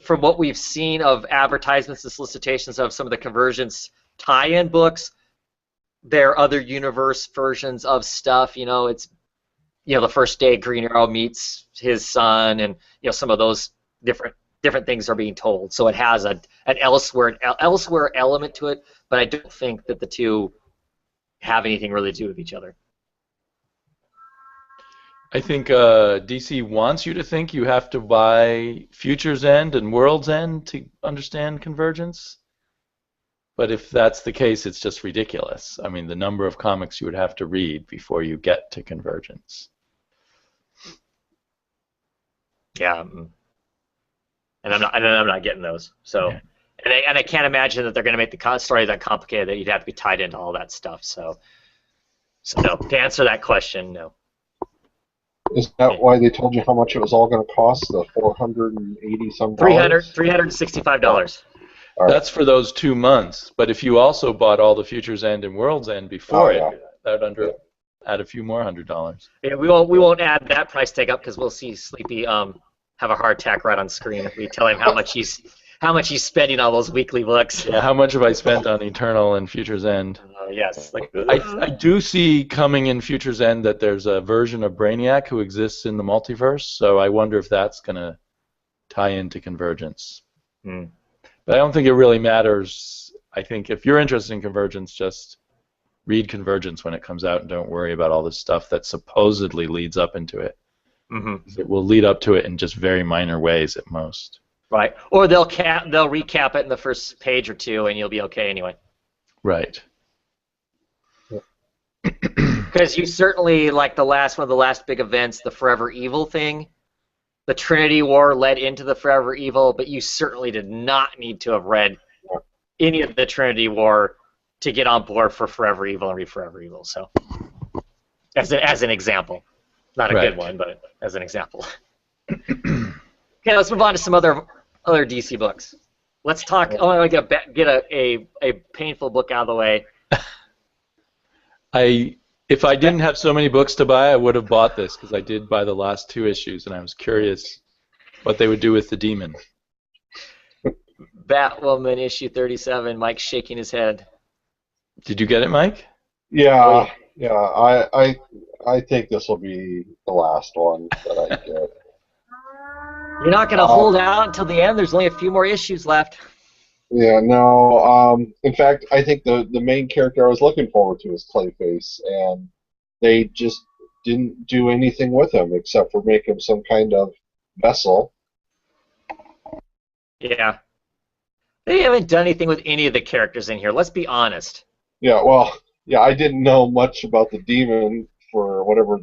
from what we've seen of advertisements and solicitations of some of the Convergence tie-in books, there are other universe versions of stuff. It's the first day Green Arrow meets his son, and some of those different things are being told, so it has an elsewhere element to it, but I don't think that the two have anything really to do with each other. I think DC wants you to think you have to buy Future's End and World's End to understand Convergence, but if that's the case, it's just ridiculous. I mean, the number of comics you would have to read before you get to Convergence. Yeah. And I'm not getting those. So, yeah. and I can't imagine that they're going to make the story that complicated that you'd have to be tied into all that stuff. So no. To answer that question, no. Is that why they told you how much it was all going to cost? The $480-some $365. Right. That's for those 2 months. But if you also bought all the Future's End and World's End before that would add a few more $100. Yeah, we won't add that price tag up because we'll see Sleepy have a heart attack right on screen if we tell him how much he's spending on those weekly books. Yeah, how much have I spent on Eternal and Future's End? Yes. I do see coming in Future's End that there's a version of Brainiac who exists in the multiverse, so I wonder if that's going to tie into Convergence. But I don't think it really matters. I think if you're interested in Convergence, just read Convergence when it comes out and don't worry about all this stuff that supposedly leads up into it. Mm-hmm. It will lead up to it in just very minor ways at most. Right. Or they'll recap it in the first page or two, and you'll be okay anyway. Right. Because you certainly, like one of the last big events, the Forever Evil thing, the Trinity War led into the Forever Evil, but you certainly did not need to have read any of the Trinity War to get on board for Forever Evil and read Forever Evil. So, as an example, not a good one, but as an example. Okay, let's move on to some other DC books. Let's talk. I want to get a painful book out of the way. If I didn't have so many books to buy, I would have bought this because I did buy the last 2 issues, and I was curious what they would do with the demon. Batwoman issue 37. Mike's shaking his head. Did you get it, Mike? Yeah. I think this will be the last one that I get. You're not going to hold out until the end. There's only a few more issues left. Yeah, no. In fact, I think the main character I was looking forward to is Clayface, and they just didn't do anything with him except for make him some kind of vessel. Yeah. They haven't done anything with any of the characters in here. Let's be honest. Yeah, well, I didn't know much about the demon for whatever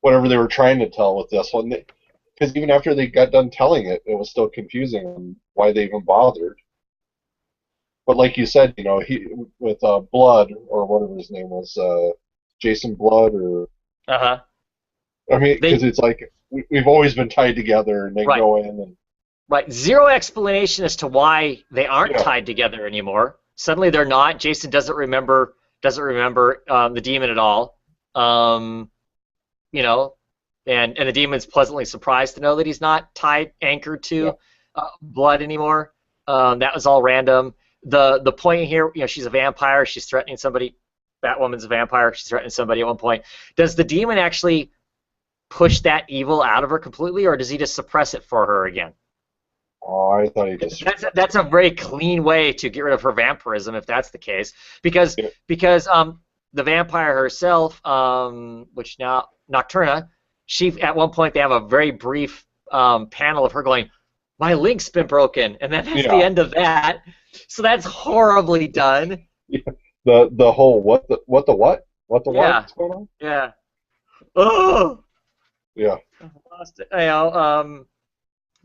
whatever they were trying to tell with this one. Because even after they got done telling it, it was still confusing on why they even bothered. But like you said, he with Blood, or whatever his name was, Jason Blood, or... Uh-huh. I mean, because it's like, we've always been tied together, and they go in and... Right. Zero explanation as to why they aren't tied together anymore. Suddenly they're not. Jason doesn't remember the demon at all. And the demon's pleasantly surprised to know that he's not anchored to Blood anymore. That was all random. The point here, she's a vampire. She's threatening somebody. Batwoman's a vampire. She's threatening somebody at one point. Does the demon actually push that evil out of her completely, or does he just suppress it for her again? Oh, I thought he just... That's a very clean way to get rid of her vampirism, if that's the case. Because the vampire herself, which now Nocturna, she at one point they have a very brief panel of her going, "My link's been broken," and then that's the end of that. So that's horribly done. Yeah. The whole what what's going on? Yeah. Oh. Yeah. I lost it.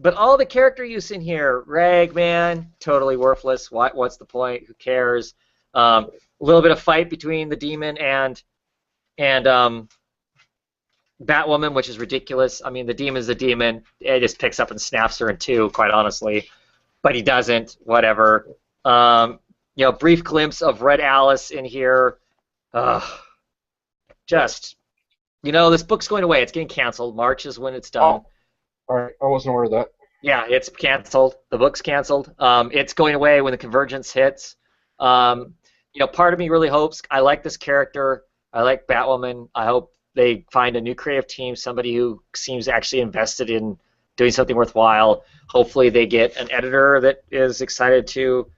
But all the character use in here, Ragman, totally worthless. What's the point? Who cares? A little bit of fight between the demon and Batwoman, which is ridiculous. I mean, the demon's a demon. It just picks up and snaps her in two, quite honestly. But he doesn't. Whatever. Brief glimpse of Red Alice in here. This book's going away. It's getting canceled. March is when it's done. All right, I wasn't aware of that. Yeah, it's canceled. The book's canceled. It's going away when the Convergence hits. Part of me really hopes. I like this character. I like Batwoman. I hope they find a new creative team, somebody who seems actually invested in doing something worthwhile. Hopefully they get an editor that is excited to...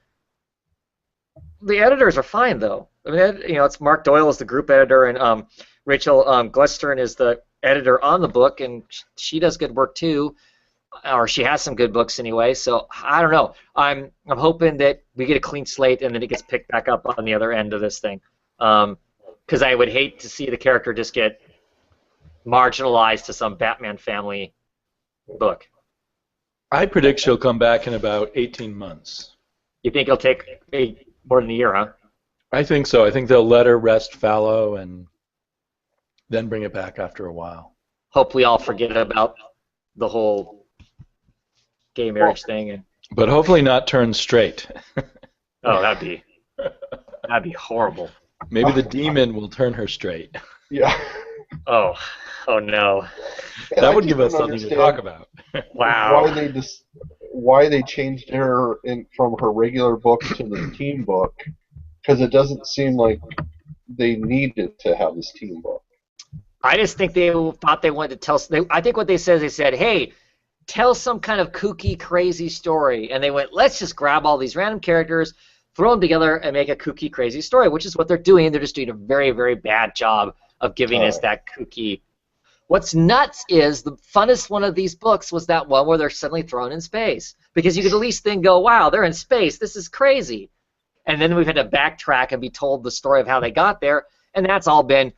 The editors are fine, though. I mean, it's Mark Doyle is the group editor, and Rachel Glestern is the editor on the book, and she does good work too, or she has some good books anyway. So I don't know. I'm hoping that we get a clean slate and then it gets picked back up on the other end of this thing, because I would hate to see the character just get marginalized to some Batman family book. I predict she'll come back in about 18 months. You think it'll take more than a year, huh? I think so. I think they'll let her rest fallow and then bring it back after a while. Hopefully I'll forget about the whole gay marriage thing. But hopefully not turn straight. Oh, that'd be horrible. Maybe the demon will turn her straight. Yeah. Oh no. That would give us something to talk about. Wow. Why they changed her from her regular book to the team book? Because it doesn't seem like they needed to have this team book. I just think they thought they wanted to tell... I think what they said, hey, tell some kind of kooky, crazy story. And they went, let's just grab all these random characters, throw them together and make a kooky, crazy story, which is what they're doing. They're just doing a very, very bad job of giving us that kooky. What's nuts is the funnest one of these books was that one where they're suddenly thrown in space, because you could at least then go, wow, they're in space. This is crazy. And then we've had to backtrack and be told the story of how they got there, and that's all been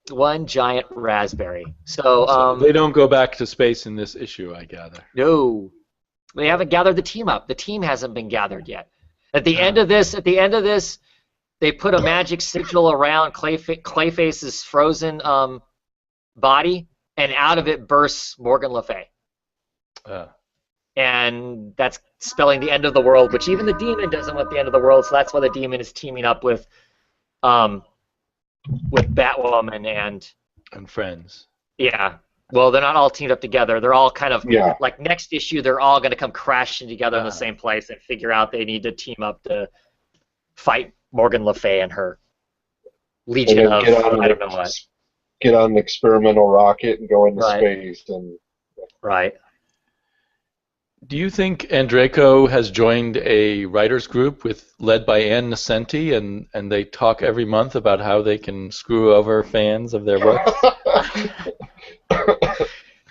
one giant raspberry. So they don't go back to space in this issue, I gather. No, they haven't gathered the team up. The team hasn't been gathered yet. At the end of this, they put a magic sigil around Clayface's frozen body, and out of it bursts Morgan Le Fay. And that's spelling the end of the world, which even the demon doesn't want the end of the world, so that's why the demon is teaming up with Batwoman and friends. Yeah. Well, they're not all teamed up together. They're all kind of like next issue. They're all going to come crashing together in the same place and figure out they need to team up to fight Morgan Le Fay and her legion of I don't know what. Get on an experimental rocket and go into space and. Right. Do you think Andreyko has joined a writers group led by Ann Nocenti, and they talk every month about how they can screw over fans of their books?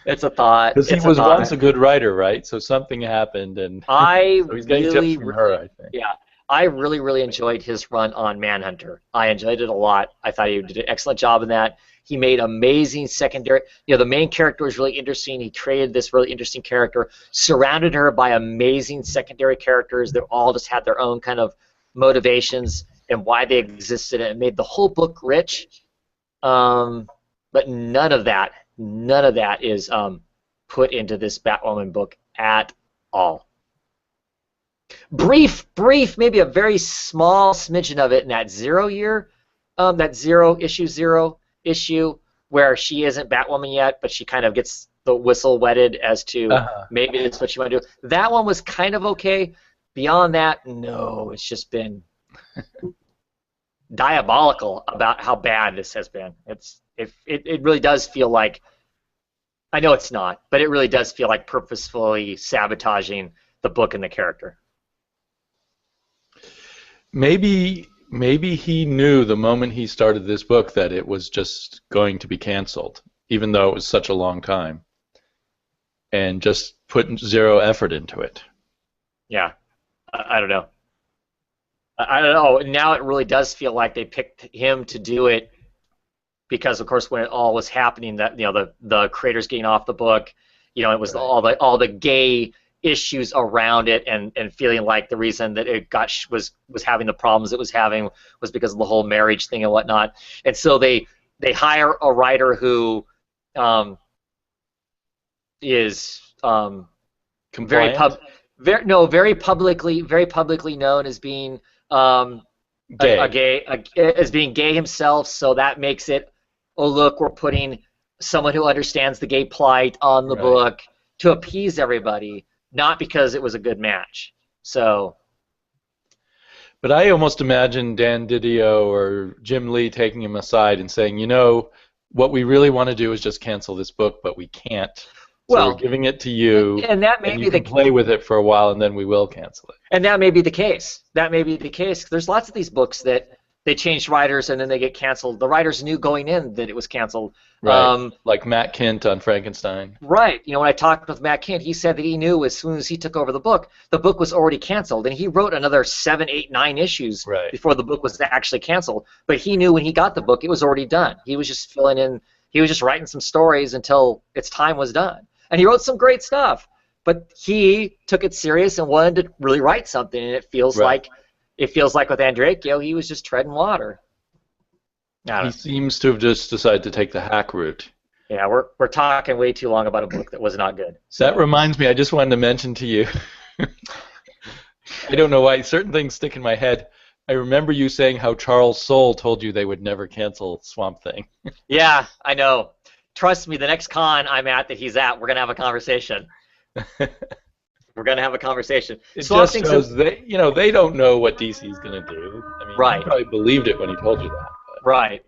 It's a thought. Because he was once a good writer, right? So something happened, and so he's getting tips from her, I think. Yeah, I really, really enjoyed his run on Manhunter. I enjoyed it a lot. I thought he did an excellent job in that. He made amazing secondary. The main character was really interesting. He created this really interesting character, surrounded her by amazing secondary characters that all just had their own kind of motivations and why they existed. And it made the whole book rich. But none of that is put into this Batwoman book at all. Brief, maybe a very small smidgen of it in that zero issue where she isn't Batwoman yet, but she kind of gets the whistle wetted as to maybe that's what she want to do. That one was kind of okay. Beyond that, no, it's just been diabolical about how bad this has been. It really does feel like, I know it's not, but it really does feel like purposefully sabotaging the book and the character. Maybe he knew the moment he started this book that it was just going to be canceled, even though it was such a long time, and just put zero effort into it. Yeah, I don't know. I don't know. Now it really does feel like they picked him to do it because, of course, when it all was happening, that the creators getting off the book, it was all the gay issues around it, and feeling like the reason that it was having the problems it was having was because of the whole marriage thing and whatnot. And so they hire a writer who is very publicly known as being as being gay himself. So that makes it, oh look, we're putting someone who understands the gay plight on the book to appease everybody. Not because it was a good match. So. But I almost imagine Dan Didio or Jim Lee taking him aside and saying, what we really want to do is just cancel this book, but we can't. So we're giving it to you, and that may be can play with it for a while, and then we will cancel it. And that may be the case. There's lots of these books that they changed writers and then they get canceled. The writers knew going in that it was canceled. Right. Like Matt Kindt on Frankenstein. Right. When I talked with Matt Kindt, he said that he knew as soon as he took over the book was already canceled, and he wrote another 7, 8, 9 issues before the book was actually canceled. But he knew when he got the book, it was already done. He was just filling in. He was just writing some stories until its time was done, and he wrote some great stuff. But he took it serious and wanted to really write something, and it feels like with Andreyko, he was just treading water. He seems to have just decided to take the hack route. Yeah, we're talking way too long about a book that was not good. So. That reminds me, I just wanted to mention to you, I don't know why, certain things stick in my head. I remember you saying how Charles Soule told you they would never cancel Swamp Thing. Yeah, I know. Trust me, the next con I'm at that he's at, we're going to have a conversation. We're going to have a conversation. It just shows they don't know what DC is going to do. I mean, you probably believed it when he told you that. But. Right.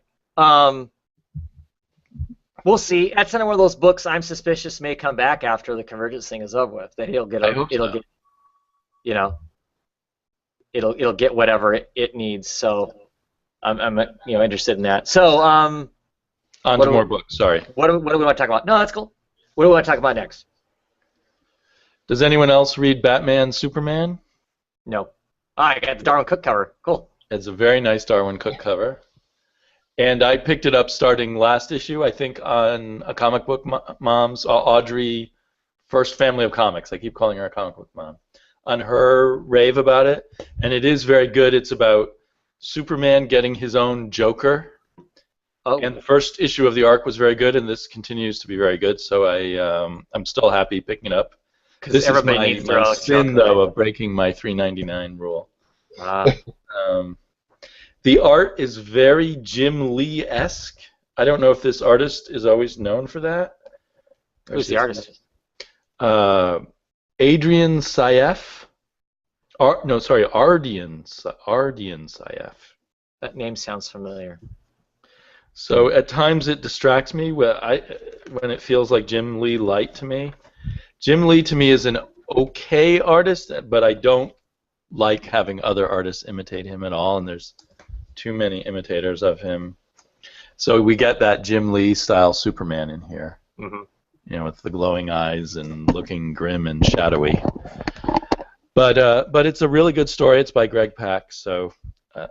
We'll see. That's another one of those books I'm suspicious may come back after the Convergence thing is over with. That you know, it'll get whatever it needs. So I'm interested in that. So On to more books. Sorry. What do we want to talk about? No, that's cool. What do we want to talk about next? Does anyone else read Batman Superman? No. I got the Darwin Cook cover. Cool. It's a very nice Darwin Cook cover. And I picked it up starting last issue, I think, on a Comic Book Mom's, Audrey, First Family of Comics. I keep calling her a comic book mom. On her rave about it. And it is very good. It's about Superman getting his own Joker. Oh. And the first issue of the arc was very good, and this continues to be very good. So I'm still happy picking it up. This is my sin, though, of breaking my $3.99 rule. The art is very Jim Lee-esque. I don't know if this artist is always known for that. Who's the artist? Adrian Saif. Ardian Saif. That name sounds familiar. So at times it distracts me when it feels like Jim Lee light to me. Jim Lee to me is an okay artist, but I don't like having other artists imitate him at all, and there's too many imitators of him. So we get that Jim Lee style Superman in here, with the glowing eyes and looking grim and shadowy. But it's a really good story. It's by Greg Pak, so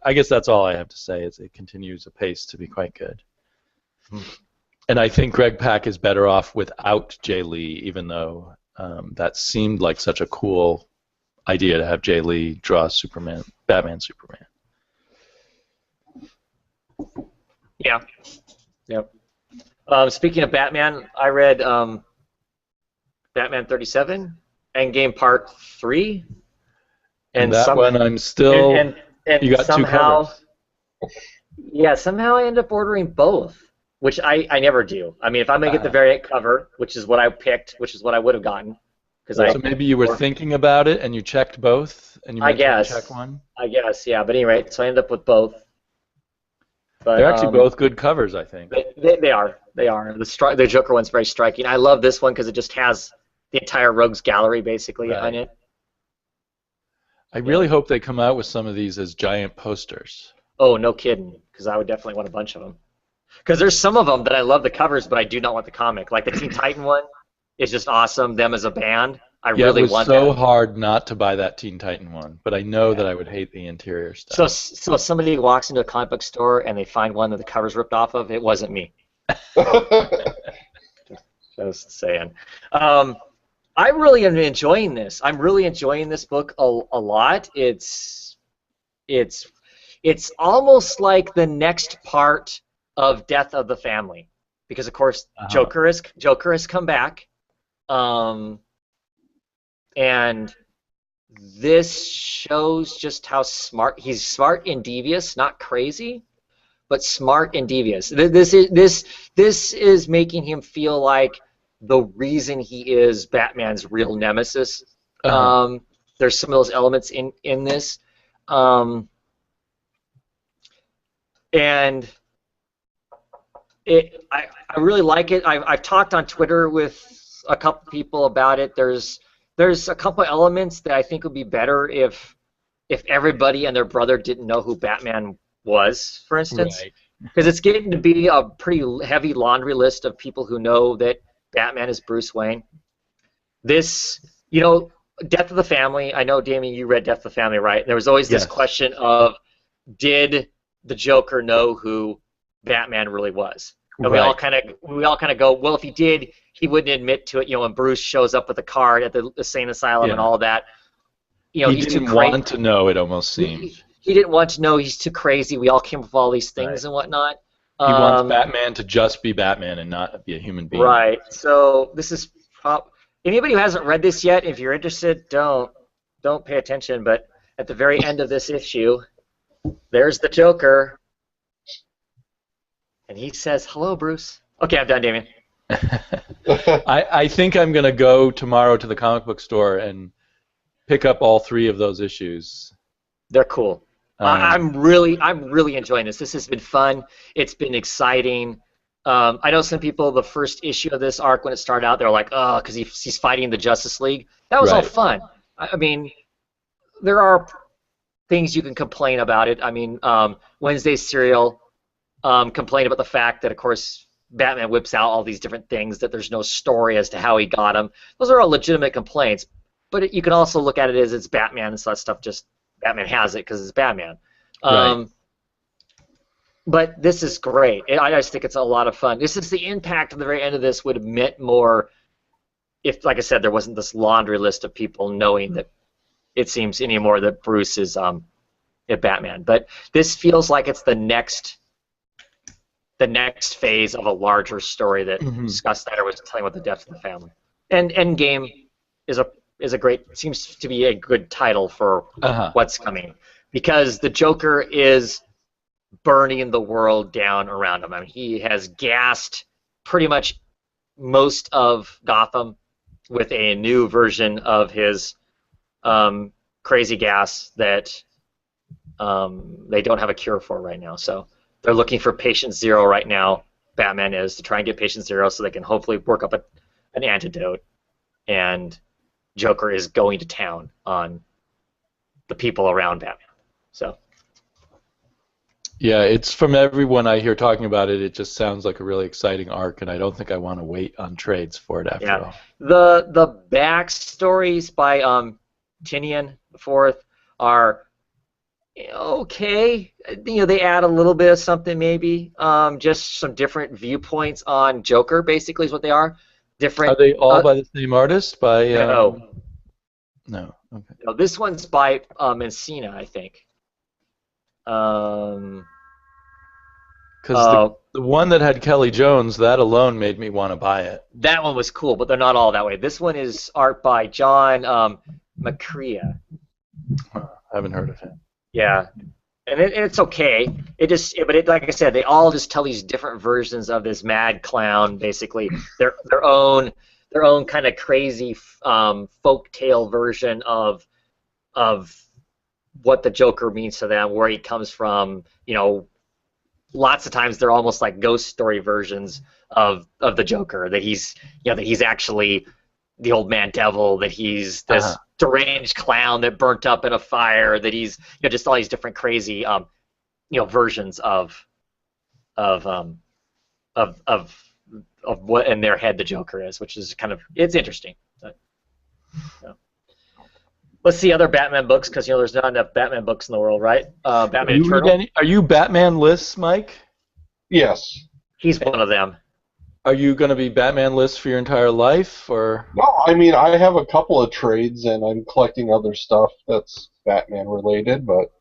I guess that's all I have to say. It continues apace to be quite good. And I think Greg Pak is better off without Jay Lee, even though that seemed like such a cool idea to have Jay Lee draw Batman Superman. Yeah. Yep. Speaking of Batman, I read Batman 37, Endgame Part 3. And that one I'm still... And you got somehow, 2 covers. Yeah, somehow I end up ordering both, which I never do. I mean, if I'm going to get the variant cover, which is what I picked, which is what I would have gotten. So maybe you were thinking about it and you checked both, and you meant to check one? I guess, yeah. But anyway, so I ended up with both. But, they're actually both good covers, I think. They are. They are. The Joker one's very striking. I love this one because it just has the entire Rogues Gallery basically on it. I really hope they come out with some of these as giant posters. Oh, no kidding, because I would definitely want a bunch of them. Because there's some of them that I love the covers, but I do not want the comic. Like the Teen Titan one is just awesome. Them as a band, I really want that. It was so hard not to buy that Teen Titan one, but I know that I would hate the interior stuff. So if somebody walks into a comic book store and they find one that the cover's ripped off of, it wasn't me. Just saying. I really am enjoying this. I'm really enjoying this book a lot. It's almost like the next part of Death of the Family, because of course Joker has come back, and this shows just how smart he's. Smart and devious, not crazy, but smart and devious. This is making him feel like the reason he is Batman's real nemesis. There's some of those elements in this, and I really like it. I've talked on Twitter with a couple people about it. There's a couple elements that I think would be better if everybody and their brother didn't know who Batman was, for instance, because it's getting to be a pretty heavy laundry list of people who know that Batman is Bruce Wayne. This, Death of the Family, I know, Damien, you read Death of the Family, right? There was always this question of, did the Joker know who Batman really was? And we all kind of go, well, if he did, he wouldn't admit to it. When Bruce shows up with a card at the insane asylum and all that, he didn't want to know. It almost seemed he didn't want to know. He's too crazy. We all came up with all these things and whatnot. He wants Batman to just be Batman and not be a human being. Right. So this is anybody who hasn't read this yet, if you're interested, don't pay attention. But at the very end of this issue, there's the Joker, and he says, "Hello, Bruce." Okay, I'm done, Damien. I think I'm gonna go tomorrow to the comic book store and pick up all 3 of those issues. They're cool. I'm really enjoying this. This has been fun. It's been exciting. I know some people, the first issue of this arc, when it started out, they're like, oh, because he's fighting the Justice League. That was all fun. I mean, there are things you can complain about it. I mean, Wednesday Serial complained about the fact that, of course, Batman whips out all these different things, that there's no story as to how he got them. Those are all legitimate complaints, but you can also look at it as it's Batman, and so that stuff just, Batman has it because it's Batman. Right. But this is great. I just think it's a lot of fun. This is the impact at the very end of this would have meant more if, like I said, there wasn't this laundry list of people knowing that it seems anymore that Bruce is a Batman. But this feels like it's the next phase of a larger story that Scott Snyder was telling about the death of the family. And Endgame is a great, seems to be a good title for what's coming, because the Joker is burning the world down around him. I mean, he has gassed pretty much most of Gotham with a new version of his crazy gas that they don't have a cure for right now. So they're looking for patient zero right now. Batman is, to try and get patient zero so they can hopefully work up an antidote. And Joker is going to town on the people around Batman. So. Yeah, it's, from everyone I hear talking about it, it just sounds like a really exciting arc, and I don't think I want to wait on trades for it after all. The backstories by Tinian IV are okay. You know, they add a little bit of something maybe. Just some different viewpoints on Joker, basically, is what they are. Different. Are they all by the same artist? No. No. Okay. No, this one's by Encina, I think. Because the one that had Kelly Jones, that alone made me want to buy it. That one was cool, but they're not all that way. This one is art by John Macria. I haven't heard of him. Yeah, and it's okay. But like I said, they all just tell these different versions of this mad clown, basically their own kind of crazy folk tale version of what the Joker means to them, where he comes from. You know, lots of times they're almost like ghost story versions of the Joker, that he's actually the old man devil, that he's this deranged clown that burnt up in a fire, that he's just all these different crazy versions of what in their head the Joker is, which is it's interesting. But, let's see other Batman books, because there's not enough Batman books in the world, right? Batman Eternal. Are you Batman lists, Mike? Yes. He's one of them. Are you going to be Batman lists for your entire life, or? No, I mean, I have a couple of trades, and I'm collecting other stuff that's Batman related, but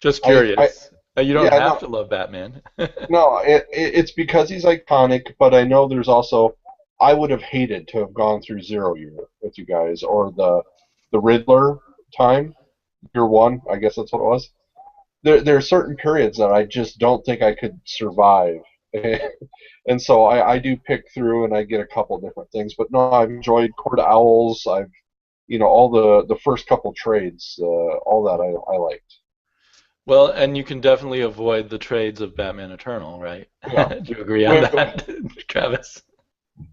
just curious. You don't have to love Batman. No, it's because he's iconic, but I know there's also, I would have hated to have gone through Zero Year with you guys, or the Riddler time, Year One, I guess that's what it was. There are certain periods that I just don't think I could survive. And so I do pick through, and I get a couple different things. But no, I've enjoyed Court of Owls. I've, all the first couple trades, all that I liked. Well, and you can definitely avoid the trades of Batman Eternal, right? Yeah. Do you agree on that, Travis?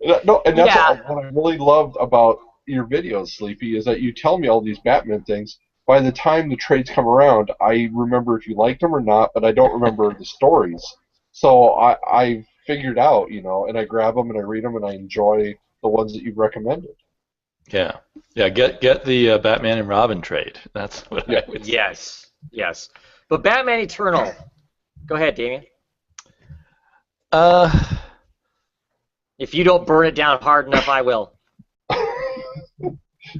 No, and that's what I really loved about your videos, Sleepy, is that you tell me all these Batman things. By the time the trades come around, I remember if you liked them or not, but I don't remember the stories. So I figured out, and I grab them and I read them and I enjoy the ones that you've recommended. Yeah. Get the Batman and Robin trade. That's what I would say. Yes. But Batman Eternal. Go ahead, Damien. If you don't burn it down hard enough, I will.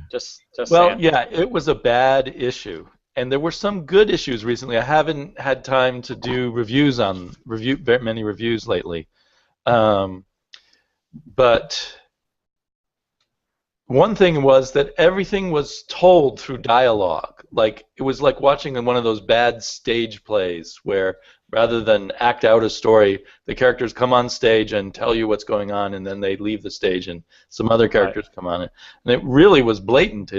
Just saying. Yeah, it was a bad issue. And there were some good issues recently. I haven't had time to do many reviews lately. But one thing was that everything was told through dialogue. Like, it was like watching one of those bad stage plays where rather than act out a story, the characters come on stage and tell you what's going on, and then they leave the stage and some other characters come on it. And it really was blatant.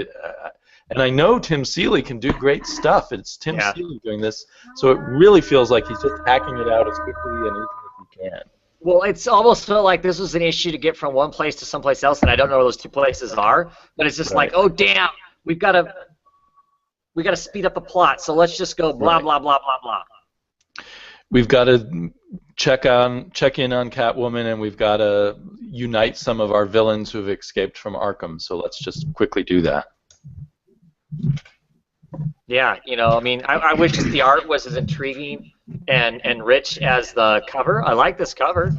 And I know Tim Seeley can do great stuff. It's Tim Seeley doing this, so it really feels like he's just hacking it out as quickly and easily as he can. Well, it's almost felt like this was an issue to get from one place to someplace else, and I don't know where those two places are. But it's just like, oh damn, we've got to we got to speed up the plot, so let's just go blah blah blah blah blah. We've got to check in on Catwoman, and we've got to unite some of our villains who've escaped from Arkham. So let's just quickly do that. Yeah, I mean, I wish the art was as intriguing and rich as the cover. I like this cover.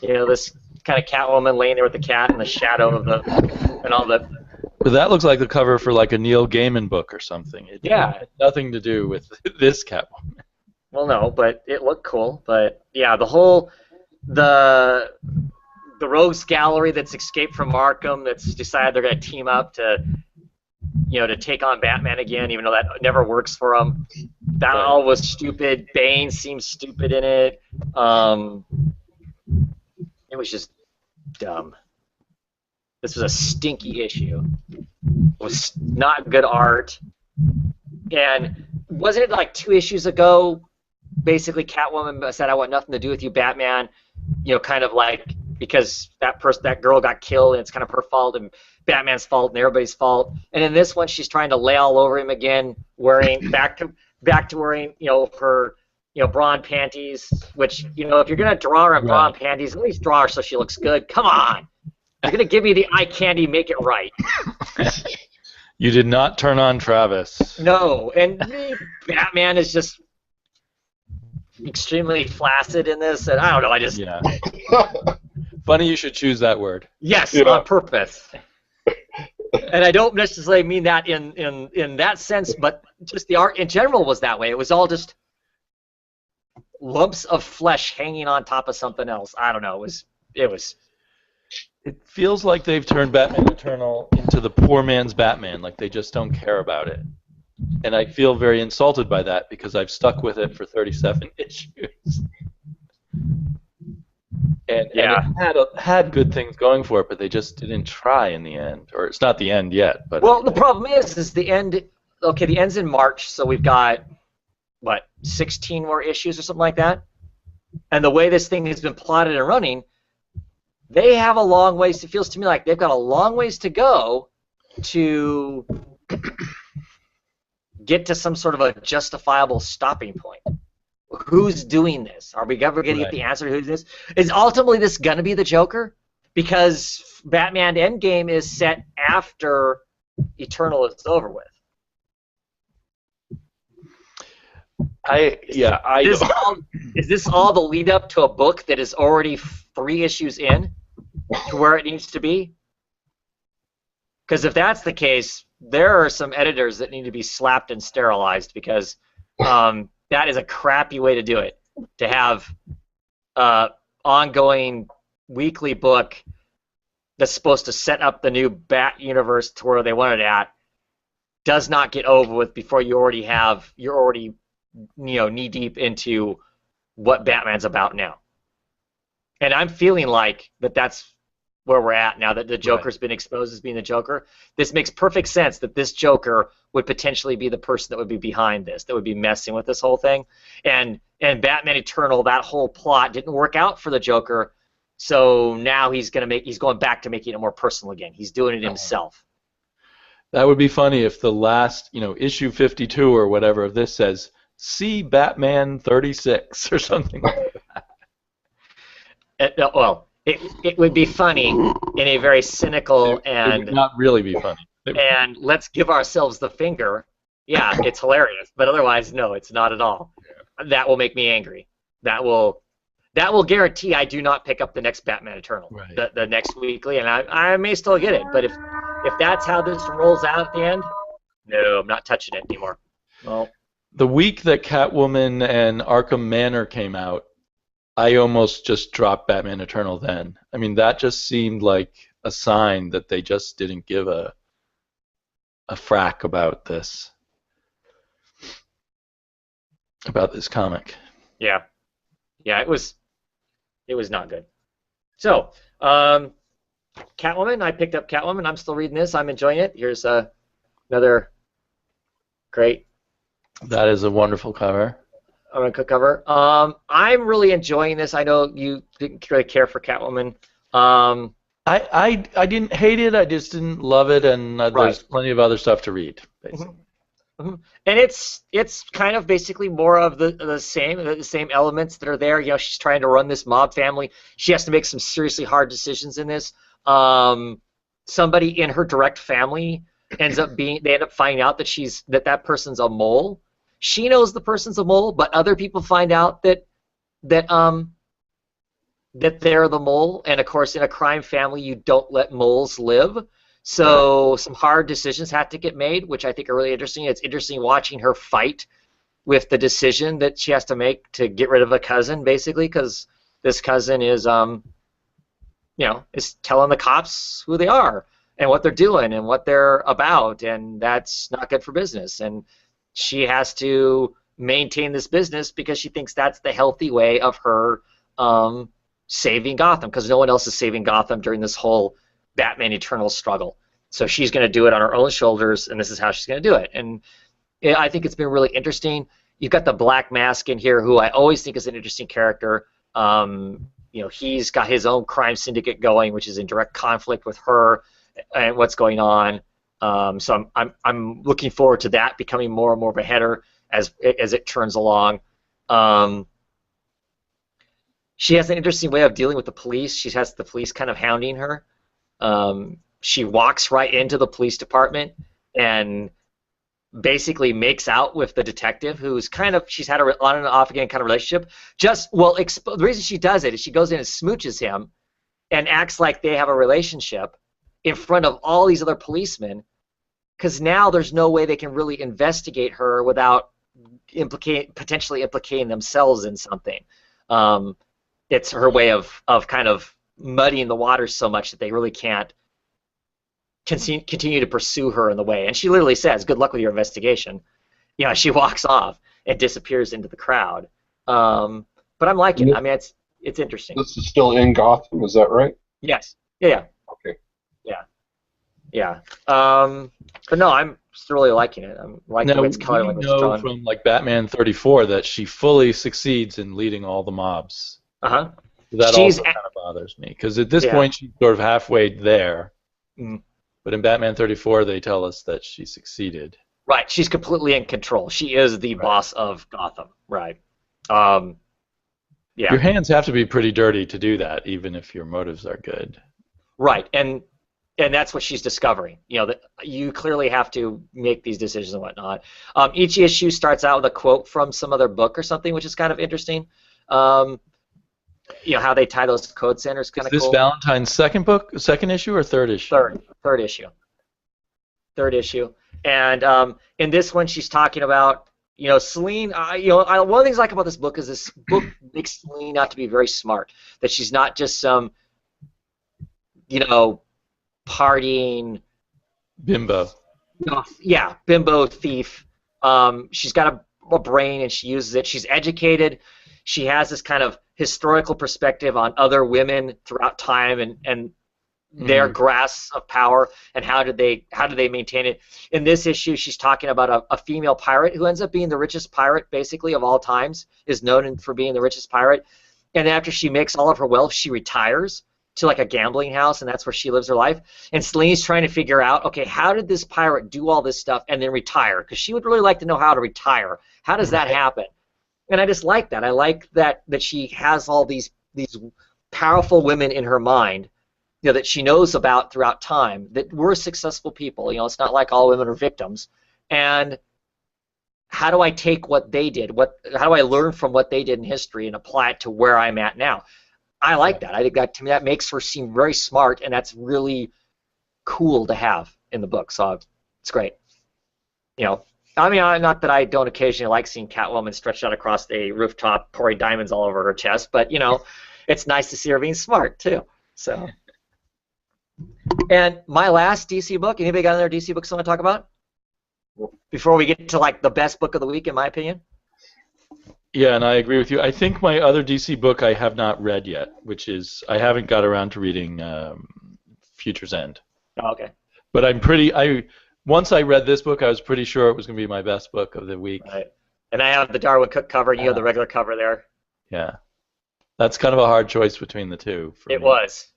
This kind of Catwoman laying there with the cat in the shadow of and all the. But that looks like the cover for like a Neil Gaiman book or something. It had nothing to do with this Catwoman. Well, no, but it looked cool. But yeah, the rogues gallery that's escaped from Arkham, that's decided they're going to team up to take on Batman again, even though that never works for them. That all was stupid. Bane seems stupid in it. It was just dumb. This was a stinky issue. It was not good art. And wasn't it like 2 issues ago, basically Catwoman said, "I want nothing to do with you, Batman," kind of like, because that girl got killed and it's kind of her fault and Batman's fault and everybody's fault. And in this one, she's trying to lay all over him again, wearing back to wearing her brawn panties. Which if you're gonna draw her in brawn panties, at least draw her so she looks good. Come on, you're gonna give me the eye candy, make it right. You did not turn on Travis. No, and Batman is just extremely flaccid in this, and I don't know. I just Funny you should choose that word. Yes, on purpose. And I don't necessarily mean that in that sense, but just the art in general was that way. It was all just lumps of flesh hanging on top of something else. I don't know. It was. It feels like they've turned Batman Eternal into the poor man's Batman. Like they just don't care about it. And I feel very insulted by that because I've stuck with it for 37 issues. And it had good things going for it, but they just didn't try in the end. Or it's not the end yet. But well, the problem is the end. Okay, the end's in March, so we've got 16 more issues or something like that. And the way this thing has been plotted and running, they have a long ways. It feels to me like they've got a long ways to go to get to some sort of a justifiable stopping point. Who's doing this? Are we ever going to get the answer to who's this? Is ultimately this going to be the Joker? Because Batman Endgame is set after Eternal is over with. Is this all the lead up to a book that is already 3 issues in to where it needs to be? Because if that's the case, there are some editors that need to be slapped and sterilized, because that is a crappy way to do it. To have ongoing weekly book that's supposed to set up the new Bat universe to where they want it at does not get over with before you're already knee deep into what Batman's about now. And I'm feeling like that's where we're at now that the Joker's been exposed as being the Joker. This makes perfect sense that this Joker would potentially be the person that would be behind this, that would be messing with this whole thing. And Batman Eternal, that whole plot didn't work out for the Joker, so now he's going back to making it more personal again. He's doing it himself. That would be funny if the last, issue 52 or whatever of this says, "See Batman 36" or something like that. Well, it would be funny in a very cynical and... It would not really be funny. And let's give ourselves the finger. Yeah, it's hilarious, but otherwise, no, it's not at all. Yeah. That will make me angry. That will guarantee I do not pick up the next Batman Eternal, the next weekly, and I may still get it. But if that's how this rolls out at the end, no, I'm not touching it anymore. Well, the week that Catwoman and Arkham Manor came out, I almost just dropped Batman Eternal then. I mean, that just seemed like a sign that they just didn't give a frack about this comic. Yeah, it was not good. So, Catwoman, I picked up Catwoman. I'm still reading this. I'm enjoying it. Here's another great. That is a wonderful cover. Cover. I'm really enjoying this. I know you didn't really care for Catwoman. I didn't hate it. I just didn't love it, and there's plenty of other stuff to read. Basically. Mhm. And it's kind of basically more of the same elements that are there. You know, she's trying to run this mob family. She has to make some seriously hard decisions in this. Um, Somebody in her direct family they end up finding out that that person's a mole. She knows the person's a mole, but other people find out that that they're the mole. And of course, in a crime family, you don't let moles live. So some hard decisions have to get made, which I think are really interesting. It's interesting watching her fight with the decision that she has to make to get rid of a cousin, basically, because this cousin is telling the cops who they are and what they're doing and what they're about, and that's not good for business. And she has to maintain this business because she thinks that's the healthy way of her saving Gotham, because no one else is saving Gotham during this whole Batman Eternal struggle. So she's going to do it on her own shoulders, and this is how she's going to do it. And I think it's been really interesting. You've got the Black Mask in here, who I always think is an interesting character. He's got his own crime syndicate going, which is in direct conflict with her and what's going on. So I'm looking forward to that becoming more and more of a header as it turns along. She has an interesting way of dealing with the police. She has the police kind of hounding her. She walks right into the police department and basically makes out with the detective, who's she's had a on and off again kind of relationship. The reason she does it is she goes in and smooches him and acts like they have a relationship in front of all these other policemen, because now there's no way they can really investigate her without potentially implicating themselves in something. It's her way of kind of muddying the waters so much that they really can't continue to pursue her in the way. And she literally says, "Good luck with your investigation." She walks off and disappears into the crowd. But I'm liking it. I mean, it's interesting. This is still in Gotham, is that right? Yes. Yeah. Okay. Yeah. But no, I'm still really liking it. I'm liking the way it's colored, like it's drawn. From like Batman 34 that she fully succeeds in leading all the mobs. Uh-huh. That also kind of bothers me, because at this point she's sort of halfway there. Mm. But in Batman 34 they tell us that she succeeded. Right. She's completely in control. She is the boss of Gotham. Right. Yeah. Your hands have to be pretty dirty to do that, even if your motives are good. Right. And that's what she's discovering. That you clearly have to make these decisions and whatnot. Each issue starts out with a quote from some other book or something, which is kind of interesting. How they tie those codes in is kind of cool. Is this Valentine's second issue or third issue? Third issue. Third issue. And in this one, she's talking about, Selene. One of the things I like about this book is this book makes Selene out to be very smart. That she's not just some, partying bimbo. Yeah, bimbo thief. She's got a brain and she uses it. She's educated. She has this kind of historical perspective on other women throughout time and their grasp of power and how do they maintain it. In this issue, she's talking about a female pirate who ends up being the richest pirate basically of all times, is known for being the richest pirate. And after she makes all of her wealth, she retires to like a gambling house, and that's where she lives her life. And Selene's trying to figure out, okay, how did this pirate do all this stuff and then retire? Because she would really like to know how to retire. How does that happen? And I just like that. I like that she has all these powerful women in her mind, that she knows about throughout time, that were successful people. It's not like all women are victims. And how do I take what they did? How do I learn from what they did in history and apply it to where I'm at now? I like that. I think that, to me, that makes her seem very smart, and that's really cool to have in the book. So it's great. I mean, not that I don't occasionally like seeing Catwoman stretched out across a rooftop, pouring diamonds all over her chest, but it's nice to see her being smart too. So, and my last DC book. Anybody got another DC book someone to talk about before we get to like the best book of the week, in my opinion? Yeah, and I agree with you. I think my other DC book I have not read yet, which is I haven't got around to reading Future's End. Oh, okay. But once I read this book, I was pretty sure it was going to be my best book of the week. Right. And I have the Darwin Cook cover, and you have the regular cover there. Yeah. That's kind of a hard choice between the two. It was.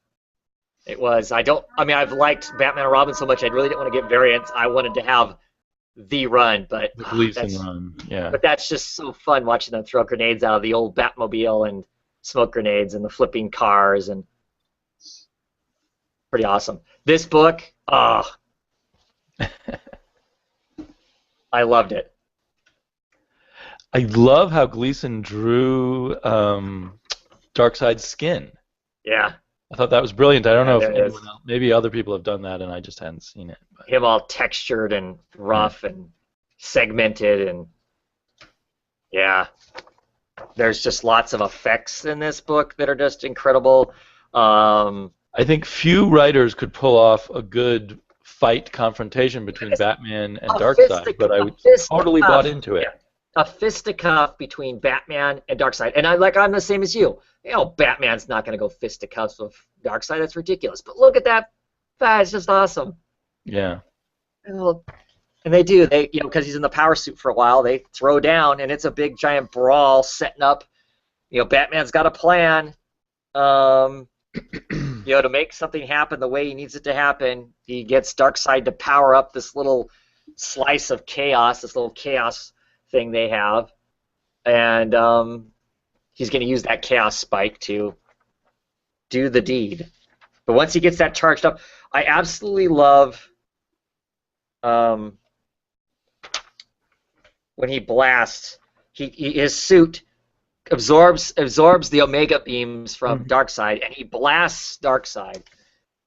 I've liked Batman and Robin so much, I really didn't want to get variants. I wanted to have the run, but The Gleason run, yeah. But that's just so fun watching them throw grenades out of the old Batmobile and smoke grenades and the flipping cars, and pretty awesome. This book, I loved it. I love how Gleason drew Darkseid's skin. Yeah. I thought that was brilliant. I don't know if anyone else, maybe other people have done that and I just hadn't seen it. But. Him all textured and rough and segmented, and yeah. There's just lots of effects in this book that are just incredible. I think few writers could pull off a good fight confrontation between Batman and Darkseid, but I totally bought into it. Yeah. A fisticuff between Batman and Darkseid, and I'm the same as you. Batman's not going to go fisticuffs with Darkseid. That's ridiculous. But look at that. That's just awesome. Yeah. And they do. Because he's in the power suit for a while, they throw down, and it's a big giant brawl setting up. Batman's got a plan. To make something happen the way he needs it to happen. He gets Darkseid to power up this little slice of chaos, this little chaos thing they have, and he's going to use that chaos spike to do the deed. But once he gets that charged up, I absolutely love when he blasts. His suit absorbs the Omega beams from Darkseid, and he blasts Darkseid,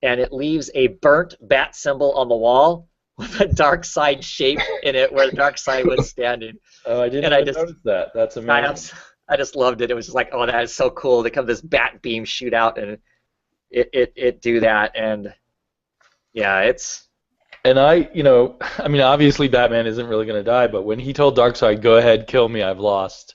and it leaves a burnt bat symbol on the wall with a Darkseid shape in it where Darkseid was standing. Oh, I didn't notice that. That's amazing. I just loved it. It was just like, oh, that is so cool. They come this bat beam shoot out and it do that, and yeah, it's. And obviously Batman isn't really going to die, but when he told Darkseid, "Go ahead, kill me, I've lost,"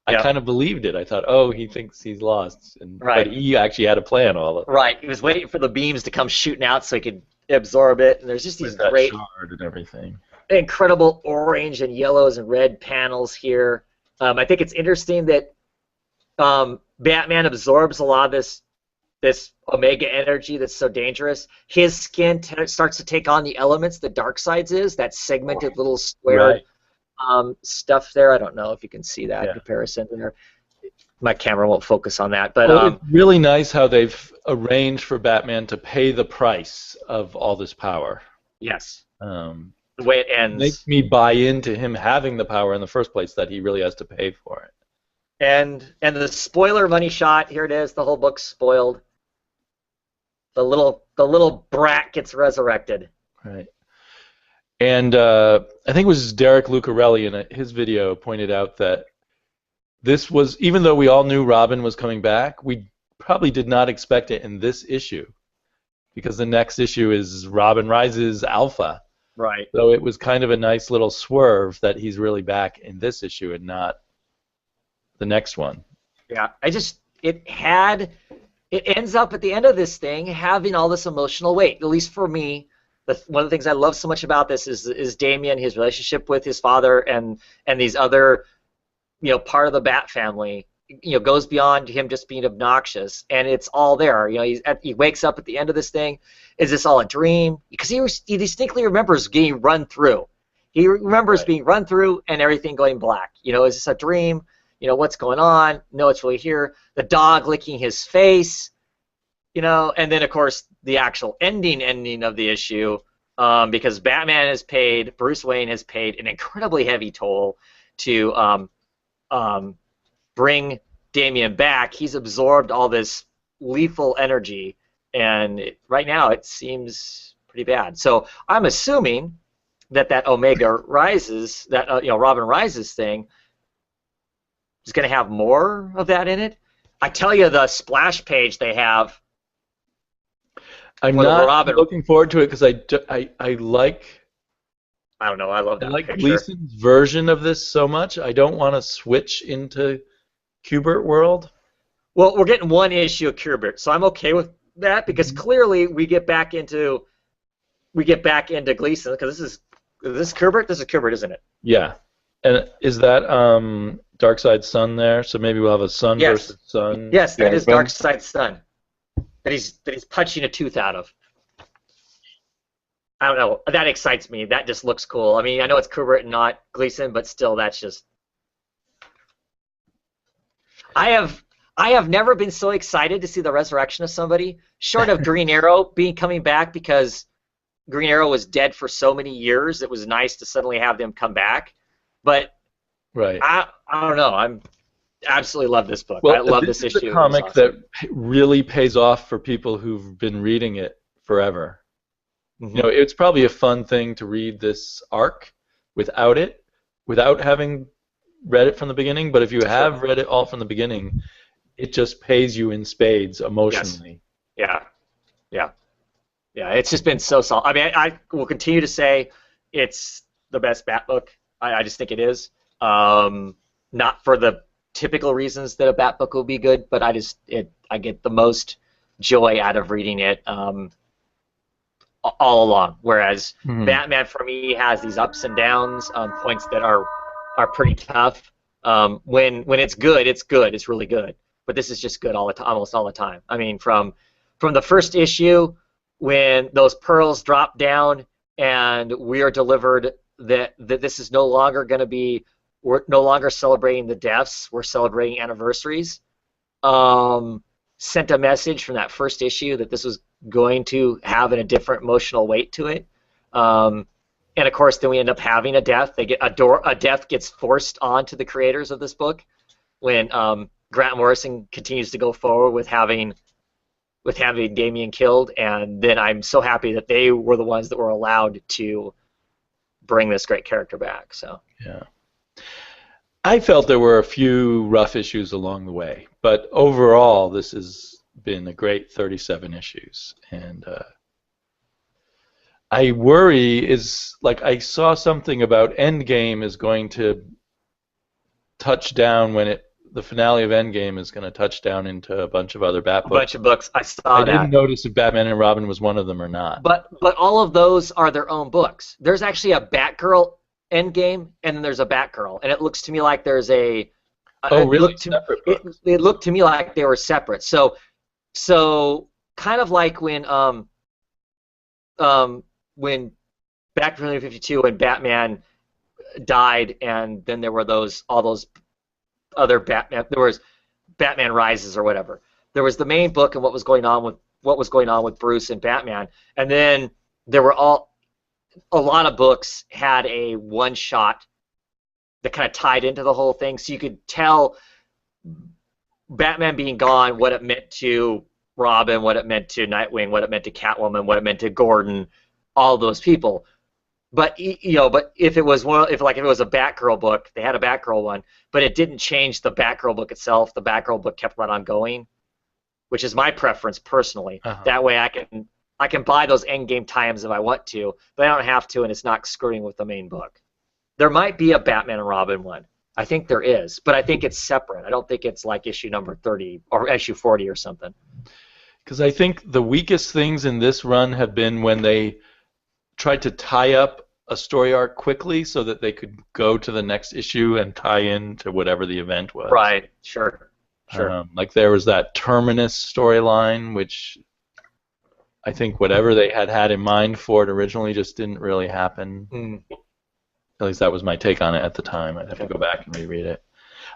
I kind of believed it. I thought, oh, he thinks he's lost, but he actually had a plan all of it. Right. He was waiting for the beams to come shooting out so he could absorb it, and there's just these great shard and everything. Incredible orange and yellows and red panels here. I think it's interesting that Batman absorbs a lot of this Omega energy that's so dangerous. His skin starts to take on the elements that Darkseid's is, that segmented little square stuff there. I don't know if you can see that comparison there. My camera won't focus on that, but it's really nice how they've arranged for Batman to pay the price of all this power. Yes. The way it ends makes me buy into him having the power in the first place, that he really has to pay for it. And the spoiler money shot, here it is. The whole book's spoiled. The little brat gets resurrected. Right. And I think it was Derek Lucarelli in his video pointed out that this was, even though we all knew Robin was coming back, we probably did not expect it in this issue, because the next issue is Robin Rises Alpha. Right. So it was kind of a nice little swerve that he's really back in this issue and not the next one. Yeah, it ends up at the end of this thing having all this emotional weight, at least for me. One of the things I love so much about this is Damian, his relationship with his father, and these other, part of the Bat family, goes beyond him just being obnoxious, and it's all there. He wakes up at the end of this thing. Is this all a dream? Because he distinctly remembers getting run through. He remembers being run through and everything going black. Is this a dream? What's going on? No, it's really here. The dog licking his face. And then of course the actual ending of the issue, because Batman has paid, Bruce Wayne has paid an incredibly heavy toll to bring Damian back. He's absorbed all this lethal energy, and right now it seems pretty bad. So I'm assuming that Omega Rises, that Robin Rises thing, is going to have more of that in it. I tell you, the splash page they have. I'm not looking forward to it because I like. I don't know. I love that. I like picture. Gleason's version of this so much. I don't want to switch into Kubert world. Well, we're getting one issue of Kubert, so I'm okay with that, because clearly we get back into Gleason, because this is Kubert. This is Kubert, isn't it? Yeah. And is that Darkseid's son there? So maybe we'll have a son versus son. Yes, that is Darkseid's son. That he's punching a tooth out of. I don't know. That excites me. That just looks cool. I mean, I know it's Kubert and not Gleason, but still, that's just. I have never been so excited to see the resurrection of somebody, short of Green Arrow coming back, because Green Arrow was dead for so many years. It was nice to suddenly have them come back. But right. I don't know. I'm absolutely love this book. Well, I love this issue. It's a comic that really pays off for people who've been reading it forever. Mm-hmm. You know, it's probably a fun thing to read this arc without having read it from the beginning. But if you have read it all from the beginning, it just pays you in spades emotionally. Yes. Yeah. It's just been so solid. I mean, I will continue to say it's the best Bat book. I just think it is. Not for the typical reasons that a Bat book will be good, but I get the most joy out of reading it all along. Whereas Batman for me has these ups and downs, points that are pretty tough. When it's good, it's good. It's really good. But this is just good almost all the time. I mean, from the first issue, when those pearls drop down and we are delivered that this is no longer going to be. We're no longer celebrating the deaths. We're celebrating anniversaries. Sent a message from that first issue that this was going to have a different emotional weight to it. And of course, then we end up having a death. A death gets forced onto the creators of this book when Grant Morrison continues to go forward with having Damian killed. And then I'm so happy that they were the ones that were allowed to bring this great character back. So yeah. I felt there were a few rough issues along the way, but overall, this has been a great 37 issues. And I worry I saw something about Endgame is going to touch down the finale of Endgame is going to touch down into a bunch of other Bat books. A bunch of books. I saw that. I didn't notice if Batman and Robin was one of them or not. But all of those are their own books. There's actually a Batgirl Endgame, and then there's a Batgirl, and it looks to me like there's a. Really? It looked to me like they were separate. So kind of like when Back to 1952 when Batman died, and then there were all those other Batman. There was Batman Rises or whatever. There was the main book and what was going on with Bruce and Batman, and then there were a lot of books had a one-shot that kind of tied into the whole thing, so you could tell Batman being gone, what it meant to Robin, what it meant to Nightwing, what it meant to Catwoman, what it meant to Gordon, all those people. But if it was a Batgirl book, they had a Batgirl one, but it didn't change the Batgirl book itself. The Batgirl book kept right on going, which is my preference personally. Uh-huh. That way I can buy those Endgame tie-ins if I want to, but I don't have to, and it's not screwing with the main book. There might be a Batman and Robin one. I think there is, but I think it's separate. I don't think it's like issue number 30 or issue 40 or something. Because I think the weakest things in this run have been when they tried to tie up a story arc quickly so that they could go to the next issue and tie in to whatever the event was. Right, sure. Like there was that Terminus storyline, which I think whatever they had in mind for it originally just didn't really happen. At least that was my take on it at the time. I'd have to go back and reread it.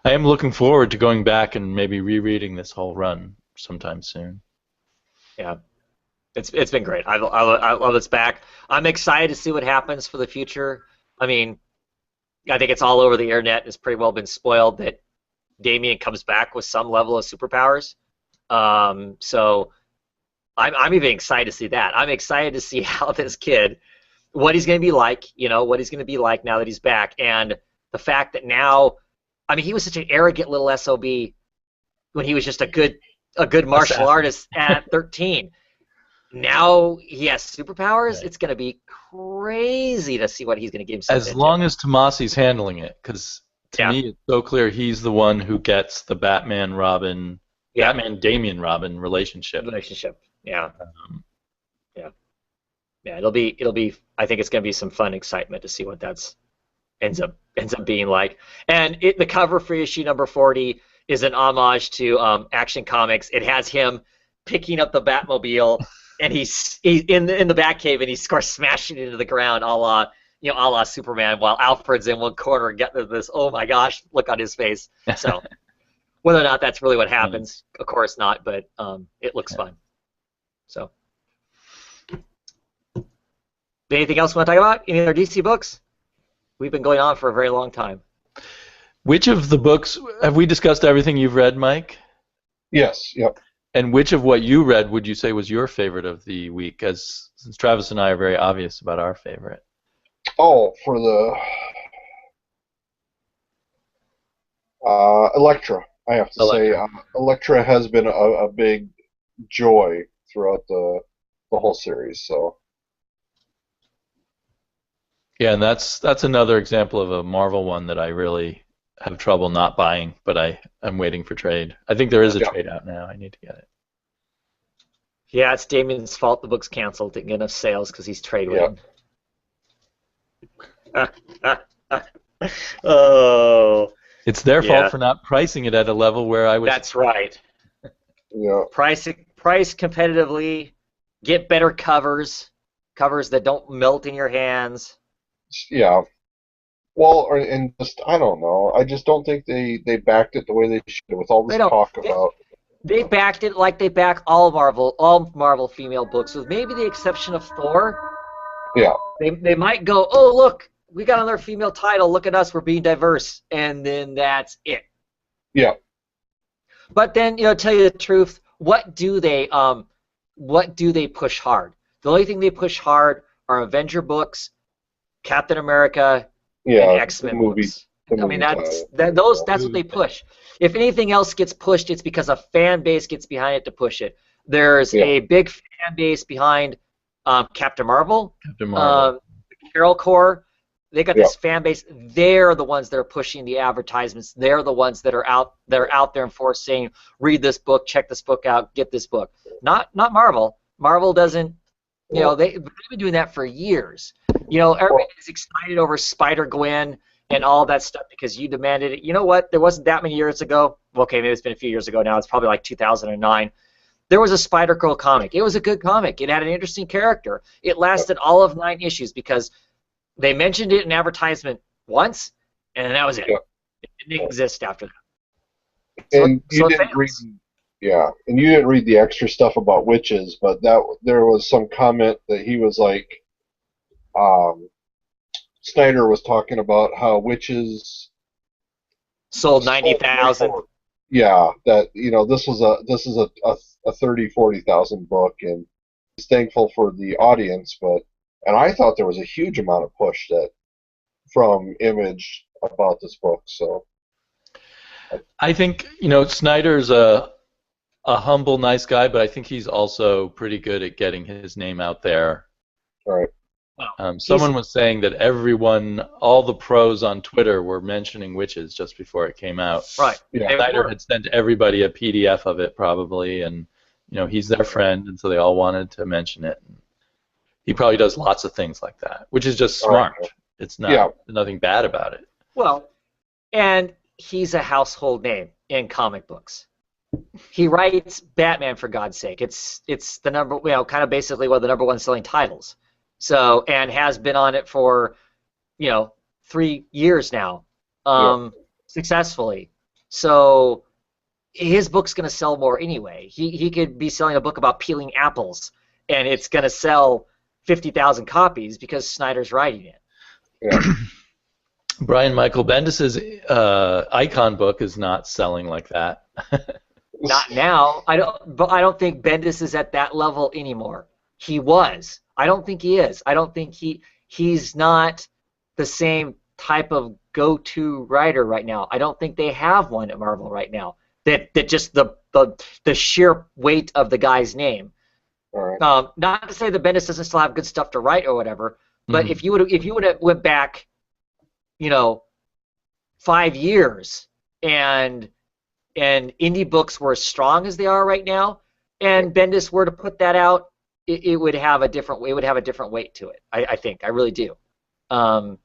I am looking forward to going back and maybe rereading this whole run sometime soon. Yeah, it's been great. I love it's back. I'm excited to see what happens for the future. I mean, I think it's all over the internet. It's pretty well been spoiled that Damian comes back with some level of superpowers. So I'm even excited to see that. I'm excited to see how this kid, what he's going to be like, what he's going to be like now that he's back. And the fact that now, I mean, he was such an arrogant little SOB when he was just a good martial artist at 13. Now he has superpowers. Right. It's going to be crazy to see what he's going to give himself as long as Tomasi's handling it, because to me it's so clear he's the one who gets the Batman-Robin, Batman-Damian-Robin relationship. Yeah. It'll be. I think it's going to be some fun excitement to see what that's ends up being like. And the cover for issue number 40 is an homage to Action Comics. It has him picking up the Batmobile and he's in the Batcave, and he's, of course, smashing it into the ground, a la Superman, while Alfred's in one corner getting this, oh my gosh, look on his face. So whether or not that's really what happens, of course not, but it looks fun. So, anything else you want to talk about? Any other DC books? We've been going on for a very long time. Which of the books, have we discussed everything you've read, Mike? Yes, yep. And which of what you read would you say was your favorite of the week? Since Travis and I are very obvious about our favorite. Oh, for the Elektra, I have to say. Elektra has been a big joy throughout the whole series. So. Yeah, and that's another example of a Marvel one that I really have trouble not buying, but I'm waiting for trade. I think there is a trade out now. I need to get it. Yeah, it's Damien's fault the book's canceled. Didn't get enough sales because he's trade waiting. Oh. It's their fault for not pricing it at a level where I was. That's right. Yeah. Price competitively. Get better covers that don't melt in your hands. Yeah. Well, and just I don't know. I just don't think they backed it the way they should with all this talk about. They backed it like they back all Marvel female books, with maybe the exception of Thor. Yeah. They might go, oh look, we got another female title. Look at us, we're being diverse, and then that's it. Yeah. But then, tell you the truth, what do they push hard? The only thing they push hard are Avenger books, Captain America, and X-Men books. I mean, that's what they push. If anything else gets pushed, it's because a fan base gets behind it to push it. There's a big fan base behind Captain Marvel. Carol Corps. They got this fan base. They're the ones that are pushing the advertisements. They're the ones that are out there and force saying, read this book, check this book out, get this book. Not Marvel. Marvel doesn't. They've been doing that for years. Everybody's excited over Spider-Gwen and all that stuff because you demanded it. You know what? There wasn't that many years ago. Okay, maybe it's been a few years ago now. It's probably like 2009. There was a Spider-Girl comic. It was a good comic. It had an interesting character. It lasted all of 9 issues because they mentioned it in advertisement once, and that was it. It didn't exist after that. And you didn't read the extra stuff about witches, but there was some comment that he was like, Snyder was talking about how witches sold 90,000. Yeah, that this is a 30,000-40,000 book, and he's thankful for the audience, and I thought there was a huge amount of push from Image about this book. So I think Snyder's a humble, nice guy, but I think he's also pretty good at getting his name out there. Right. Someone was saying that all the pros on Twitter were mentioning witches just before it came out. Right. Yeah. Snyder had sent everybody a PDF of it probably, and he's their friend, and so they all wanted to mention it. He probably does lots of things like that, which is just smart. Right. It's nothing bad about it. Well, and he's a household name in comic books. He writes Batman, for God's sake. It's the number, kind of basically one of the number 1 selling titles. So, and has been on it for, 3 years now, successfully. So, his book's going to sell more anyway. He could be selling a book about peeling apples, and it's going to sell 50,000 copies because Snyder's writing it. Yeah. Brian Michael Bendis's Icon book is not selling like that. Not now. I don't think Bendis is at that level anymore. He was. I don't think he is. I don't think he's not the same type of go-to writer right now. I don't think they have one at Marvel right now. That just the sheer weight of the guy's name. All right. Not to say that Bendis doesn't still have good stuff to write or whatever, but if you would have went back, 5 years and indie books were as strong as they are right now, and Bendis were to put that out, it would have a different weight to it. I think. I really do. But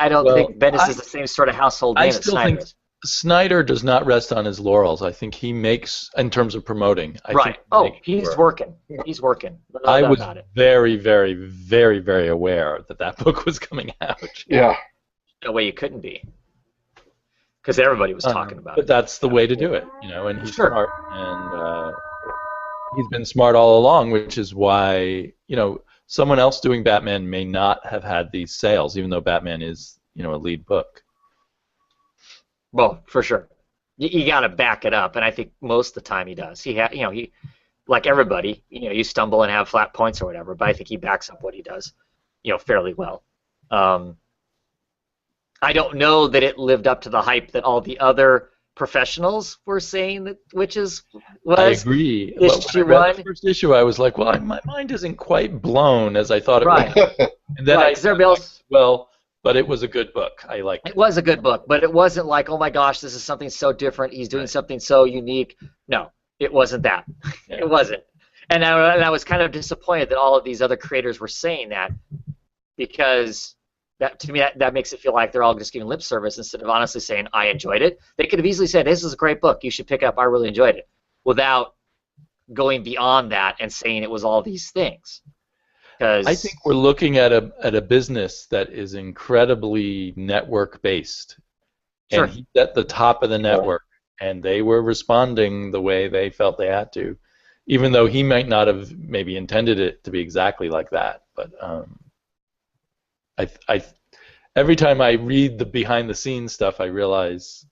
I don't think Bendis is the same sort of household name as Snyder is. Snyder does not rest on his laurels. I think he makes, in terms of promoting. Right. Oh, he's working. He's working. No I doubt was about it. very, very, very, very aware that book was coming out. Yeah. No way you couldn't be. Because everybody was talking about it. But that's the way to do it, and he's Sure. smart, and he's been smart all along, which is why, someone else doing Batman may not have had these sales, even though Batman is, a lead book. Well, for sure. You got to back it up, and I think most of the time he does. He like everybody, you stumble and have flat points or whatever, but I think he backs up what he does, fairly well. I don't know that it lived up to the hype that all the other professionals were saying that Witches was. I agree. Issue when I read one. the first issue, I was like, well, my mind isn't quite blown as I thought it Right. was. And then Right, 'cause everybody else. Well, but it was a good book. I liked it. It was a good book, but it wasn't like, oh my gosh, this is something so different. He's doing something so unique. No, it wasn't that. Yeah. It wasn't. And I was kind of disappointed that all of these other creators were saying that, because that, to me, that makes it feel like they're all just giving lip service instead of honestly saying, I enjoyed it. They could have easily said, this is a great book. You should pick up. I really enjoyed it, without going beyond that and saying it was all these things. I think we're looking at a business that is incredibly network based. Sure. And he's at the top of the network, and they were responding the way they felt they had to, even though he might not have maybe intended it to be exactly like that. But I every time I read the behind the scenes stuff, I realize,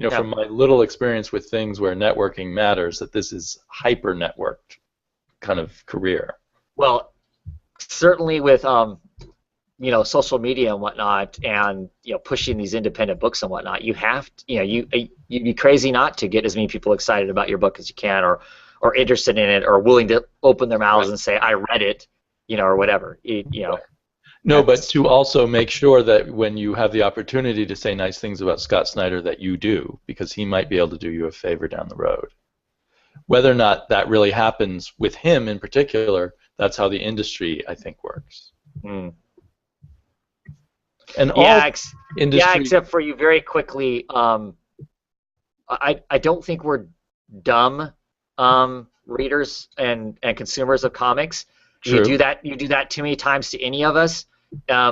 from my little experience with things where networking matters, that this is hyper networked kind of career. Well, certainly with social media and whatnot, and pushing these independent books and whatnot, you have to, you'd be crazy not to get as many people excited about your book as you can, or interested in it, or willing to open their mouths and say, I read it, or whatever. No, but to also make sure that when you have the opportunity to say nice things about Scott Snyder, that you do, because he might be able to do you a favor down the road. Whether or not that really happens with him in particular, that's how the industry, I think, works. Mm. And all industry... Yeah, except for you very quickly. I don't think we're dumb readers and consumers of comics. True. You do that too many times to any of us.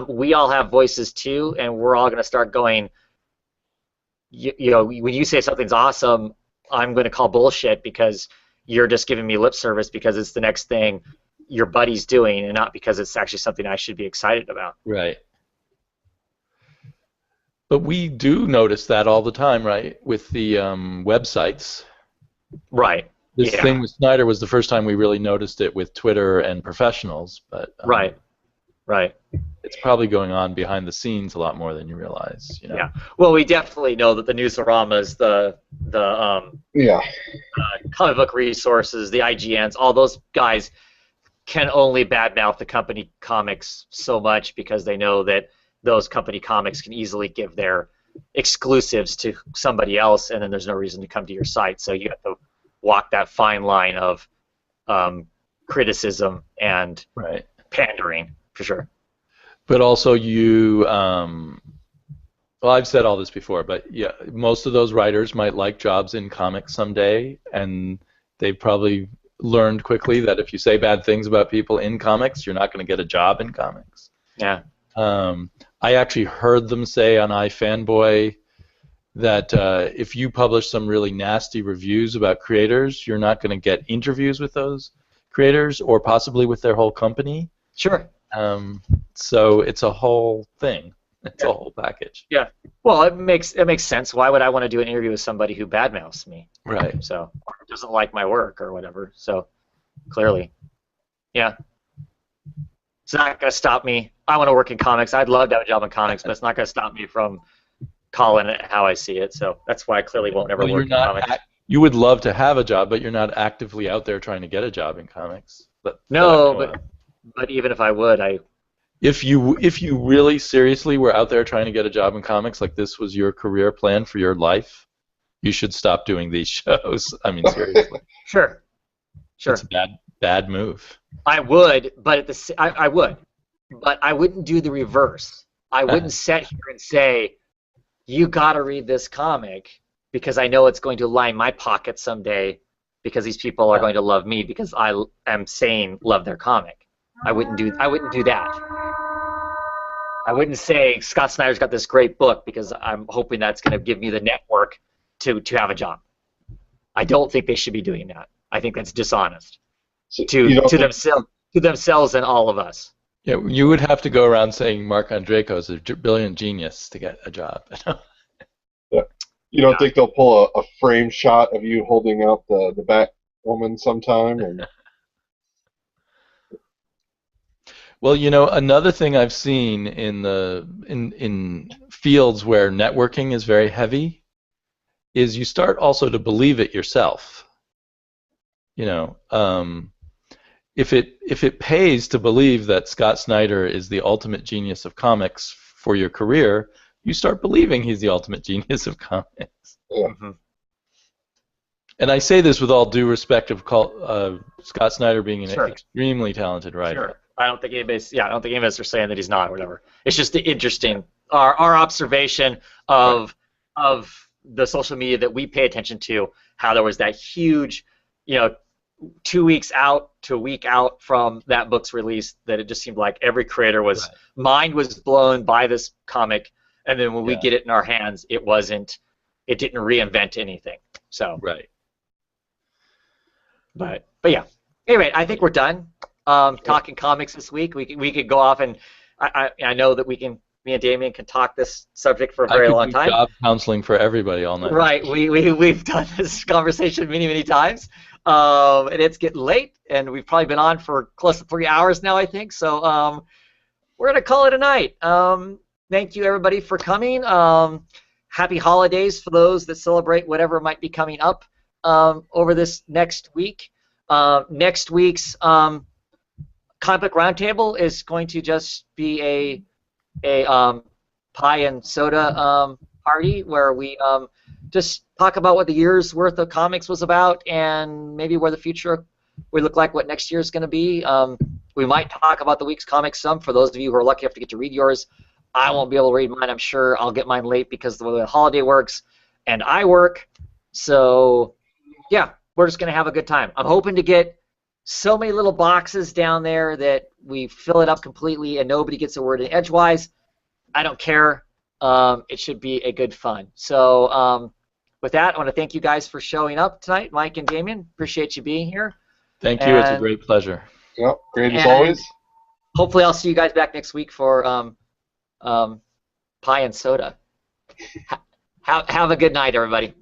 We all have voices too, and we're all going to start going. When you say something's awesome, I'm going to call bullshit because you're just giving me lip service because it's the next thing your buddy's doing, and not because it's actually something I should be excited about. Right. But we do notice that all the time, right? With the websites. Right. This thing with Snyder was the first time we really noticed it with Twitter and professionals, but right. It's probably going on behind the scenes a lot more than you realize. Yeah. Well, we definitely know that the Newsaramas, the comic book resources, the IGNs, all those guys can only badmouth the company comics so much because they know that those company comics can easily give their exclusives to somebody else, and then there's no reason to come to your site. So you have to walk that fine line of criticism and pandering, for sure. But also well, I've said all this before, but yeah, most of those writers might like jobs in comics someday, and they've probably learned quickly that if you say bad things about people in comics, you're not going to get a job in comics. Yeah. I actually heard them say on iFanboy that if you publish some really nasty reviews about creators, you're not going to get interviews with those creators or possibly with their whole company. Sure. So it's a whole thing. It's a whole package. Yeah. Well, it makes sense. Why would I want to do an interview with somebody who badmouths me? Right. So, or doesn't like my work or whatever. So, clearly. Yeah. It's not going to stop me. I want to work in comics. I'd love to have a job in comics, but it's not going to stop me from calling it how I see it. So that's why I clearly won't ever work in comics. You would love to have a job, but you're not actively out there trying to get a job in comics. But even if I would, If you really seriously were out there trying to get a job in comics, like this was your career plan for your life, you should stop doing these shows. I mean, seriously. Sure. It's a bad move. I would, but I would, but I wouldn't do the reverse. I wouldn't sit here and say, you got to read this comic because I know it's going to line my pocket someday because these people are going to love me because I am saying love their comic. I wouldn't do that. I wouldn't say Scott Snyder's got this great book because I'm hoping that's going to give me the network to have a job. I don't think they should be doing that. I think that's dishonest to themselves and all of us. Yeah, you would have to go around saying Mark Andreyko is a brilliant genius to get a job. Yeah. You don't think they'll pull a frame shot of you holding out the Batwoman sometime? And... Well, another thing I've seen in fields where networking is very heavy is you start also to believe it yourself. If it pays to believe that Scott Snyder is the ultimate genius of comics for your career, you start believing he's the ultimate genius of comics. Yeah. Mm-hmm. And I say this with all due respect of Scott Snyder being an extremely talented writer. Sure. I don't think anybody's are saying that he's not or whatever. It's just interesting our observation of the social media that we pay attention to, how there was that huge, 2 weeks out to a week out from that book's release, that it just seemed like every creator was mind was blown by this comic, and then when we get it in our hands, it didn't reinvent anything. So but yeah. Anyway, I think we're done talking comics this week. We could go off, and I know that me and Damien can talk this subject for a very long time. Job counseling for everybody all night. Right. We've done this conversation many times, and it's getting late, and we've probably been on for close to 3 hours now, I think. So we're gonna call it a night. Thank you everybody for coming. Happy holidays for those that celebrate whatever might be coming up over this next week. Next week's Comic Book Roundtable is going to just be a pie and soda party where we just talk about what the year's worth of comics was about and maybe where the future would look like, what next year is going to be. We might talk about the week's comics some for those of you who are lucky enough to get to read yours. I won't be able to read mine, I'm sure. I'll get mine late because of the way the holiday works, and I work. So, yeah, we're just going to have a good time. I'm hoping to get so many little boxes down there that we fill it up completely and nobody gets a word in edgewise. I don't care. It should be a good fun. So with that, I want to thank you guys for showing up tonight. Mike and Damien, appreciate you being here. Thank you. It's a great pleasure. Yep, great as always. Hopefully I'll see you guys back next week for pie and soda. Have a good night, everybody.